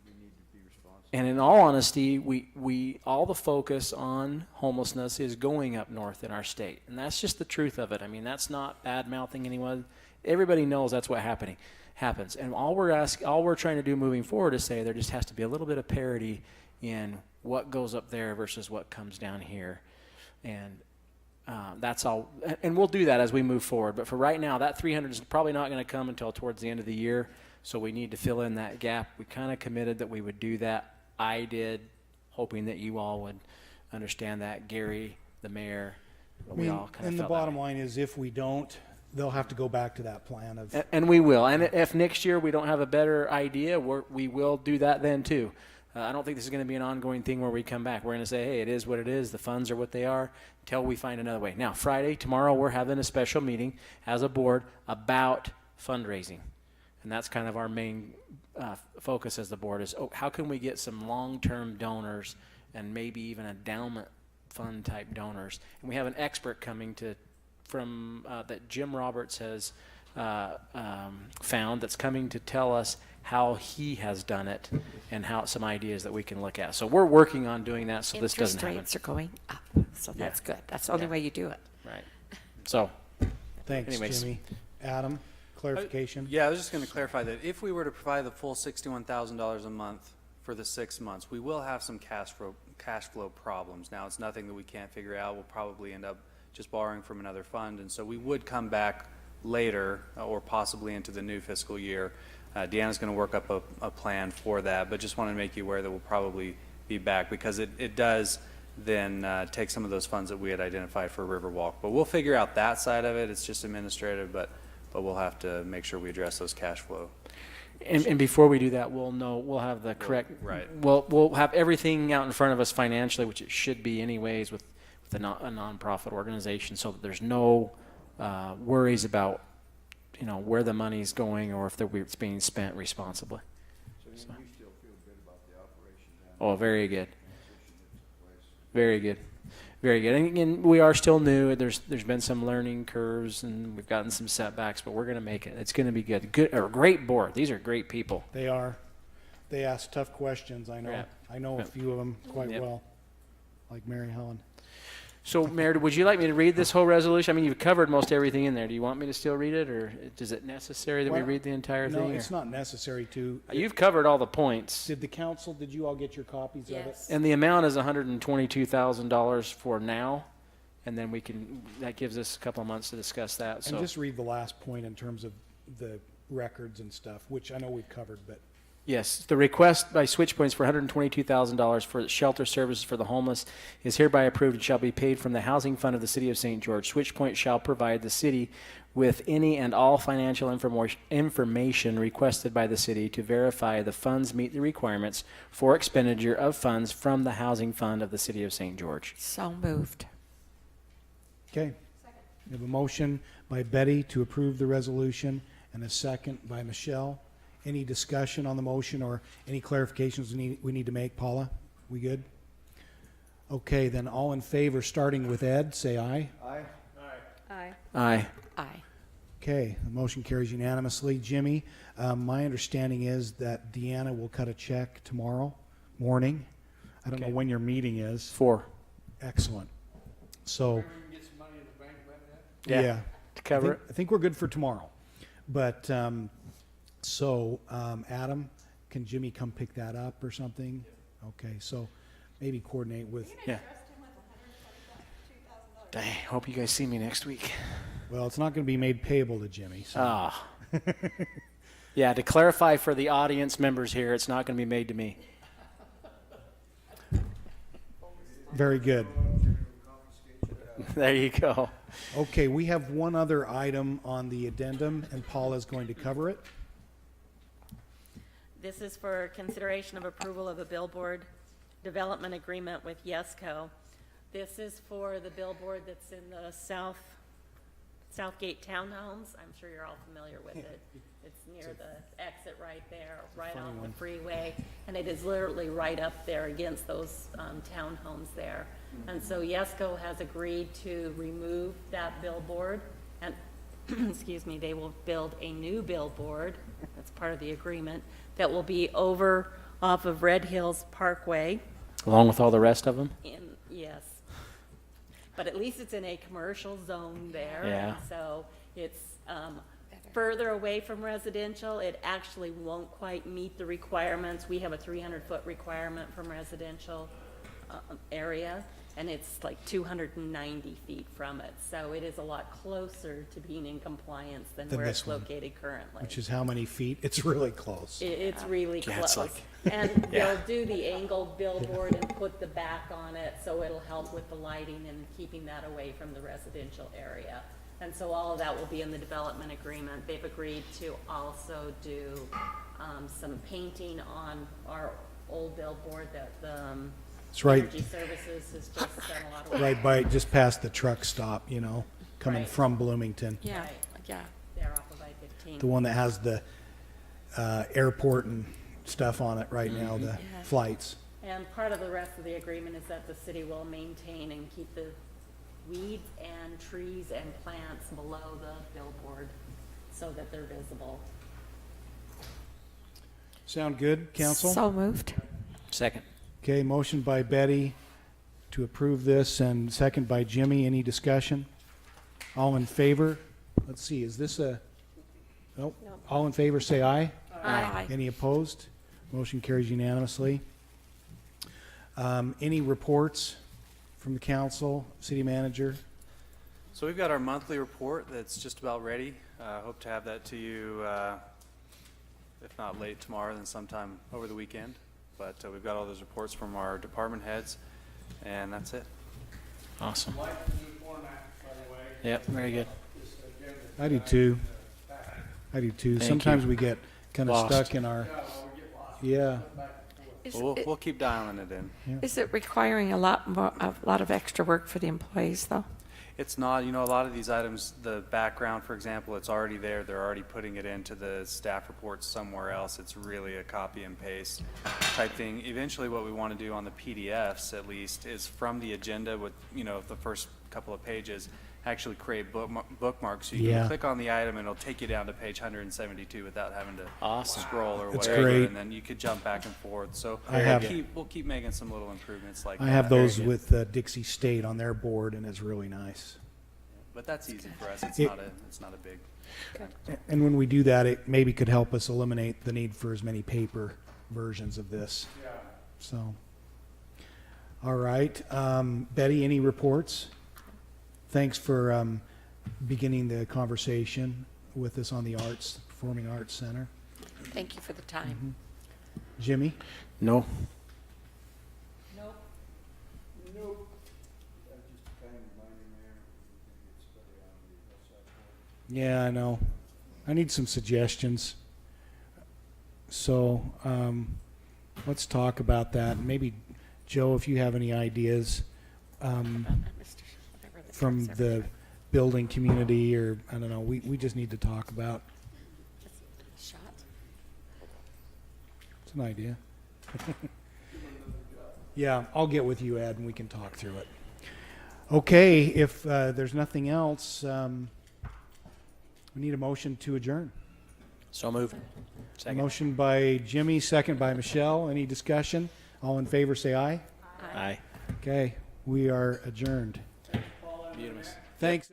we need to be responsible. And in all honesty, we all the focus on homelessness is going up north in our state, and that's just the truth of it. I mean, that's not bad mouthing anyone. Everybody knows that's what happens. And all we're trying to do moving forward is say there just has to be a little bit of parity in what goes up there versus what comes down here, and that's all. And we'll do that as we move forward. But for right now, that 300 is probably not going to come until towards the end of the year. So we need to fill in that gap. We kind of committed that we would do that. I did, hoping that you all would understand that. Gary, the mayor, we all kind of. And the bottom line is, if we don't, they'll have to go back to that plan of. And we will. And if next year we don't have a better idea, we will do that then too. I don't think this is going to be an ongoing thing where we come back. We're going to say, hey, it is what it is. The funds are what they are until we find another way. Now, tomorrow, we're having a special meeting as a board about fundraising. And that's kind of our main focus as the board is, how can we get some long-term donors and maybe even endowment fund type donors? And we have an expert coming from that Jim Roberts has found that's coming to tell us how he has done it and how some ideas that we can look at. So we're working on doing that so this doesn't happen. Interest rates are going up, so that's good. That's the only way you do it. Right. So, thanks, anyways. Jimmy. Adam, clarification? Yeah, I was just going to clarify that if we were to provide the full $61,000 a month for the 6 months, we will have some cash flow problems. Now, it's nothing that we can't figure out. We'll probably end up just borrowing from another fund, and so we would come back later or possibly into the new fiscal year. Deanna's going to work up a plan for that, but just want to make you aware that we'll probably be back because it does then take some of those funds that we had identified for Riverwalk. But we'll figure out that side of it. It's just administrative, but we'll have to make sure we address those cash flow. And before we do that, we'll have the correct. Right. We'll have everything out in front of us financially, which it should be anyways with a nonprofit organization, so that there's no worries about where the money's going or if it's being spent responsibly. So you still feel good about the operation? Oh, very good. Very good. Very good. And we are still new. There's been some learning curves, and we've gotten some setbacks, but we're going to make it. It's going to be good. Good or great board. These are great people. They are. They ask tough questions, I know. Yeah. I know a few of them quite Yep. well, like Mary Helen. So, Mayor, would you like me to read this whole resolution? I mean, you've covered most everything in there. Do you want me to still read it, or is it necessary that we Well, read the entire No, thing? it's not necessary to. You've covered all the points. Did you all get your copies of it? And the amount is $122,000 for now, and then that gives us a couple of months to discuss that. And So just read the last point in terms of the records and stuff, which I know we've covered, but yes, the request by Switch Points for $122,000 for shelter services for the homeless is hereby approved and shall be paid from the housing fund of the City of St. George. Switch Point shall provide the city with any and all financial information requested by the city to verify the funds meet the requirements for expenditure of funds from the housing fund of the City of St. George. So moved. okay. We have a motion by Betty to approve the resolution and a second by Michelle. Any discussion on the motion or any clarifications we need to make? Paula, we good? Okay, then all in favor, starting with Ed, say aye. Aye. Aye. Aye. Okay, the motion carries unanimously. Jimmy, my understanding is that Deanna will cut a check tomorrow morning. I don't know when your meeting is. 4. Excellent. So, Yeah, to cover it. I think we're good for tomorrow. But, Adam, can Jimmy come pick that up or something? Okay, so maybe coordinate with, Yeah. Dang, hope you guys see me next week. well, it's not going to be made payable to Jimmy. So. Ah. Yeah, to clarify for the audience members here, it's not going to be made to me. Very good. There you go. Okay, we have one other item on the addendum, and Paula is going to cover it. This is for consideration of approval of a billboard development agreement with Yesco. This is for the billboard that's in the Southgate Townhomes. I'm sure you're all familiar with it. It's near the exit right there, right on the freeway, and it is literally right up there against those townhomes there. And so Yesco has agreed to remove that billboard, and excuse me, they will build a new billboard, that's part of the agreement, that will be over off of Red Hills Parkway. Along with all the rest of them? Yes. But at least it's in a commercial zone there. Yeah. And so it's further away from residential. It actually won't quite meet the requirements. We have a 300-foot requirement from residential area, and it's like 290 feet from it. So it is a lot closer to being in compliance than where this it's one, located currently. which is how many feet? It's really close. It's really Yeah, close. it's like- And Yeah. they'll do the angled billboard and put the back on it, so it'll help with the lighting and keeping that away from the residential area. And so all of that will be in the development agreement. They've agreed to also do some painting on our old billboard that the It's right- Energy Services has just done a lot of work. Right by, just past the truck stop, coming Right. from Bloomington. Yeah, Right. yeah. They're off of I-15. The one that has the airport and stuff on it right now, the Yeah. flights. And part of the rest of the agreement is that the city will maintain and keep the weeds and trees and plants below the billboard so that they're visible. Sound good, council? So moved. Second. Okay, motion by Betty to approve this and second by Jimmy. Any discussion? All in favor? Let's see, is this a, nope. All in favor, say aye. Aye. Any opposed? Motion carries unanimously. Any reports from the council, city manager? So we've got our monthly report that's just about ready. Hope to have that to you, if not late tomorrow, then sometime over the weekend. But we've got all those reports from our department heads, and that's it. Awesome. Yep, very good. I do too. I do too. Thank Sometimes you. we get kind of Lost. stuck in our, yeah. We'll keep dialing it in. Is it requiring a lot of extra work for the employees, though? It's not, you know, a lot of these items, the background, for example, it's already there. They're already putting it into the staff reports somewhere else. It's really a copy and paste type thing. Eventually what we want to do on the PDFs at least is from the agenda with, you know, the first couple of pages, actually create bookmarks so you can click on the item and it'll take you down to page 172 without having to scroll or That's whatever. great. And then you could jump back and forth. So we'll keep making some little improvements like that. I have those with Dixie State on their board, and it's really nice. But that's easy for us. It's not a big. And when we do that, it maybe could help us eliminate the need for as many paper versions of this. Yeah. So, all right. Betty, any reports? Thanks for beginning the conversation with us on the arts, Performing Arts Center. Thank you for the time. Jimmy? No. Yeah, I know. I need some suggestions. So let's talk about that. Maybe, Joe, if you have any ideas from the building community, or I don't know, we just need to talk about. It's an idea. Yeah, I'll get with you, Ed, and we can talk through it. Okay, if there's nothing else, we need a motion to adjourn. So moved. Second. Motion by Jimmy, second by Michelle. Any discussion? All in favor, say aye. Aye. Okay, we are adjourned. Unanimous. Thanks.